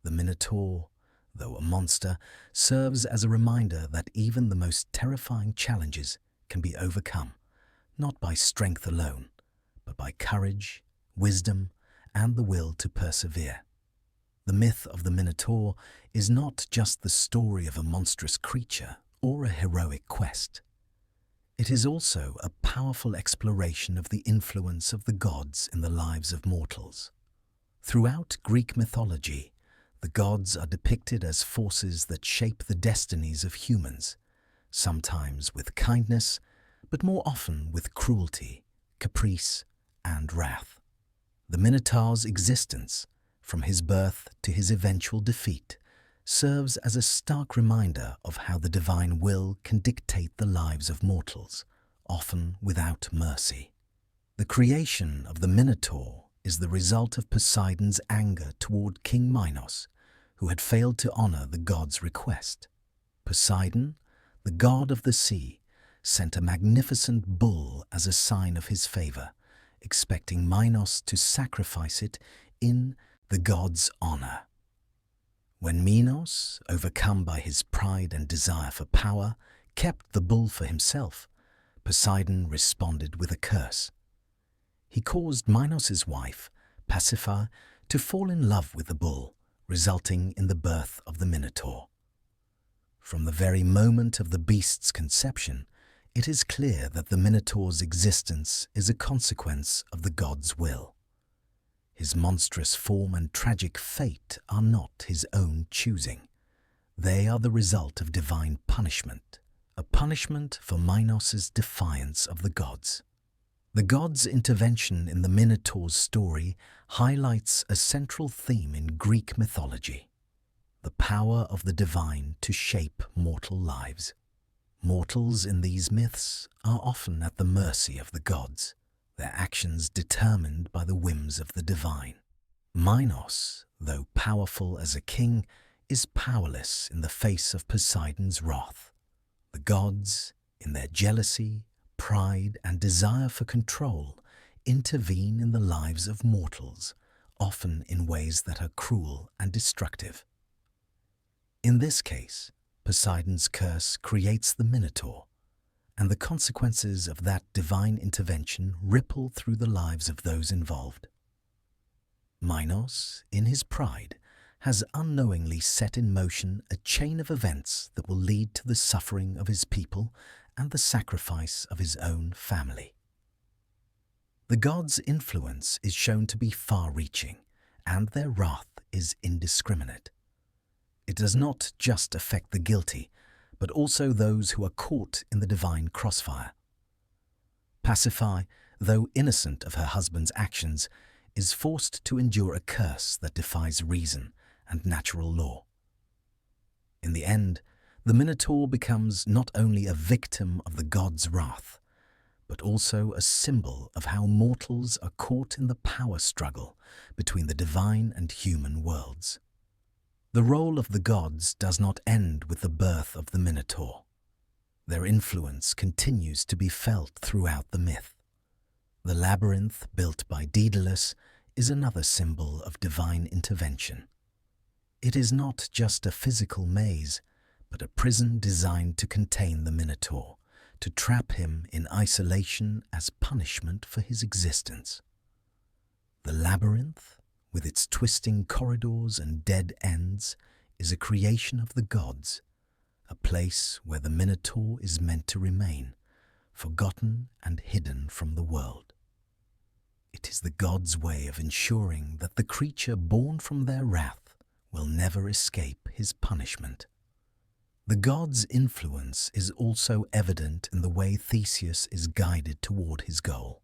The Minotaur, though a monster, serves as a reminder that even the most terrifying challenges can be overcome, not by strength alone, but by courage, wisdom, and the will to persevere. The myth of the Minotaur is not just the story of a monstrous creature or a heroic quest. It is also a powerful exploration of the influence of the gods in the lives of mortals. Throughout Greek mythology, the gods are depicted as forces that shape the destinies of humans, sometimes with kindness, but more often with cruelty, caprice, and wrath. The Minotaur's existence, from his birth to his eventual defeat, serves as a stark reminder of how the divine will can dictate the lives of mortals, often without mercy. The creation of the Minotaur is the result of Poseidon's anger toward King Minos, who had failed to honor the god's request. Poseidon, the god of the sea, sent a magnificent bull as a sign of his favor, expecting Minos to sacrifice it in the god's honor. When Minos, overcome by his pride and desire for power, kept the bull for himself, Poseidon responded with a curse. He caused Minos' wife, Pasiphae, to fall in love with the bull, resulting in the birth of the Minotaur. From the very moment of the beast's conception, it is clear that the Minotaur's existence is a consequence of the god's will. His monstrous form and tragic fate are not his own choosing. They are the result of divine punishment, a punishment for Minos' defiance of the gods. The god's intervention in the Minotaur's story highlights a central theme in Greek mythology: the power of the divine to shape mortal lives. Mortals in these myths are often at the mercy of the gods, their actions determined by the whims of the divine. Minos, though powerful as a king, is powerless in the face of Poseidon's wrath. The gods, in their jealousy, pride, and desire for control, intervene in the lives of mortals, often in ways that are cruel and destructive. In this case, Poseidon's curse creates the Minotaur, and the consequences of that divine intervention ripple through the lives of those involved. Minos, in his pride, has unknowingly set in motion a chain of events that will lead to the suffering of his people and the sacrifice of his own family. The gods' influence is shown to be far-reaching, and their wrath is indiscriminate. It does not just affect the guilty, but also those who are caught in the divine crossfire. Pasiphae, though innocent of her husband's actions, is forced to endure a curse that defies reason and natural law. In the end, the Minotaur becomes not only a victim of the god's wrath, but also a symbol of how mortals are caught in the power struggle between the divine and human worlds. The role of the gods does not end with the birth of the Minotaur. Their influence continues to be felt throughout the myth. The labyrinth built by Daedalus is another symbol of divine intervention. It is not just a physical maze, but a prison designed to contain the Minotaur, to trap him in isolation as punishment for his existence. The labyrinth, with its twisting corridors and dead ends, is a creation of the gods, a place where the Minotaur is meant to remain, forgotten and hidden from the world. It is the gods' way of ensuring that the creature born from their wrath will never escape his punishment. The gods' influence is also evident in the way Theseus is guided toward his goal.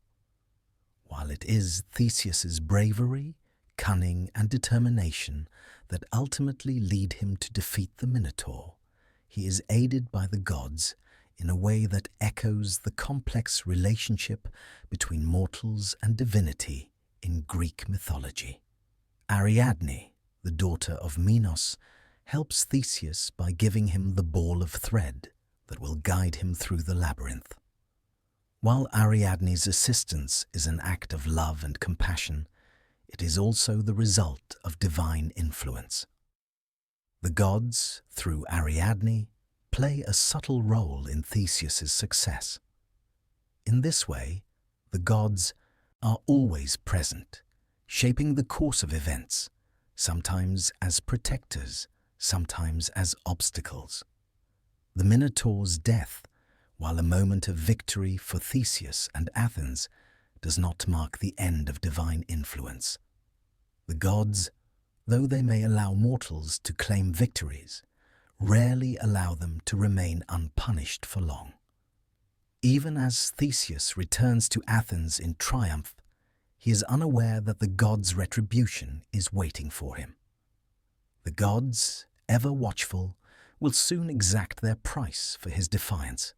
While it is Theseus's bravery, cunning, and determination that ultimately lead him to defeat the Minotaur, he is aided by the gods in a way that echoes the complex relationship between mortals and divinity in Greek mythology. Ariadne, the daughter of Minos, helps Theseus by giving him the ball of thread that will guide him through the labyrinth. While Ariadne's assistance is an act of love and compassion, it is also the result of divine influence. The gods, through Ariadne, play a subtle role in Theseus's success. In this way, the gods are always present, shaping the course of events, sometimes as protectors, sometimes as obstacles. The Minotaur's death, while a moment of victory for Theseus and Athens, does not mark the end of divine influence. The gods, though they may allow mortals to claim victories, rarely allow them to remain unpunished for long. Even as Theseus returns to Athens in triumph, he is unaware that the gods' retribution is waiting for him. The gods, ever watchful, will soon exact their price for his defiance.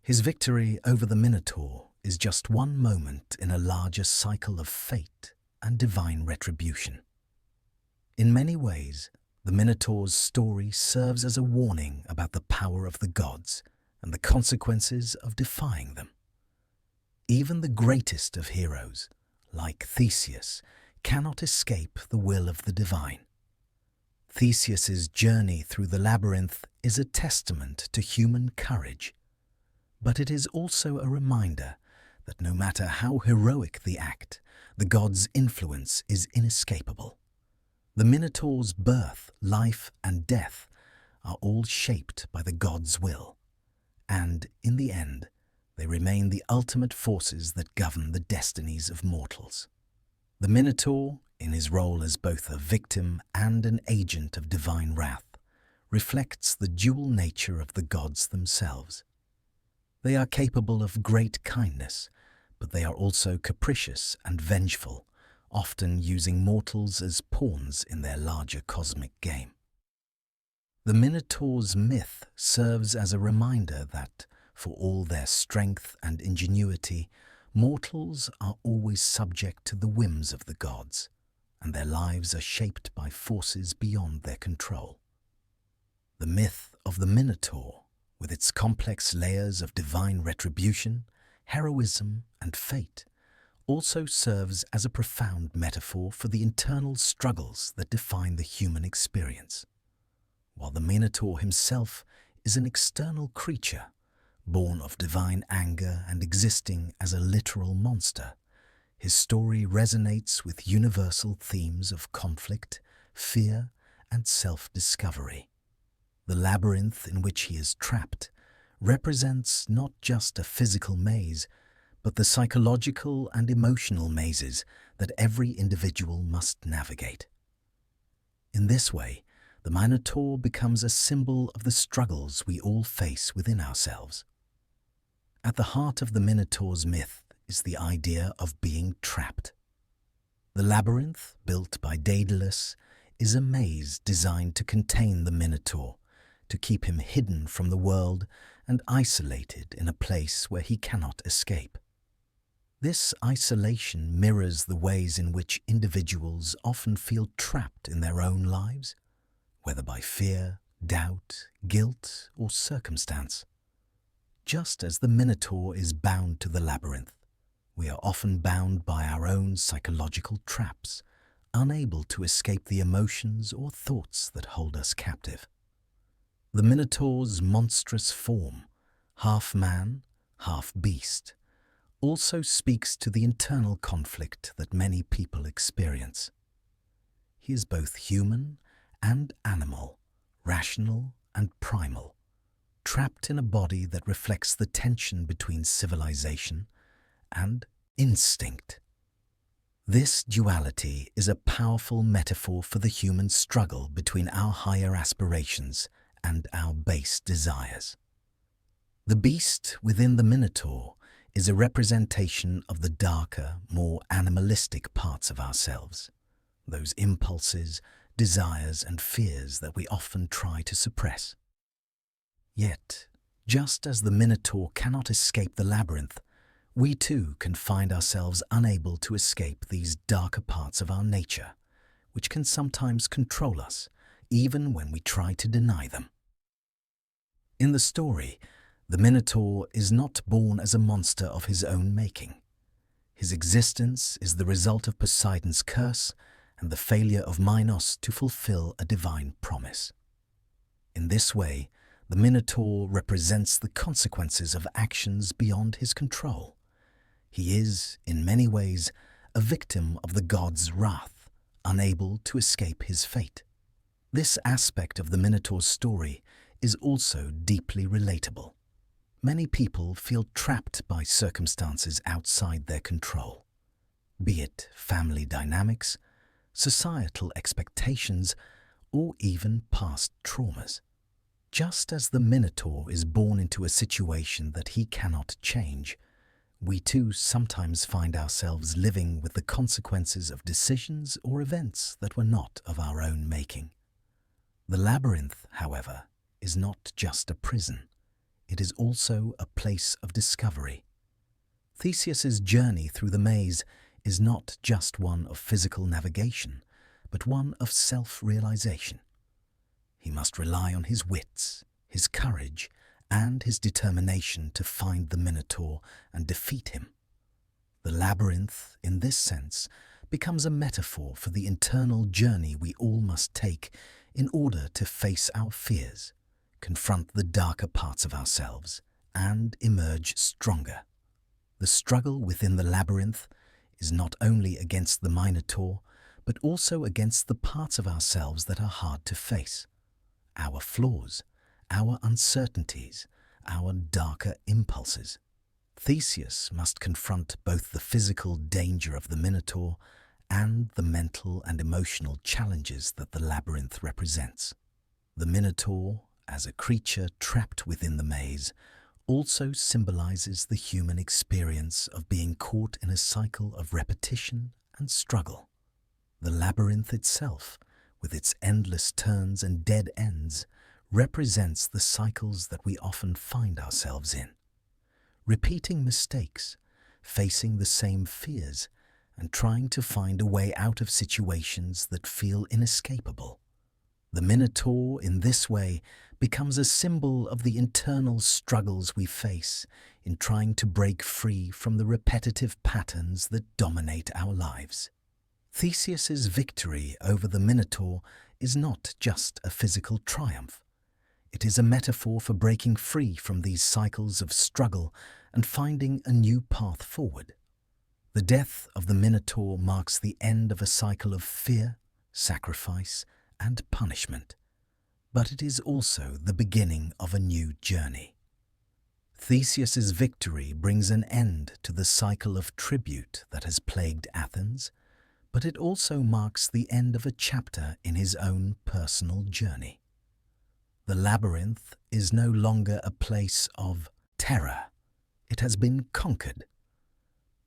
His victory over the Minotaur is just one moment in a larger cycle of fate and divine retribution. In many ways, the Minotaur's story serves as a warning about the power of the gods and the consequences of defying them. Even the greatest of heroes, like Theseus, cannot escape the will of the divine. Theseus's journey through the labyrinth is a testament to human courage, but it is also a reminder that no matter how heroic the act, the gods' influence is inescapable. The Minotaur's birth, life, and death are all shaped by the gods' will, and, in the end, they remain the ultimate forces that govern the destinies of mortals. The Minotaur, in his role as both a victim and an agent of divine wrath, reflects the dual nature of the gods themselves. They are capable of great kindness, but they are also capricious and vengeful, often using mortals as pawns in their larger cosmic game. The Minotaur's myth serves as a reminder that, for all their strength and ingenuity, mortals are always subject to the whims of the gods, and their lives are shaped by forces beyond their control. The myth of the Minotaur, with its complex layers of divine retribution, heroism, and fate, also serves as a profound metaphor for the internal struggles that define the human experience. While the Minotaur himself is an external creature, born of divine anger and existing as a literal monster, his story resonates with universal themes of conflict, fear, and self-discovery. The labyrinth in which he is trapped represents not just a physical maze, but the psychological and emotional mazes that every individual must navigate. In this way, the Minotaur becomes a symbol of the struggles we all face within ourselves. At the heart of the Minotaur's myth is the idea of being trapped. The labyrinth, built by Daedalus, is a maze designed to contain the Minotaur, to keep him hidden from the world and isolated in a place where he cannot escape. This isolation mirrors the ways in which individuals often feel trapped in their own lives, whether by fear, doubt, guilt, or circumstance. Just as the Minotaur is bound to the labyrinth, we are often bound by our own psychological traps, unable to escape the emotions or thoughts that hold us captive. The Minotaur's monstrous form, half man, half beast, also speaks to the internal conflict that many people experience. He is both human and animal, rational and primal, trapped in a body that reflects the tension between civilization and instinct. This duality is a powerful metaphor for the human struggle between our higher aspirations and our base desires. The beast within the Minotaur is a representation of the darker, more animalistic parts of ourselves, those impulses, desires, and fears that we often try to suppress. Yet, just as the Minotaur cannot escape the labyrinth, we too can find ourselves unable to escape these darker parts of our nature, which can sometimes control us, even when we try to deny them. In the story, The Minotaur is not born as a monster of his own making. His existence is the result of Poseidon's curse and the failure of Minos to fulfill a divine promise. In this way, the Minotaur represents the consequences of actions beyond his control. He is, in many ways, a victim of the god's wrath, unable to escape his fate. This aspect of the Minotaur's story is also deeply relatable. Many people feel trapped by circumstances outside their control, be it family dynamics, societal expectations, or even past traumas. Just as the Minotaur is born into a situation that he cannot change, we too sometimes find ourselves living with the consequences of decisions or events that were not of our own making. The labyrinth, however, is not just a prison. It is also a place of discovery. Theseus's journey through the maze is not just one of physical navigation, but one of self-realization. He must rely on his wits, his courage, and his determination to find the Minotaur and defeat him. The labyrinth, in this sense, becomes a metaphor for the internal journey we all must take in order to face our fears, confront the darker parts of ourselves, and emerge stronger. The struggle within the labyrinth is not only against the Minotaur, but also against the parts of ourselves that are hard to face. Our flaws, our uncertainties, our darker impulses. Theseus must confront both the physical danger of the Minotaur and the mental and emotional challenges that the labyrinth represents. The Minotaur, as a creature trapped within the maze, also symbolizes the human experience of being caught in a cycle of repetition and struggle. The labyrinth itself, with its endless turns and dead ends, represents the cycles that we often find ourselves in. Repeating mistakes, facing the same fears, and trying to find a way out of situations that feel inescapable. The Minotaur, in this way, becomes a symbol of the internal struggles we face in trying to break free from the repetitive patterns that dominate our lives. Theseus's victory over the Minotaur is not just a physical triumph. It is a metaphor for breaking free from these cycles of struggle and finding a new path forward. The death of the Minotaur marks the end of a cycle of fear, sacrifice, and punishment, but it is also the beginning of a new journey. Theseus's victory brings an end to the cycle of tribute that has plagued Athens, but it also marks the end of a chapter in his own personal journey. The labyrinth is no longer a place of terror. It has been conquered.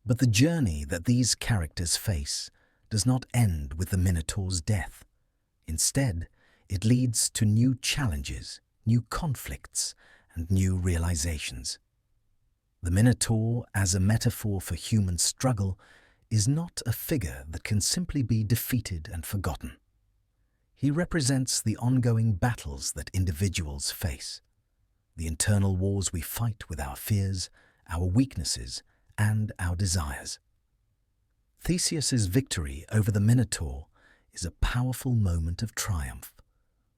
But the journey that these characters face does not end with the Minotaur's death. Instead, it leads to new challenges, new conflicts, and new realizations. The Minotaur, as a metaphor for human struggle, is not a figure that can simply be defeated and forgotten. He represents the ongoing battles that individuals face, the internal wars we fight with our fears, our weaknesses, and our desires. Theseus's victory over the Minotaur is a powerful moment of triumph,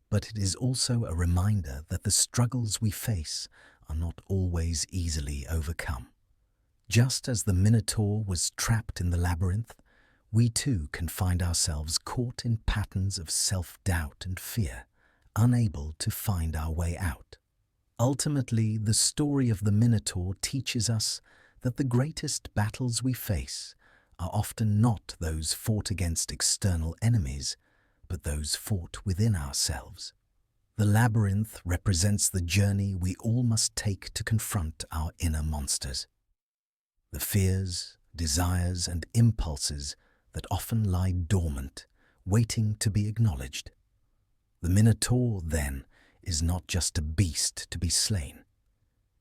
but it is also a reminder that the struggles we face are not always easily overcome. Just as the Minotaur was trapped in the labyrinth, we too can find ourselves caught in patterns of self-doubt and fear, unable to find our way out. Ultimately, the story of the Minotaur teaches us that the greatest battles we face are often not those fought against external enemies, but those fought within ourselves. The labyrinth represents the journey we all must take to confront our inner monsters. The fears, desires, and impulses that often lie dormant, waiting to be acknowledged. The Minotaur, then, is not just a beast to be slain.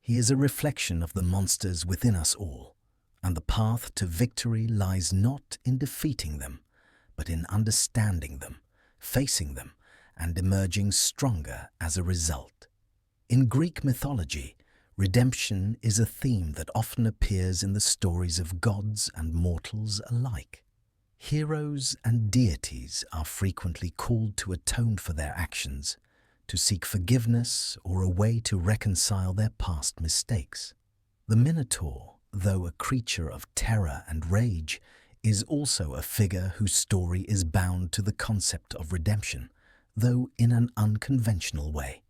He is a reflection of the monsters within us all, and the path to victory lies not in defeating them, but in understanding them, facing them, and emerging stronger as a result. In Greek mythology, Redemption is a theme that often appears in the stories of gods and mortals alike. Heroes and deities are frequently called to atone for their actions, to seek forgiveness or a way to reconcile their past mistakes. The Minotaur, though a creature of terror and rage, is also a figure whose story is bound to the concept of redemption, though in an unconventional way.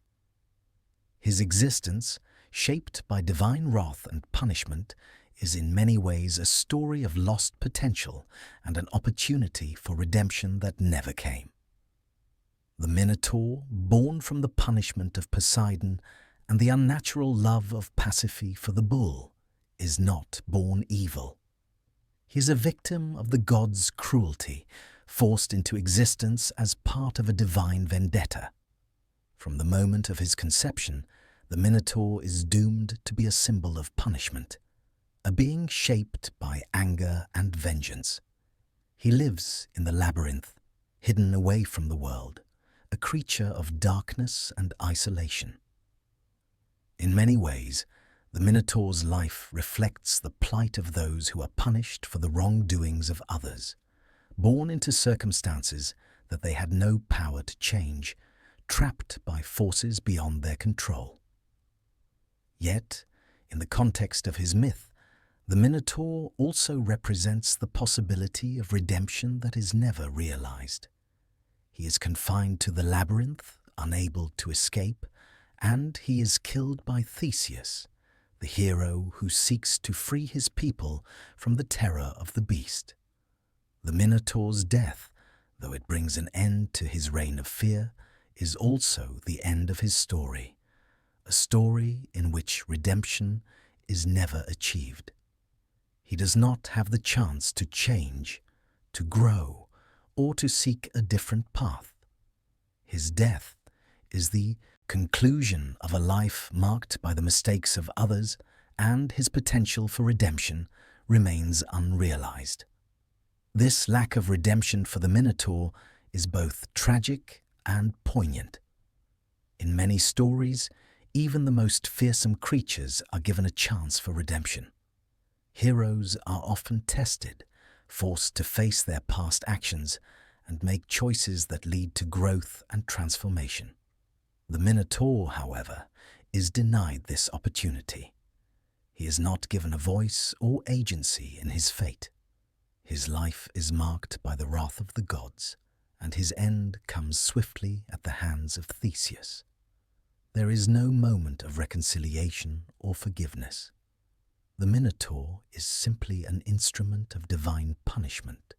His existence, shaped by divine wrath and punishment, is in many ways a story of lost potential and an opportunity for redemption that never came. The Minotaur, born from the punishment of Poseidon and the unnatural love of Pasiphae for the bull, is not born evil. He is a victim of the gods' cruelty, forced into existence as part of a divine vendetta. From the moment of his conception, the Minotaur is doomed to be a symbol of punishment, a being shaped by anger and vengeance. He lives in the labyrinth, hidden away from the world, a creature of darkness and isolation. In many ways, the Minotaur's life reflects the plight of those who are punished for the wrongdoings of others, born into circumstances that they had no power to change, trapped by forces beyond their control. Yet, in the context of his myth, the Minotaur also represents the possibility of redemption that is never realized. He is confined to the labyrinth, unable to escape, and he is killed by Theseus, the hero who seeks to free his people from the terror of the beast. The Minotaur's death, though it brings an end to his reign of fear, is also the end of his story, a story in which redemption is never achieved. He does not have the chance to change, to grow, or to seek a different path. His death is the conclusion of a life marked by the mistakes of others, and his potential for redemption remains unrealized. This lack of redemption for the Minotaur is both tragic and poignant. In many stories, even the most fearsome creatures are given a chance for redemption. Heroes are often tested, forced to face their past actions and make choices that lead to growth and transformation. The Minotaur, however, is denied this opportunity. He is not given a voice or agency in his fate. His life is marked by the wrath of the gods, and his end comes swiftly at the hands of Theseus. There is no moment of reconciliation or forgiveness. The Minotaur is simply an instrument of divine punishment,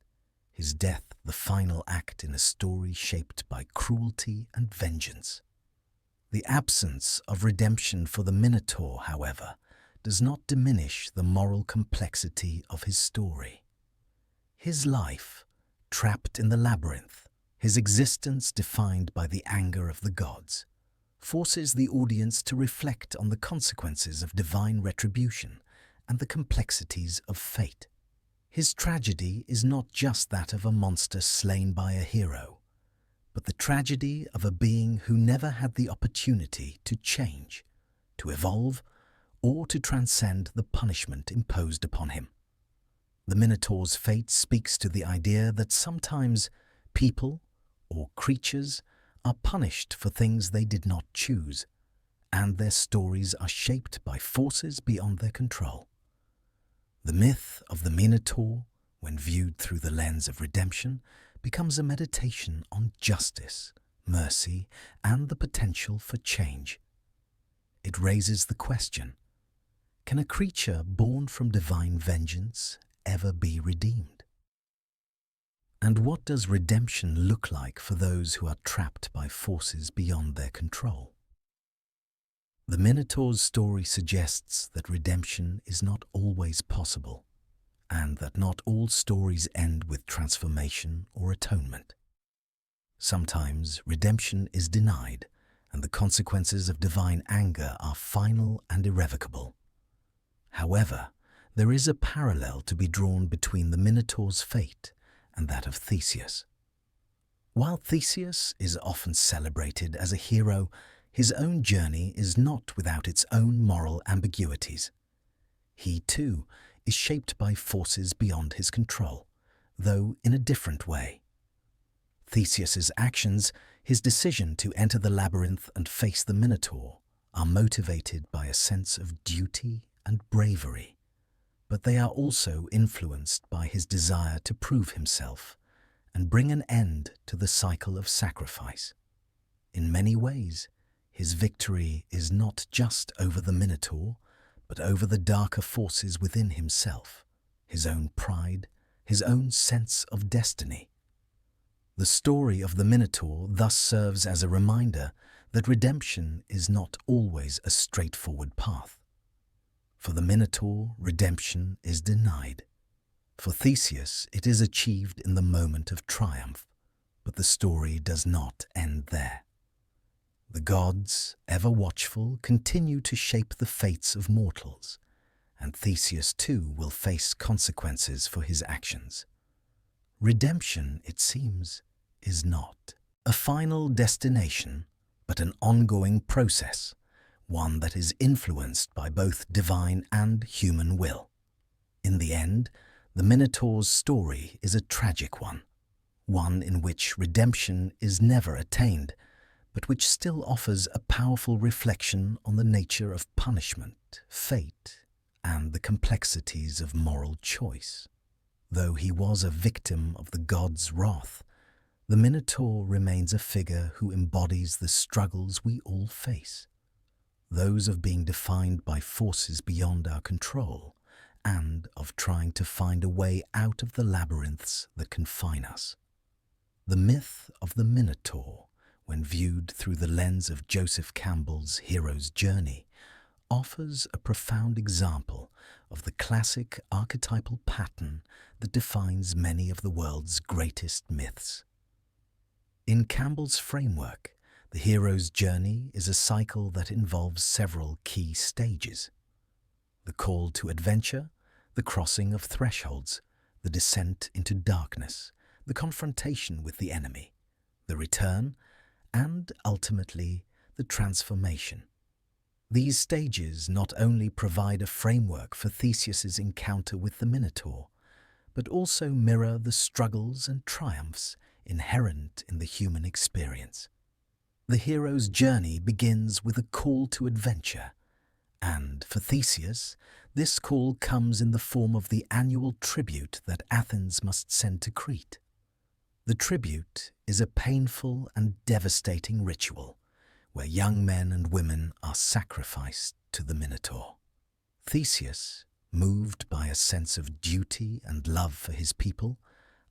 his death the final act in a story shaped by cruelty and vengeance. The absence of redemption for the Minotaur, however, does not diminish the moral complexity of his story. His life, trapped in the labyrinth, his existence defined by the anger of the gods, forces the audience to reflect on the consequences of divine retribution and the complexities of fate. His tragedy is not just that of a monster slain by a hero, but the tragedy of a being who never had the opportunity to change, to evolve, or to transcend the punishment imposed upon him. The Minotaur's fate speaks to the idea that sometimes people or creatures are punished for things they did not choose, and their stories are shaped by forces beyond their control. The myth of the Minotaur, when viewed through the lens of redemption, becomes a meditation on justice, mercy, and the potential for change. It raises the question, can a creature born from divine vengeance ever be redeemed? And what does redemption look like for those who are trapped by forces beyond their control? The Minotaur's story suggests that redemption is not always possible, and that not all stories end with transformation or atonement. Sometimes redemption is denied, and the consequences of divine anger are final and irrevocable. However, there is a parallel to be drawn between the Minotaur's fate and that of Theseus. While Theseus is often celebrated as a hero, his own journey is not without its own moral ambiguities. He, too, is shaped by forces beyond his control, though in a different way. Theseus's actions, his decision to enter the labyrinth and face the Minotaur, are motivated by a sense of duty and bravery, but they are also influenced by his desire to prove himself and bring an end to the cycle of sacrifice. In many ways, his victory is not just over the Minotaur, but over the darker forces within himself, his own pride, his own sense of destiny. The story of the Minotaur thus serves as a reminder that redemption is not always a straightforward path. For the Minotaur, redemption is denied. For Theseus, it is achieved in the moment of triumph, but the story does not end there. The gods, ever watchful, continue to shape the fates of mortals, and Theseus too will face consequences for his actions. Redemption, it seems, is not a final destination, but an ongoing process, one that is influenced by both divine and human will. In the end, the Minotaur's story is a tragic one in which redemption is never attained, but which still offers a powerful reflection on the nature of punishment, fate, and the complexities of moral choice. Though he was a victim of the gods' wrath, the Minotaur remains a figure who embodies the struggles we all face, those of being defined by forces beyond our control, and of trying to find a way out of the labyrinths that confine us. The myth of the Minotaur, when viewed through the lens of Joseph Campbell's hero's journey, offers a profound example of the classic archetypal pattern that defines many of the world's greatest myths. In Campbell's framework, the hero's journey is a cycle that involves several key stages: the call to adventure, the crossing of thresholds, the descent into darkness, the confrontation with the enemy, the return, and ultimately the transformation. These stages not only provide a framework for Theseus's encounter with the Minotaur, but also mirror the struggles and triumphs inherent in the human experience. The hero's journey begins with a call to adventure, and for Theseus, this call comes in the form of the annual tribute that Athens must send to Crete. The tribute is a painful and devastating ritual where young men and women are sacrificed to the Minotaur. Theseus, moved by a sense of duty and love for his people,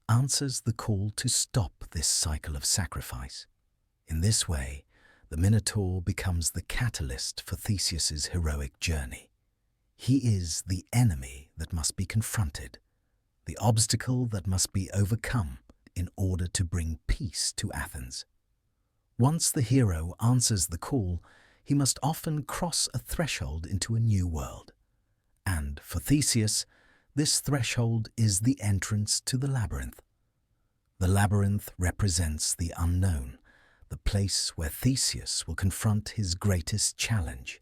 answers the call to stop this cycle of sacrifice. In this way, the Minotaur becomes the catalyst for Theseus's heroic journey. He is the enemy that must be confronted, the obstacle that must be overcome in order to bring peace to Athens. Once the hero answers the call, he must often cross a threshold into a new world. And for Theseus, this threshold is the entrance to the labyrinth. The labyrinth represents the unknown, the place where Theseus will confront his greatest challenge.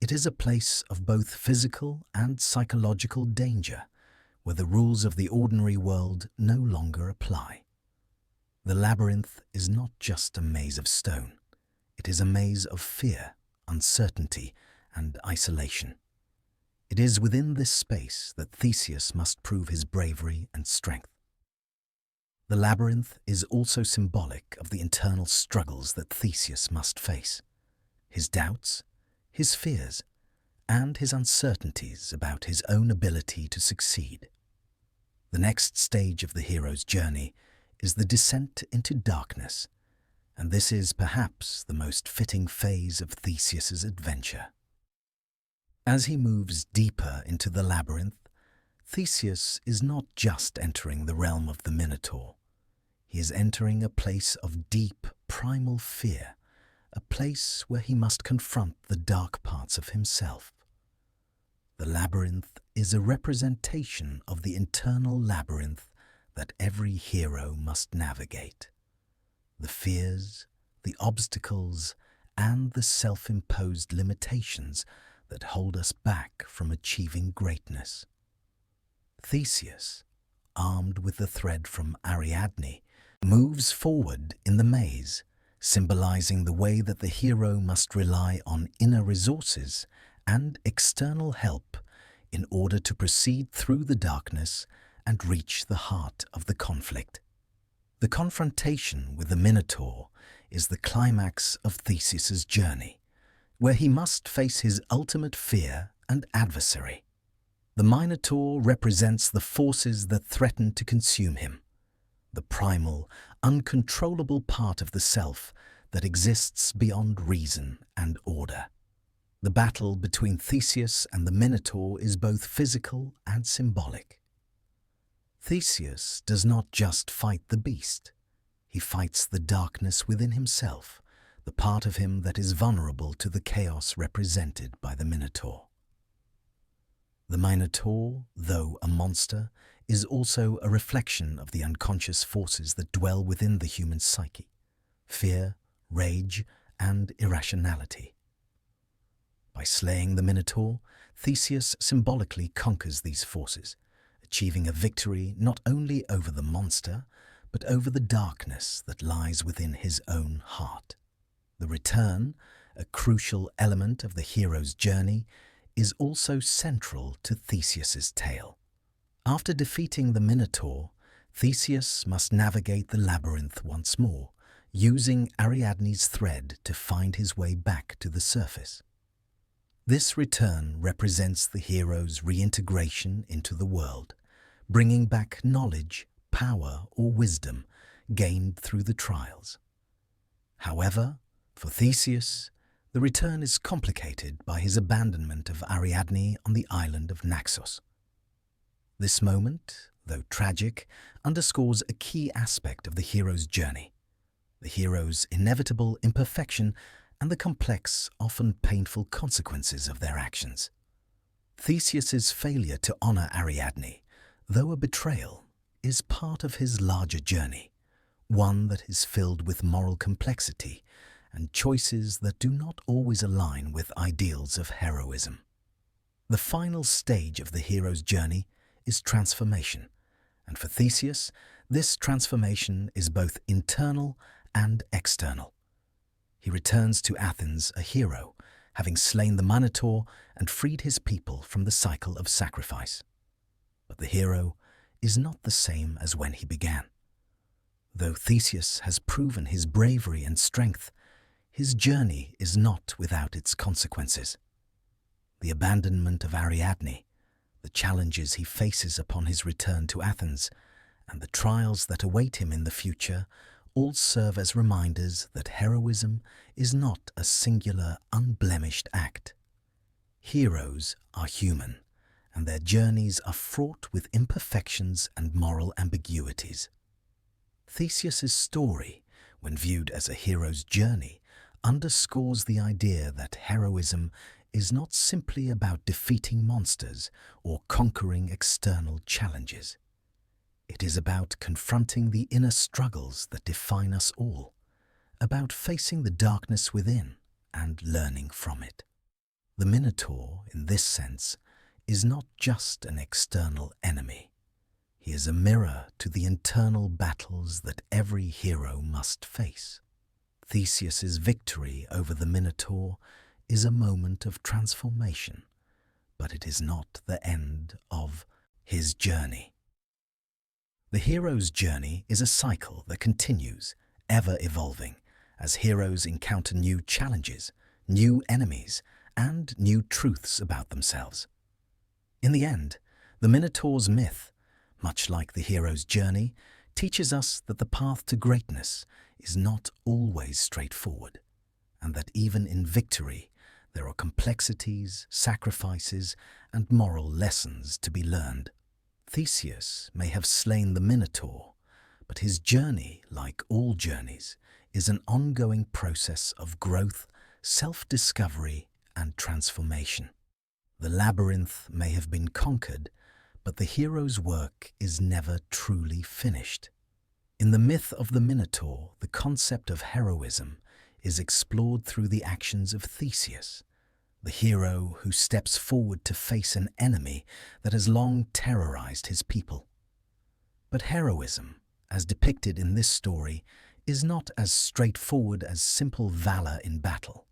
It is a place of both physical and psychological danger, where the rules of the ordinary world no longer apply. The labyrinth is not just a maze of stone. It is a maze of fear, uncertainty, and isolation. It is within this space that Theseus must prove his bravery and strength. The labyrinth is also symbolic of the internal struggles that Theseus must face, his doubts, his fears, and his uncertainties about his own ability to succeed. The next stage of the hero's journey is the descent into darkness, and this is perhaps the most fitting phase of Theseus's adventure. As he moves deeper into the labyrinth, Theseus is not just entering the realm of the Minotaur. He is entering a place of deep, primal fear, a place where he must confront the dark parts of himself. The labyrinth is a representation of the internal labyrinth that every hero must navigate. The fears, the obstacles, and the self-imposed limitations that hold us back from achieving greatness. Theseus, armed with the thread from Ariadne, moves forward in the maze, symbolizing the way that the hero must rely on inner resources and external help in order to proceed through the darkness and reach the heart of the conflict. The confrontation with the Minotaur is the climax of Theseus's journey, where he must face his ultimate fear and adversary. The Minotaur represents the forces that threaten to consume him, the primal, uncontrollable part of the self that exists beyond reason and order. The battle between Theseus and the Minotaur is both physical and symbolic. Theseus does not just fight the beast. He fights the darkness within himself, the part of him that is vulnerable to the chaos represented by the Minotaur. The Minotaur, though a monster, is also a reflection of the unconscious forces that dwell within the human psyche: fear, rage, and irrationality. By slaying the Minotaur, Theseus symbolically conquers these forces, achieving a victory not only over the monster, but over the darkness that lies within his own heart. The return, a crucial element of the hero's journey, is also central to Theseus's tale. After defeating the Minotaur, Theseus must navigate the labyrinth once more, using Ariadne's thread to find his way back to the surface. This return represents the hero's reintegration into the world, bringing back knowledge, power, or wisdom gained through the trials. However, for Theseus, the return is complicated by his abandonment of Ariadne on the island of Naxos. This moment, though tragic, underscores a key aspect of the hero's journey: the hero's inevitable imperfection and the complex, often painful consequences of their actions. Theseus's failure to honor Ariadne, though a betrayal, is part of his larger journey, one that is filled with moral complexity and choices that do not always align with ideals of heroism. The final stage of the hero's journey is transformation, and for Theseus, this transformation is both internal and external. He returns to Athens a hero, having slain the Minotaur and freed his people from the cycle of sacrifice. But the hero is not the same as when he began. Though Theseus has proven his bravery and strength, his journey is not without its consequences. The abandonment of Ariadne, the challenges he faces upon his return to Athens, and the trials that await him in the future all serve as reminders that heroism is not a singular, unblemished act. Heroes are human, and their journeys are fraught with imperfections and moral ambiguities. Theseus's story, when viewed as a hero's journey, underscores the idea that heroism is not simply about defeating monsters or conquering external challenges. It is about confronting the inner struggles that define us all, about facing the darkness within and learning from it. The Minotaur, in this sense, is not just an external enemy. He is a mirror to the internal battles that every hero must face. Theseus's victory over the Minotaur is a moment of transformation, but it is not the end of his journey. The hero's journey is a cycle that continues, ever evolving, as heroes encounter new challenges, new enemies, and new truths about themselves. In the end, the Minotaur's myth, much like the hero's journey, teaches us that the path to greatness is not always straightforward, and that even in victory, there are complexities, sacrifices, and moral lessons to be learned. Theseus may have slain the Minotaur, but his journey, like all journeys, is an ongoing process of growth, self-discovery, and transformation. The labyrinth may have been conquered, but the hero's work is never truly finished. In the myth of the Minotaur, the concept of heroism is explored through the actions of Theseus, the hero who steps forward to face an enemy that has long terrorized his people. But heroism, as depicted in this story, is not as straightforward as simple valor in battle.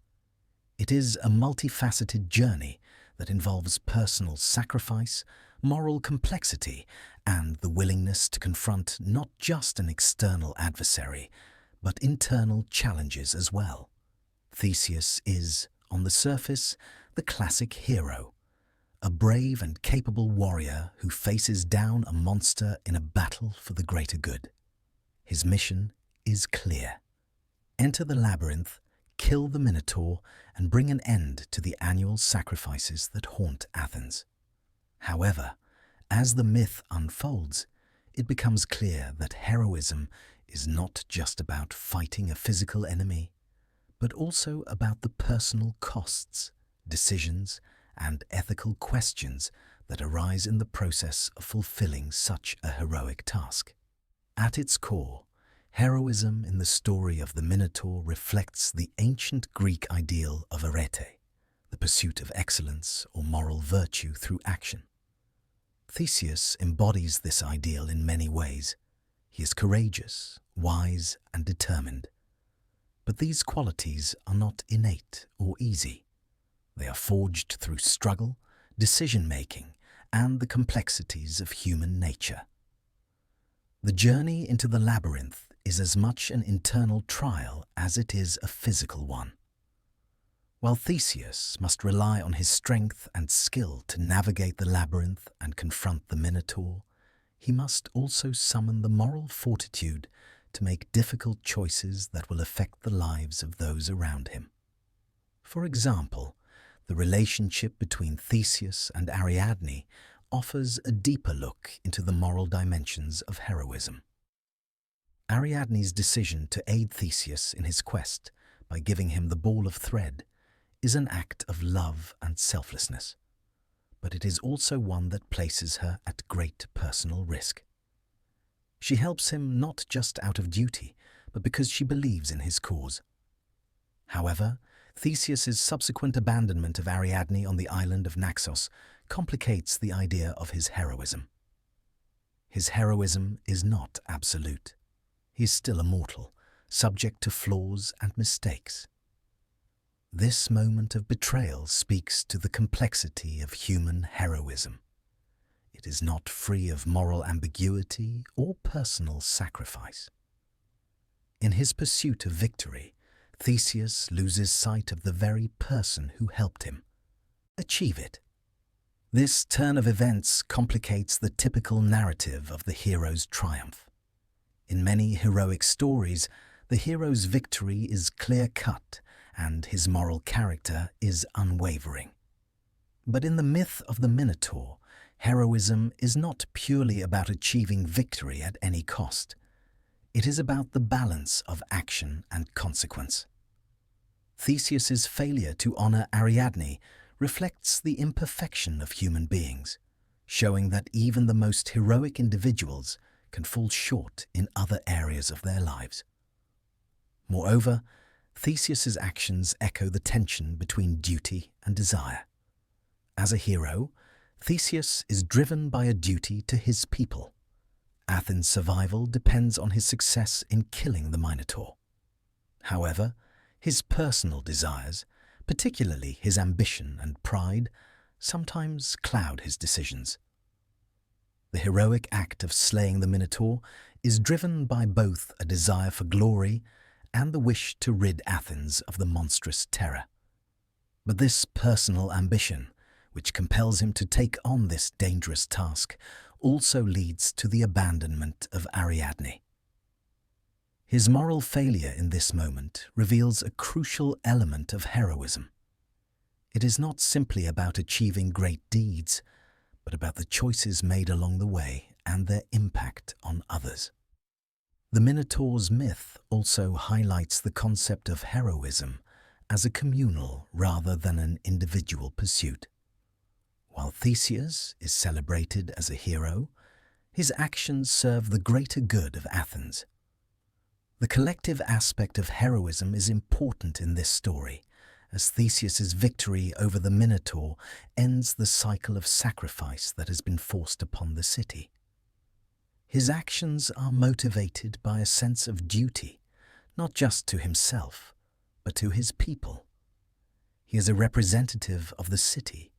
It is a multifaceted journey that involves personal sacrifice, moral complexity, and the willingness to confront not just an external adversary, but internal challenges as well. Theseus is, on the surface, the classic hero, a brave and capable warrior who faces down a monster in a battle for the greater good. His mission is clear: enter the labyrinth, kill the Minotaur, and bring an end to the annual sacrifices that haunt Athens. However, as the myth unfolds, it becomes clear that heroism is not just about fighting a physical enemy, but also about the personal costs, decisions, and ethical questions that arise in the process of fulfilling such a heroic task. At its core, heroism in the story of the Minotaur reflects the ancient Greek ideal of arete, the pursuit of excellence or moral virtue through action. Theseus embodies this ideal in many ways. He is courageous, wise, and determined. But these qualities are not innate or easy. They are forged through struggle, decision-making, and the complexities of human nature. The journey into the labyrinth is as much an internal trial as it is a physical one. While Theseus must rely on his strength and skill to navigate the labyrinth and confront the Minotaur, he must also summon the moral fortitude to make difficult choices that will affect the lives of those around him. For example, the relationship between Theseus and Ariadne offers a deeper look into the moral dimensions of heroism. Ariadne's decision to aid Theseus in his quest by giving him the ball of thread is an act of love and selflessness, but it is also one that places her at great personal risk. She helps him not just out of duty, but because she believes in his cause. However, Theseus's subsequent abandonment of Ariadne on the island of Naxos complicates the idea of his heroism. His heroism is not absolute. He is still a mortal, subject to flaws and mistakes. This moment of betrayal speaks to the complexity of human heroism. It is not free of moral ambiguity or personal sacrifice. In his pursuit of victory, Theseus loses sight of the very person who helped him achieve it. This turn of events complicates the typical narrative of the hero's triumph. In many heroic stories, the hero's victory is clear-cut and his moral character is unwavering. But in the myth of the Minotaur, heroism is not purely about achieving victory at any cost. It is about the balance of action and consequence. Theseus's failure to honor Ariadne reflects the imperfection of human beings, showing that even the most heroic individuals can fall short in other areas of their lives. Moreover, Theseus's actions echo the tension between duty and desire. As a hero, Theseus is driven by a duty to his people. Athens' survival depends on his success in killing the Minotaur. However, his personal desires, particularly his ambition and pride, sometimes cloud his decisions. The heroic act of slaying the Minotaur is driven by both a desire for glory and the wish to rid Athens of the monstrous terror. But this personal ambition, which compels him to take on this dangerous task, also leads to the abandonment of Ariadne. His moral failure in this moment reveals a crucial element of heroism. It is not simply about achieving great deeds, but about the choices made along the way and their impact on others. The Minotaur's myth also highlights the concept of heroism as a communal rather than an individual pursuit. While Theseus is celebrated as a hero, his actions serve the greater good of Athens. The collective aspect of heroism is important in this story, as Theseus's victory over the Minotaur ends the cycle of sacrifice that has been forced upon the city. His actions are motivated by a sense of duty, not just to himself, but to his people. He is a representative of the city,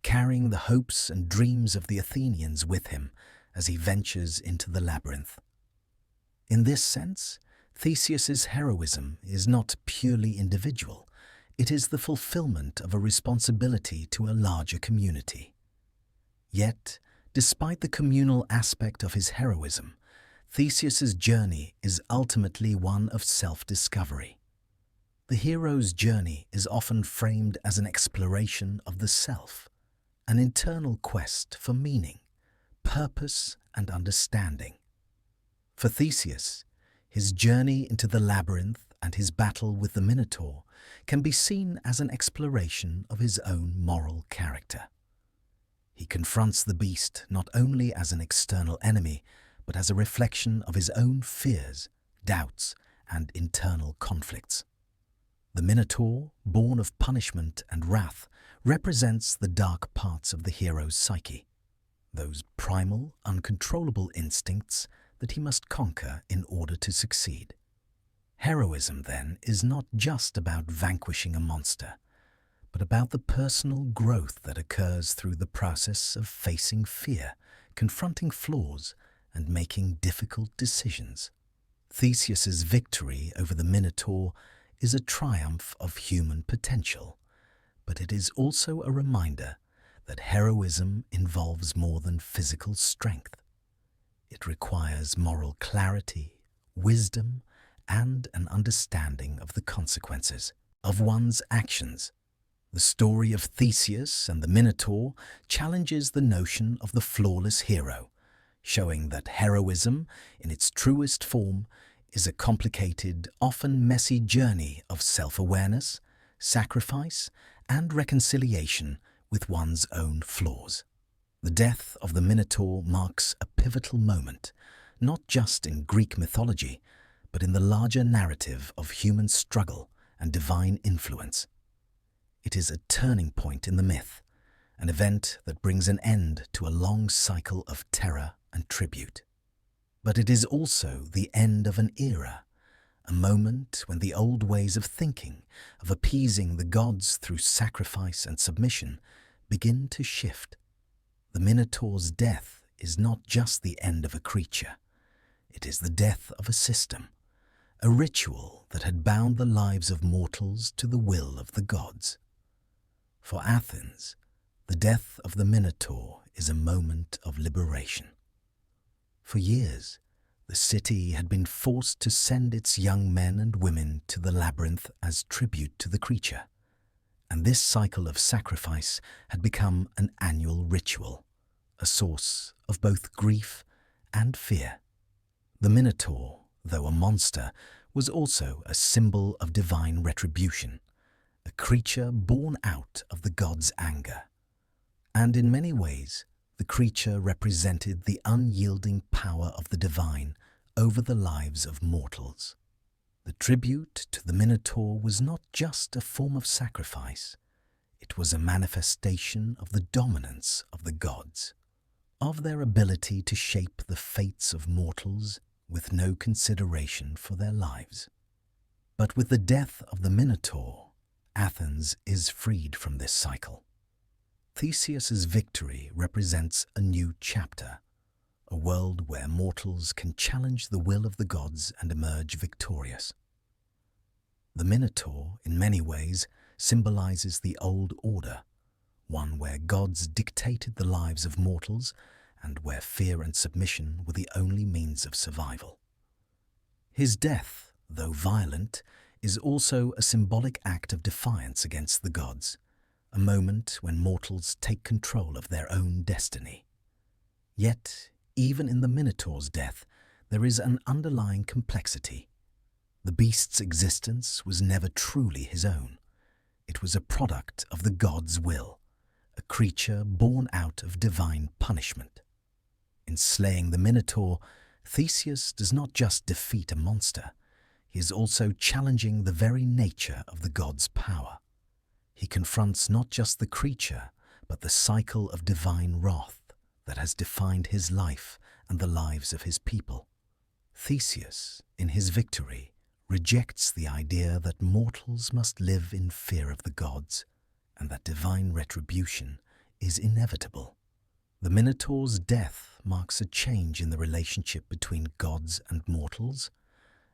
carrying the hopes and dreams of the Athenians with him as he ventures into the labyrinth. In this sense, Theseus's heroism is not purely individual. It is the fulfillment of a responsibility to a larger community. Yet, despite the communal aspect of his heroism, Theseus's journey is ultimately one of self-discovery. The hero's journey is often framed as an exploration of the self, an internal quest for meaning, purpose, and understanding. For Theseus, his journey into the labyrinth and his battle with the Minotaur can be seen as an exploration of his own moral character. He confronts the beast not only as an external enemy, but as a reflection of his own fears, doubts, and internal conflicts. The Minotaur, born of punishment and wrath, represents the dark parts of the hero's psyche, those primal, uncontrollable instincts that he must conquer in order to succeed. Heroism, then, is not just about vanquishing a monster, but about the personal growth that occurs through the process of facing fear, confronting flaws, and making difficult decisions. Theseus's victory over the Minotaur is a triumph of human potential, but it is also a reminder that heroism involves more than physical strength. It requires moral clarity, wisdom, and an understanding of the consequences of one's actions. The story of Theseus and the Minotaur challenges the notion of the flawless hero, showing that heroism, in its truest form, is a complicated, often messy journey of self-awareness, sacrifice, and reconciliation with one's own flaws. The death of the Minotaur marks a pivotal moment, not just in Greek mythology, but in the larger narrative of human struggle and divine influence. It is a turning point in the myth, an event that brings an end to a long cycle of terror and tribute. But it is also the end of an era, a moment when the old ways of thinking, of appeasing the gods through sacrifice and submission, begin to shift. The Minotaur's death is not just the end of a creature. It is the death of a system, a ritual that had bound the lives of mortals to the will of the gods. For Athens, the death of the Minotaur is a moment of liberation. For years, the city had been forced to send its young men and women to the labyrinth as tribute to the creature, and this cycle of sacrifice had become an annual ritual, a source of both grief and fear. The Minotaur, though a monster, was also a symbol of divine retribution, a creature born out of the gods' anger. And in many ways, the creature represented the unyielding power of the divine over the lives of mortals. The tribute to the Minotaur was not just a form of sacrifice. It was a manifestation of the dominance of the gods, of their ability to shape the fates of mortals with no consideration for their lives. But with the death of the Minotaur, Athens is freed from this cycle. Theseus's victory represents a new chapter, a world where mortals can challenge the will of the gods and emerge victorious. The Minotaur, in many ways, symbolizes the old order, one where gods dictated the lives of mortals and where fear and submission were the only means of survival. His death, though violent, is also a symbolic act of defiance against the gods, a moment when mortals take control of their own destiny. Yet, even in the Minotaur's death, there is an underlying complexity. The beast's existence was never truly his own. It was a product of the gods' will, a creature born out of divine punishment. In slaying the Minotaur, Theseus does not just defeat a monster, he is also challenging the very nature of the god's power. He confronts not just the creature, but the cycle of divine wrath that has defined his life and the lives of his people. Theseus, in his victory, rejects the idea that mortals must live in fear of the gods and that divine retribution is inevitable. The Minotaur's death marks a change in the relationship between gods and mortals,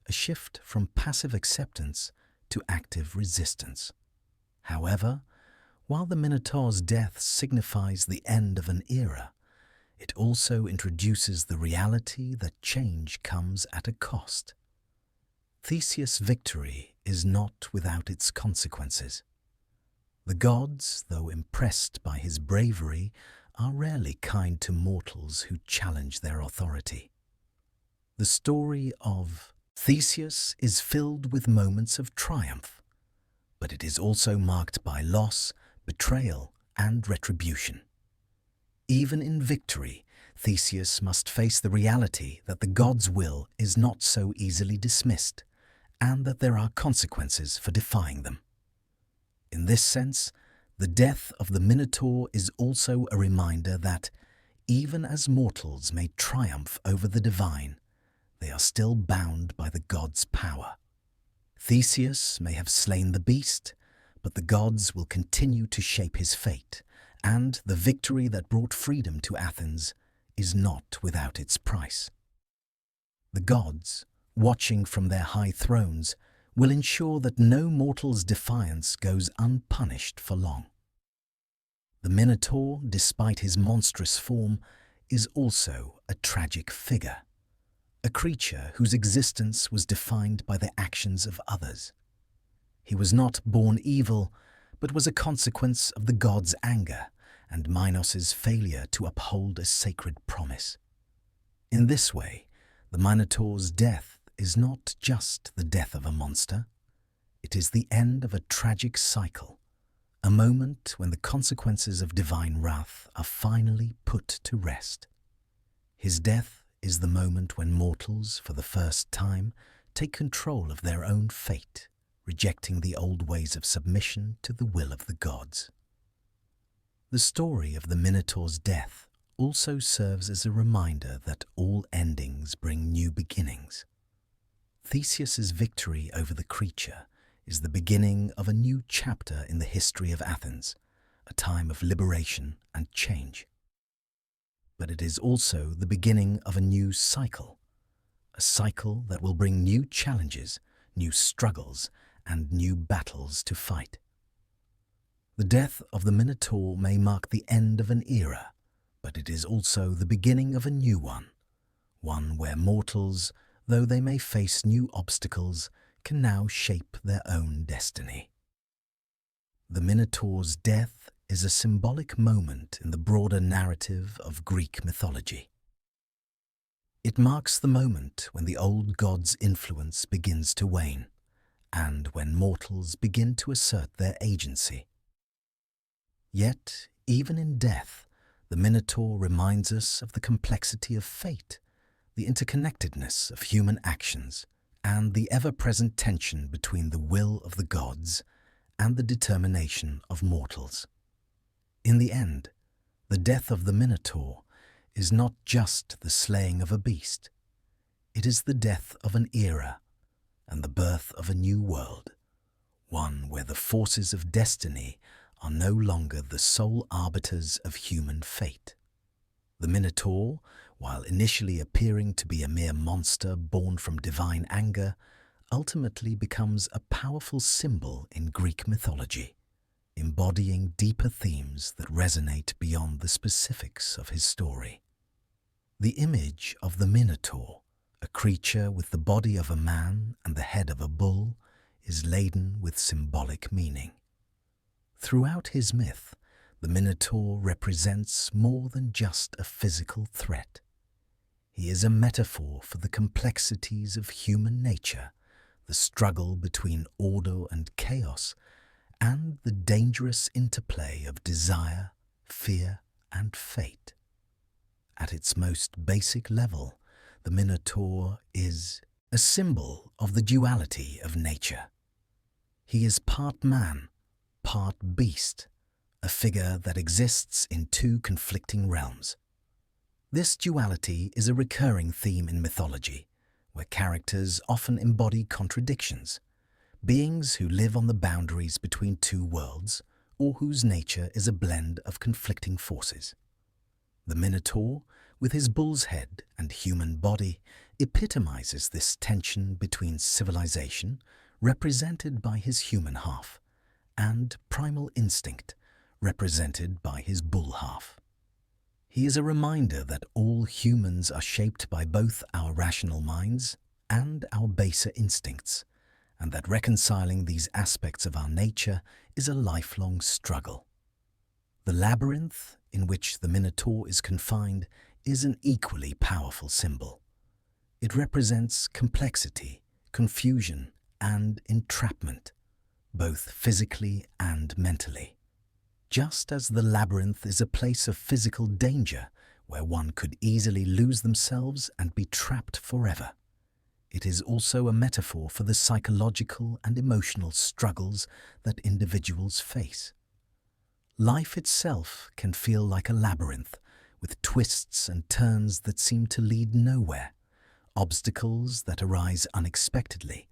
a shift from passive acceptance to active resistance. However, while the Minotaur's death signifies the end of an era, it also introduces the reality that change comes at a cost. Theseus' victory is not without its consequences. The gods, though impressed by his bravery, are rarely kind to mortals who challenge their authority. The story of Theseus is filled with moments of triumph, but it is also marked by loss, betrayal, and retribution. Even in victory, Theseus must face the reality that the god's will is not so easily dismissed, and that there are consequences for defying them. In this sense, the death of the Minotaur is also a reminder that, even as mortals may triumph over the divine, they are still bound by the god's power. Theseus may have slain the beast, but the gods will continue to shape his fate, and the victory that brought freedom to Athens is not without its price. The gods, watching from their high thrones, will ensure that no mortal's defiance goes unpunished for long. The Minotaur, despite his monstrous form, is also a tragic figure, a creature whose existence was defined by the actions of others. He was not born evil, but was a consequence of the god's anger and Minos's failure to uphold a sacred promise. In this way, the Minotaur's death is not just the death of a monster. It is the end of a tragic cycle, a moment when the consequences of divine wrath are finally put to rest. His death is the moment when mortals, for the first time, take control of their own fate, rejecting the old ways of submission to the will of the gods. The story of the Minotaur's death also serves as a reminder that all endings bring new beginnings. Theseus's victory over the creature is the beginning of a new chapter in the history of Athens, a time of liberation and change. But it is also the beginning of a new cycle, a cycle that will bring new challenges, new struggles, and new battles to fight. The death of the Minotaur may mark the end of an era, but it is also the beginning of a new one where mortals, though they may face new obstacles, can now shape their own destiny. The Minotaur's death is a symbolic moment in the broader narrative of Greek mythology. It marks the moment when the old god's influence begins to wane, and when mortals begin to assert their agency. Yet, even in death, the Minotaur reminds us of the complexity of fate, the interconnectedness of human actions, and the ever-present tension between the will of the gods and the determination of mortals. In the end, the death of the Minotaur is not just the slaying of a beast. It is the death of an era and the birth of a new world, one where the forces of destiny are no longer the sole arbiters of human fate. The Minotaur, while initially appearing to be a mere monster born from divine anger, ultimately becomes a powerful symbol in Greek mythology, embodying deeper themes that resonate beyond the specifics of his story. The image of the Minotaur, a creature with the body of a man and the head of a bull, is laden with symbolic meaning. Throughout his myth, the Minotaur represents more than just a physical threat. He is a metaphor for the complexities of human nature, the struggle between order and chaos, and the dangerous interplay of desire, fear, and fate. At its most basic level, the Minotaur is a symbol of the duality of nature. He is part man, part beast, a figure that exists in two conflicting realms. This duality is a recurring theme in mythology, where characters often embody contradictions, beings who live on the boundaries between two worlds or whose nature is a blend of conflicting forces. The Minotaur, with his bull's head and human body, epitomizes this tension between civilization, represented by his human half, and primal instinct, represented by his bull half. He is a reminder that all humans are shaped by both our rational minds and our baser instincts, and that reconciling these aspects of our nature is a lifelong struggle. The labyrinth in which the Minotaur is confined is an equally powerful symbol. It represents complexity, confusion, and entrapment, both physically and mentally. Just as the labyrinth is a place of physical danger where one could easily lose themselves and be trapped forever, it is also a metaphor for the psychological and emotional struggles that individuals face. Life itself can feel like a labyrinth, with twists and turns that seem to lead nowhere, obstacles that arise unexpectedly,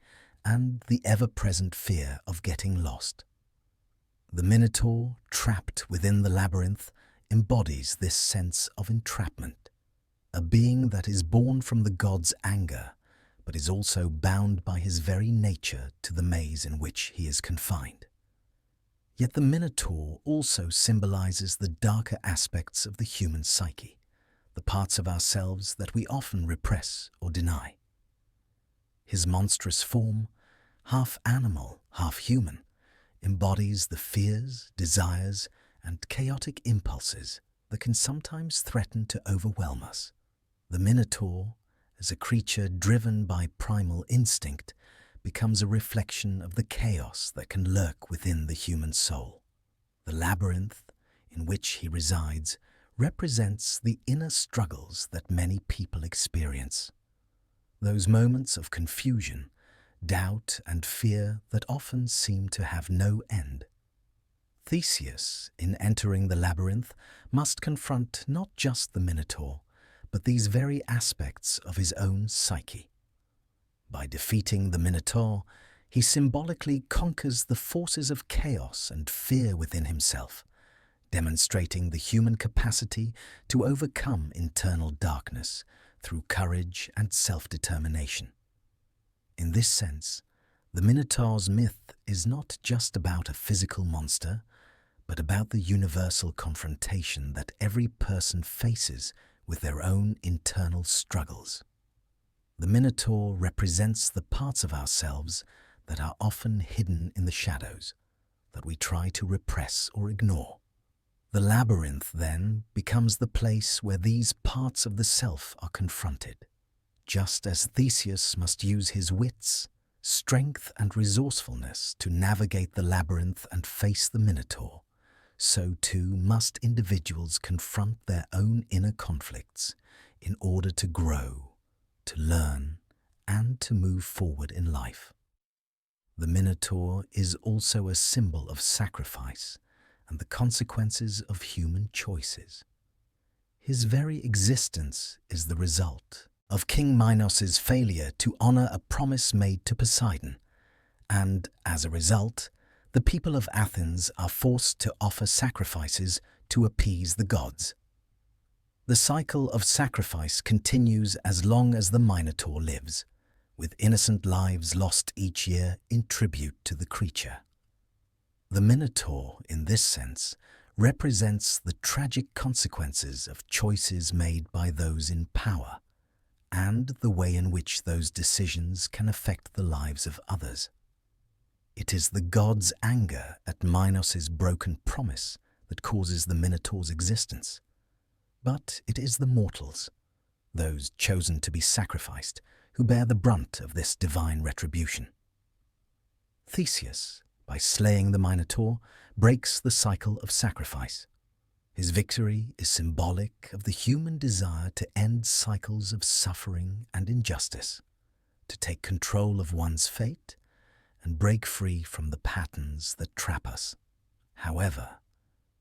and the ever-present fear of getting lost. The Minotaur, trapped within the labyrinth, embodies this sense of entrapment, a being that is born from the god's anger, but is also bound by his very nature to the maze in which he is confined. Yet the Minotaur also symbolizes the darker aspects of the human psyche, the parts of ourselves that we often repress or deny. His monstrous form, half animal, half human, embodies the fears, desires, and chaotic impulses that can sometimes threaten to overwhelm us. The Minotaur, as a creature driven by primal instinct, becomes a reflection of the chaos that can lurk within the human soul. The labyrinth in which he resides represents the inner struggles that many people experience. Those moments of confusion, doubt, and fear that often seem to have no end. Theseus, in entering the labyrinth, must confront not just the Minotaur, but these very aspects of his own psyche. By defeating the Minotaur, he symbolically conquers the forces of chaos and fear within himself, demonstrating the human capacity to overcome internal darkness through courage and self-determination. In this sense, the Minotaur's myth is not just about a physical monster, but about the universal confrontation that every person faces with their own internal struggles. The Minotaur represents the parts of ourselves that are often hidden in the shadows, that we try to repress or ignore. The labyrinth, then, becomes the place where these parts of the self are confronted. Just as Theseus must use his wits, strength, and resourcefulness to navigate the labyrinth and face the Minotaur, so too must individuals confront their own inner conflicts in order to grow, to learn, and to move forward in life. The Minotaur is also a symbol of sacrifice and the consequences of human choices. His very existence is the result of King Minos' failure to honor a promise made to Poseidon, and as a result, the people of Athens are forced to offer sacrifices to appease the gods. The cycle of sacrifice continues as long as the Minotaur lives, with innocent lives lost each year in tribute to the creature. The Minotaur, in this sense, represents the tragic consequences of choices made by those in power, and the way in which those decisions can affect the lives of others. It is the god's anger at Minos' broken promise that causes the Minotaur's existence. But it is the mortals, those chosen to be sacrificed, who bear the brunt of this divine retribution. Theseus, by slaying the Minotaur, breaks the cycle of sacrifice. His victory is symbolic of the human desire to end cycles of suffering and injustice, to take control of one's fate and break free from the patterns that trap us. However,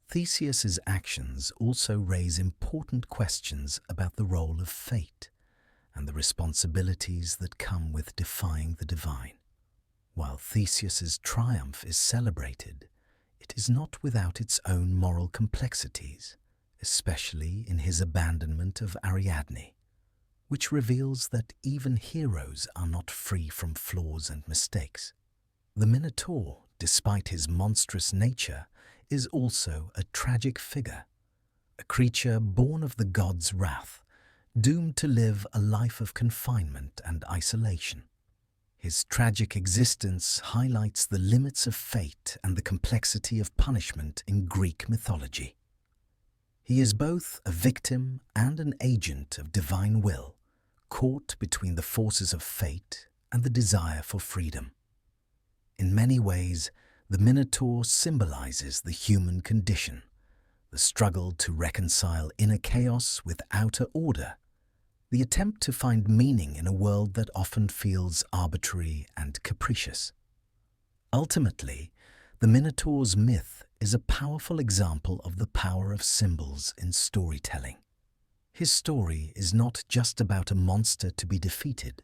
Theseus's actions also raise important questions about the role of fate and the responsibilities that come with defying the divine. While Theseus's triumph is celebrated, it is not without its own moral complexities, especially in his abandonment of Ariadne, which reveals that even heroes are not free from flaws and mistakes. The Minotaur, despite his monstrous nature, is also a tragic figure, a creature born of the gods' wrath, doomed to live a life of confinement and isolation. His tragic existence highlights the limits of fate and the complexity of punishment in Greek mythology. He is both a victim and an agent of divine will, caught between the forces of fate and the desire for freedom. In many ways, the Minotaur symbolizes the human condition, the struggle to reconcile inner chaos with outer order, the attempt to find meaning in a world that often feels arbitrary and capricious. Ultimately, the Minotaur's myth is a powerful example of the power of symbols in storytelling. His story is not just about a monster to be defeated,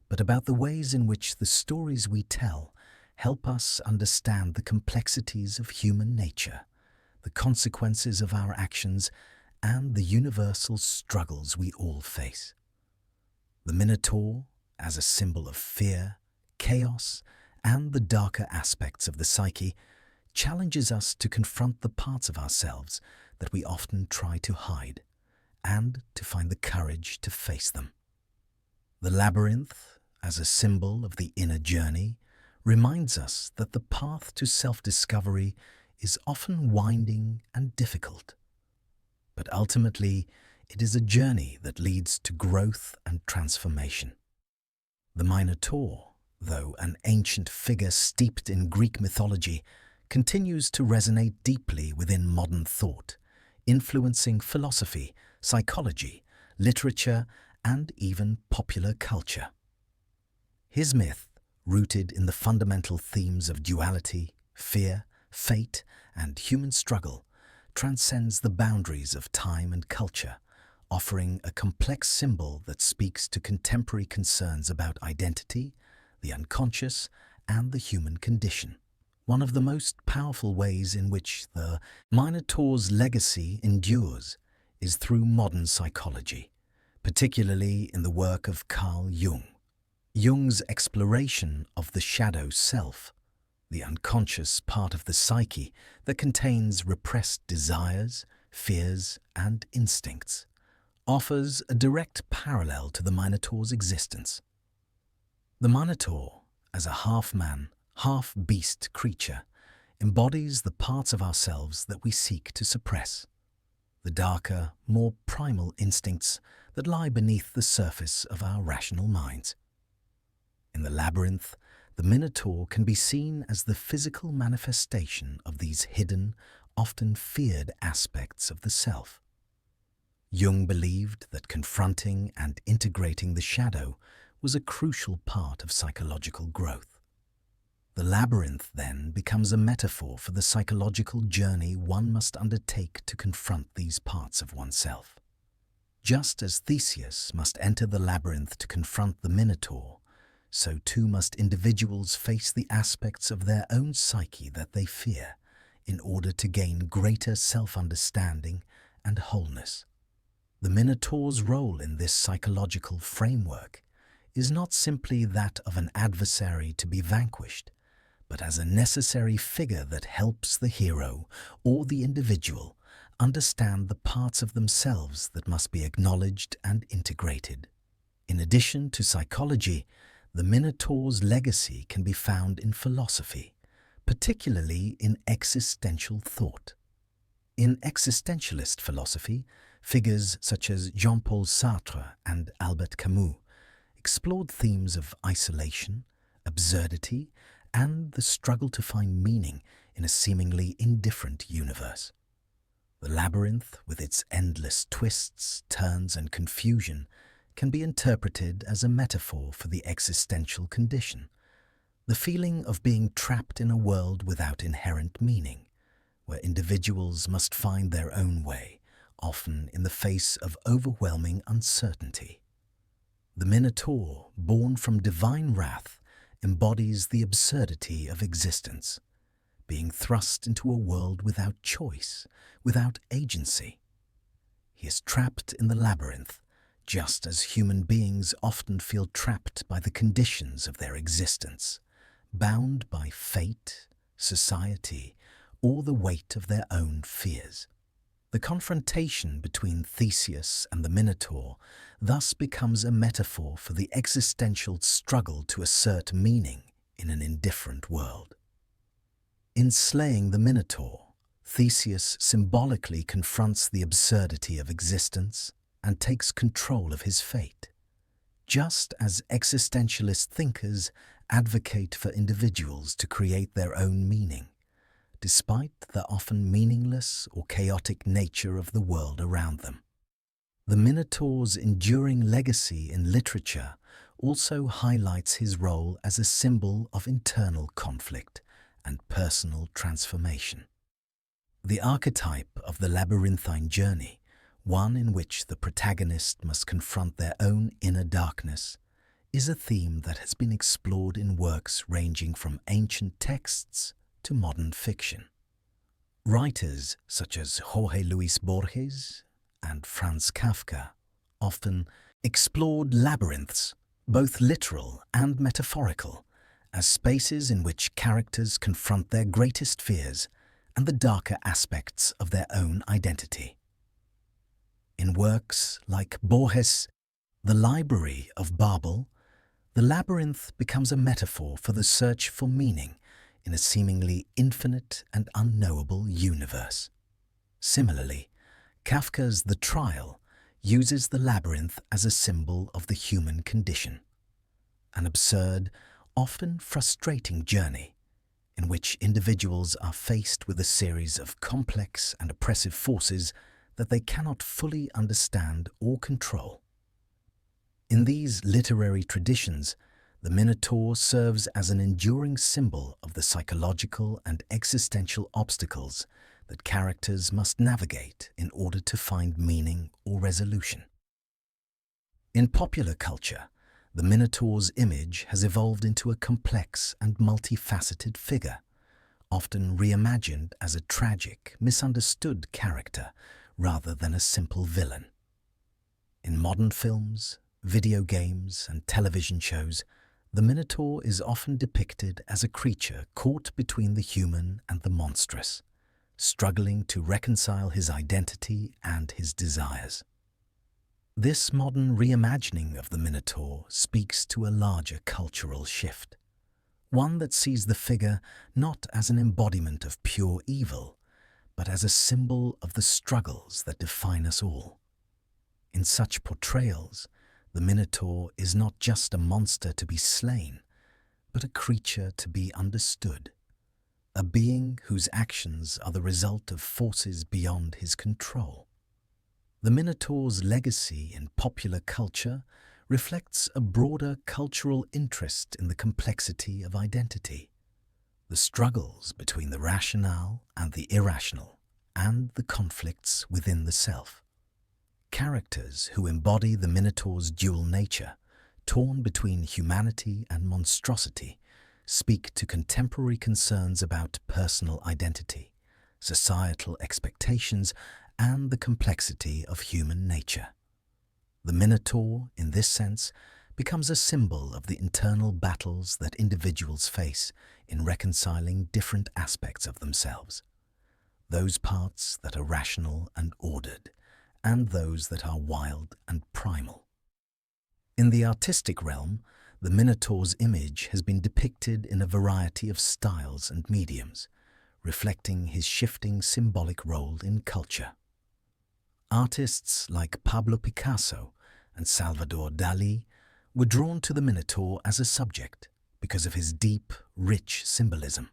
but about the ways in which the stories we tell help us understand the complexities of human nature, the consequences of our actions, and the universal struggles we all face. The Minotaur, as a symbol of fear, chaos, and the darker aspects of the psyche, challenges us to confront the parts of ourselves that we often try to hide, and to find the courage to face them. The labyrinth, as a symbol of the inner journey, reminds us that the path to self-discovery is often winding and difficult. But ultimately, it is a journey that leads to growth and transformation. The Minotaur, though an ancient figure steeped in Greek mythology, continues to resonate deeply within modern thought, influencing philosophy, psychology, literature, and even popular culture. His myth, rooted in the fundamental themes of duality, fear, fate, and human struggle, transcends the boundaries of time and culture, offering a complex symbol that speaks to contemporary concerns about identity, the unconscious, and the human condition. One of the most powerful ways in which the Minotaur's legacy endures is through modern psychology, particularly in the work of Carl Jung. Jung's exploration of the shadow self, the unconscious part of the psyche that contains repressed desires, fears, and instincts, offers a direct parallel to the Minotaur's existence. The Minotaur, as a half-man, half-beast creature, embodies the parts of ourselves that we seek to suppress, the darker, more primal instincts that lie beneath the surface of our rational minds. In the labyrinth, the Minotaur can be seen as the physical manifestation of these hidden, often feared aspects of the self. Jung believed that confronting and integrating the shadow was a crucial part of psychological growth. The labyrinth, then, becomes a metaphor for the psychological journey one must undertake to confront these parts of oneself. Just as Theseus must enter the labyrinth to confront the Minotaur, so too must individuals face the aspects of their own psyche that they fear in order to gain greater self-understanding and wholeness. The Minotaur's role in this psychological framework is not simply that of an adversary to be vanquished, but as a necessary figure that helps the hero or the individual understand the parts of themselves that must be acknowledged and integrated. In addition to psychology, the Minotaur's legacy can be found in philosophy, particularly in existential thought. In existentialist philosophy, figures such as Jean-Paul Sartre and Albert Camus explored themes of isolation, absurdity, and the struggle to find meaning in a seemingly indifferent universe. The labyrinth, with its endless twists, turns, and confusion, can be interpreted as a metaphor for the existential condition, the feeling of being trapped in a world without inherent meaning, where individuals must find their own way, often in the face of overwhelming uncertainty. The Minotaur, born from divine wrath, embodies the absurdity of existence, being thrust into a world without choice, without agency. He is trapped in the labyrinth, just as human beings often feel trapped by the conditions of their existence, bound by fate, society, or the weight of their own fears. The confrontation between Theseus and the Minotaur thus becomes a metaphor for the existential struggle to assert meaning in an indifferent world. In slaying the Minotaur, Theseus symbolically confronts the absurdity of existence and takes control of his fate, just as existentialist thinkers advocate for individuals to create their own meaning, despite the often meaningless or chaotic nature of the world around them. The Minotaur's enduring legacy in literature also highlights his role as a symbol of internal conflict and personal transformation. The archetype of the labyrinthine journey, one in which the protagonist must confront their own inner darkness, is a theme that has been explored in works ranging from ancient texts to modern fiction. Writers such as Jorge Luis Borges and Franz Kafka often explored labyrinths, both literal and metaphorical, as spaces in which characters confront their greatest fears and the darker aspects of their own identity. In works like Borges' The Library of Babel, the labyrinth becomes a metaphor for the search for meaning in a seemingly infinite and unknowable universe. Similarly, Kafka's The Trial uses the labyrinth as a symbol of the human condition, an absurd, often frustrating journey in which individuals are faced with a series of complex and oppressive forces that they cannot fully understand or control. In these literary traditions, the Minotaur serves as an enduring symbol of the psychological and existential obstacles that characters must navigate in order to find meaning or resolution. In popular culture, the Minotaur's image has evolved into a complex and multifaceted figure, often reimagined as a tragic, misunderstood character rather than a simple villain. In modern films, video games, and television shows, the Minotaur is often depicted as a creature caught between the human and the monstrous, struggling to reconcile his identity and his desires. This modern reimagining of the Minotaur speaks to a larger cultural shift, one that sees the figure not as an embodiment of pure evil, but as a symbol of the struggles that define us all. In such portrayals, the Minotaur is not just a monster to be slain, but a creature to be understood, a being whose actions are the result of forces beyond his control. The Minotaur's legacy in popular culture reflects a broader cultural interest in the complexity of identity, the struggles between the rational and the irrational, and the conflicts within the self. Characters who embody the Minotaur's dual nature, torn between humanity and monstrosity, speak to contemporary concerns about personal identity, societal expectations, and the complexity of human nature. The Minotaur, in this sense, becomes a symbol of the internal battles that individuals face in reconciling different aspects of themselves, those parts that are rational and ordered, and those that are wild and primal. In the artistic realm, the Minotaur's image has been depicted in a variety of styles and mediums, reflecting his shifting symbolic role in culture. Artists like Pablo Picasso and Salvador Dalí were drawn to the Minotaur as a subject because of his deep, rich symbolism.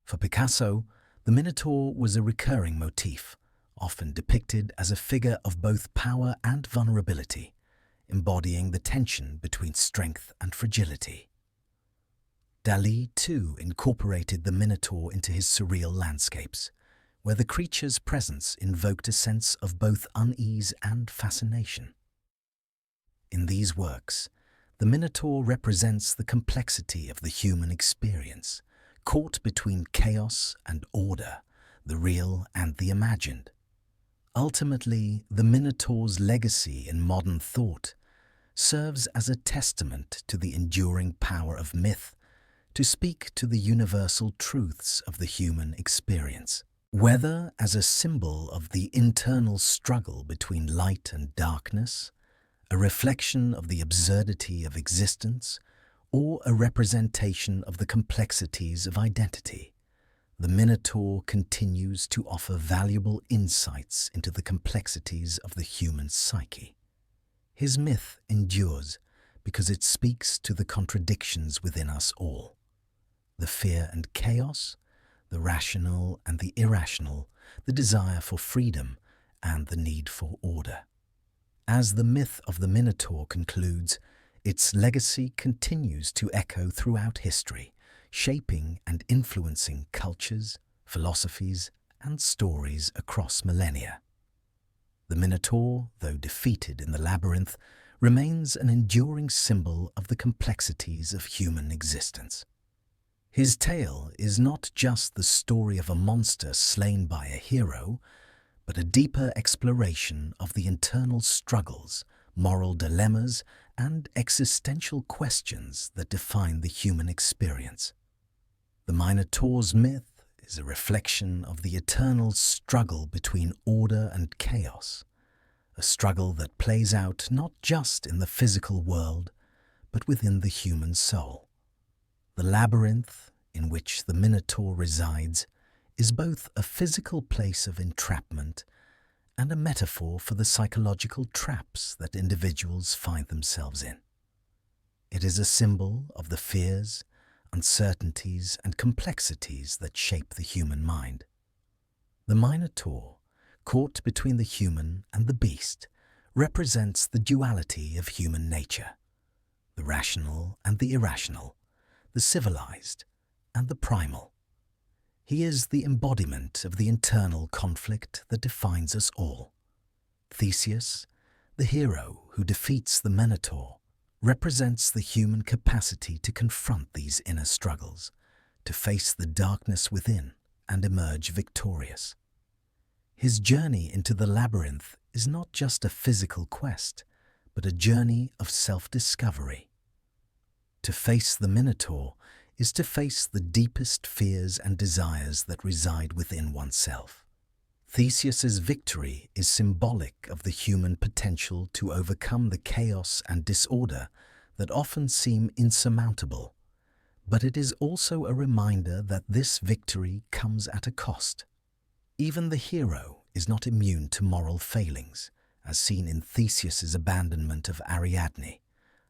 For Picasso, the Minotaur was a recurring motif, often depicted as a figure of both power and vulnerability, embodying the tension between strength and fragility. Dali, too, incorporated the Minotaur into his surreal landscapes, where the creature's presence invoked a sense of both unease and fascination. In these works, the Minotaur represents the complexity of the human experience, caught between chaos and order, the real and the imagined. Ultimately, the Minotaur's legacy in modern thought serves as a testament to the enduring power of myth to speak to the universal truths of the human experience. Whether as a symbol of the internal struggle between light and darkness, a reflection of the absurdity of existence, or a representation of the complexities of identity, the Minotaur continues to offer valuable insights into the complexities of the human psyche. His myth endures because it speaks to the contradictions within us all: the fear and chaos, the rational and the irrational, the desire for freedom and the need for order. As the myth of the Minotaur concludes, its legacy continues to echo throughout history, shaping and influencing cultures, philosophies, and stories across millennia. The Minotaur, though defeated in the labyrinth, remains an enduring symbol of the complexities of human existence. His tale is not just the story of a monster slain by a hero, but a deeper exploration of the internal struggles, moral dilemmas, and existential questions that define the human experience. The Minotaur's myth is a reflection of the eternal struggle between order and chaos, a struggle that plays out not just in the physical world, but within the human soul. The labyrinth in which the Minotaur resides is both a physical place of entrapment and a metaphor for the psychological traps that individuals find themselves in. It is a symbol of the fears, uncertainties, and complexities that shape the human mind. The Minotaur, caught between the human and the beast, represents the duality of human nature: the rational and the irrational, the civilized and the primal. He is the embodiment of the internal conflict that defines us all. Theseus, the hero who defeats the Minotaur, represents the human capacity to confront these inner struggles, to face the darkness within and emerge victorious. His journey into the labyrinth is not just a physical quest, but a journey of self-discovery. To face the Minotaur is to face the deepest fears and desires that reside within oneself. Theseus's victory is symbolic of the human potential to overcome the chaos and disorder that often seem insurmountable, but it is also a reminder that this victory comes at a cost. Even the hero is not immune to moral failings, as seen in Theseus's abandonment of Ariadne,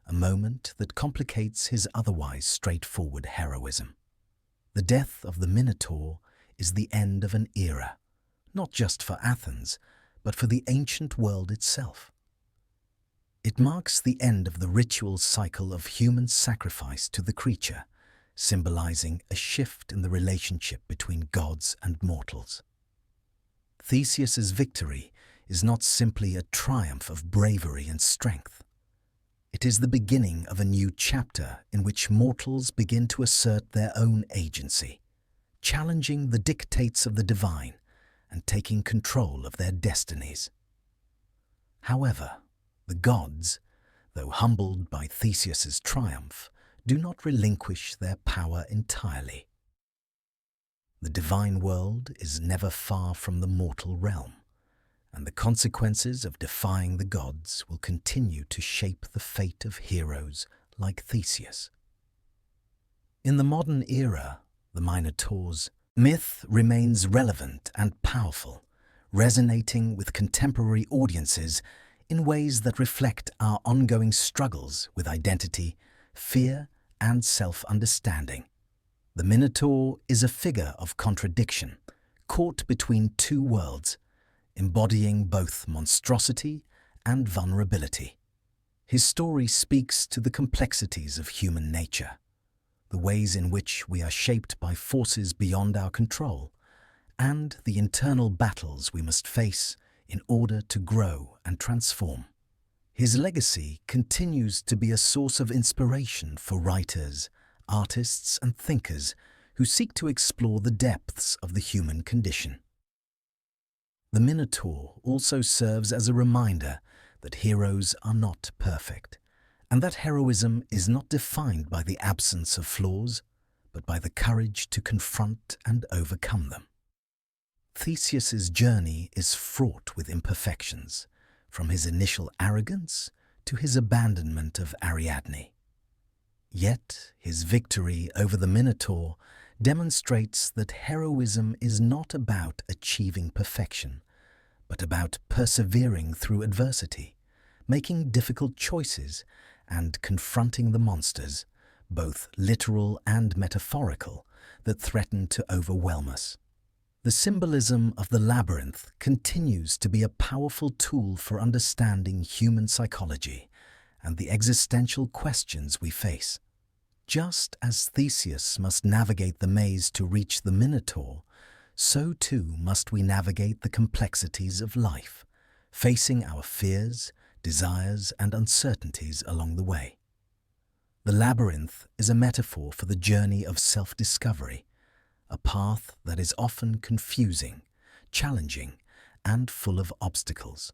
a moment that complicates his otherwise straightforward heroism. The death of the Minotaur is the end of an era, not just for Athens, but for the ancient world itself. It marks the end of the ritual cycle of human sacrifice to the creature, symbolizing a shift in the relationship between gods and mortals. Theseus's victory is not simply a triumph of bravery and strength. It is the beginning of a new chapter in which mortals begin to assert their own agency, challenging the dictates of the divine and taking control of their destinies. However, the gods, though humbled by Theseus's triumph, do not relinquish their power entirely. The divine world is never far from the mortal realm, and the consequences of defying the gods will continue to shape the fate of heroes like Theseus. In the modern era, the Minotaur's myth remains relevant and powerful, resonating with contemporary audiences in ways that reflect our ongoing struggles with identity, fear, and self-understanding. The Minotaur is a figure of contradiction, caught between two worlds, embodying both monstrosity and vulnerability. His story speaks to the complexities of human nature, the ways in which we are shaped by forces beyond our control, and the internal battles we must face in order to grow and transform. His legacy continues to be a source of inspiration for writers, artists, and thinkers who seek to explore the depths of the human condition. The Minotaur also serves as a reminder that heroes are not perfect, and that heroism is not defined by the absence of flaws, but by the courage to confront and overcome them. Theseus's journey is fraught with imperfections, from his initial arrogance to his abandonment of Ariadne. Yet his victory over the Minotaur demonstrates that heroism is not about achieving perfection, but about persevering through adversity, making difficult choices, and confronting the monsters, both literal and metaphorical, that threaten to overwhelm us. The symbolism of the labyrinth continues to be a powerful tool for understanding human psychology and the existential questions we face. Just as Theseus must navigate the maze to reach the Minotaur, so too must we navigate the complexities of life, facing our fears, desires, and uncertainties along the way. The labyrinth is a metaphor for the journey of self-discovery, a path that is often confusing, challenging, and full of obstacles.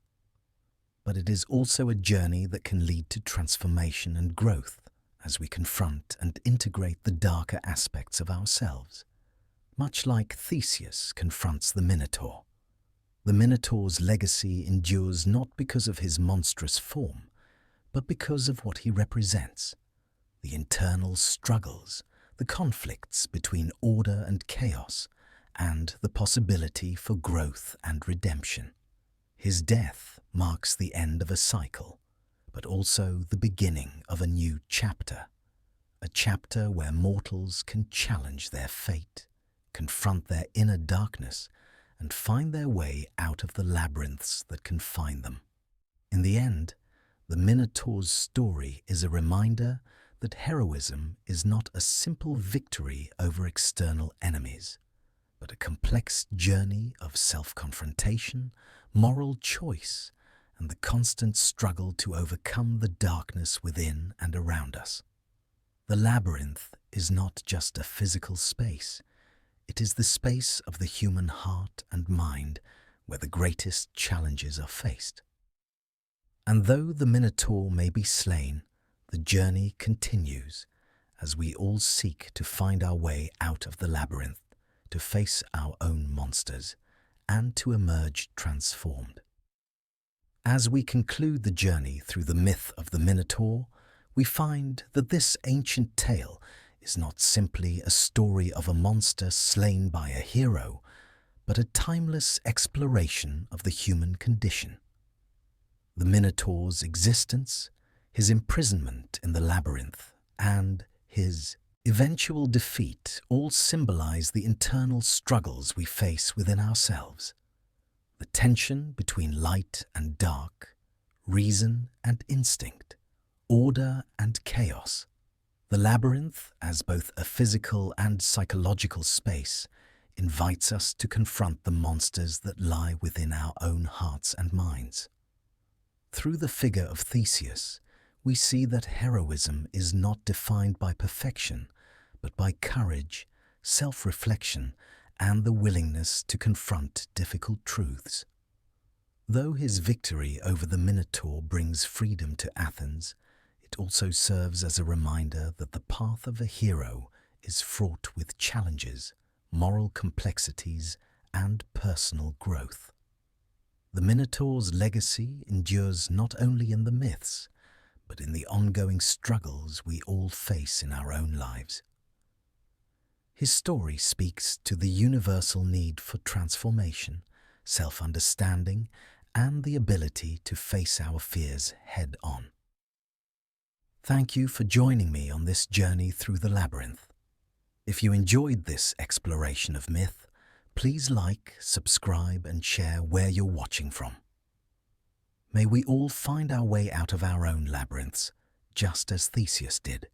But it is also a journey that can lead to transformation and growth as we confront and integrate the darker aspects of ourselves, much like Theseus confronts the Minotaur. The Minotaur's legacy endures not because of his monstrous form, but because of what he represents: the internal struggles, the conflicts between order and chaos, and the possibility for growth and redemption. His death marks the end of a cycle, but also the beginning of a new chapter, a chapter where mortals can challenge their fate, confront their inner darkness, and find their way out of the labyrinths that confine them. In the end, the Minotaur's story is a reminder that heroism is not a simple victory over external enemies, but a complex journey of self-confrontation, moral choice, and the constant struggle to overcome the darkness within and around us. The labyrinth is not just a physical space. It is the space of the human heart and mind where the greatest challenges are faced. And though the Minotaur may be slain, the journey continues as we all seek to find our way out of the labyrinth, to face our own monsters, and to emerge transformed. As we conclude the journey through the myth of the Minotaur, we find that this ancient tale is not simply a story of a monster slain by a hero, but a timeless exploration of the human condition. The Minotaur's existence, his imprisonment in the labyrinth, and his eventual defeat all symbolize the internal struggles we face within ourselves. The tension between light and dark, reason and instinct, order and chaos. The labyrinth, as both a physical and psychological space, invites us to confront the monsters that lie within our own hearts and minds. Through the figure of Theseus, we see that heroism is not defined by perfection, but by courage, self-reflection, and the willingness to confront difficult truths. Though his victory over the Minotaur brings freedom to Athens, it also serves as a reminder that the path of a hero is fraught with challenges, moral complexities, and personal growth. The Minotaur's legacy endures not only in the myths, but in the ongoing struggles we all face in our own lives. His story speaks to the universal need for transformation, self-understanding, and the ability to face our fears head-on. Thank you for joining me on this journey through the labyrinth. If you enjoyed this exploration of myth, please like, subscribe, and share where you're watching from. May we all find our way out of our own labyrinths, just as Theseus did.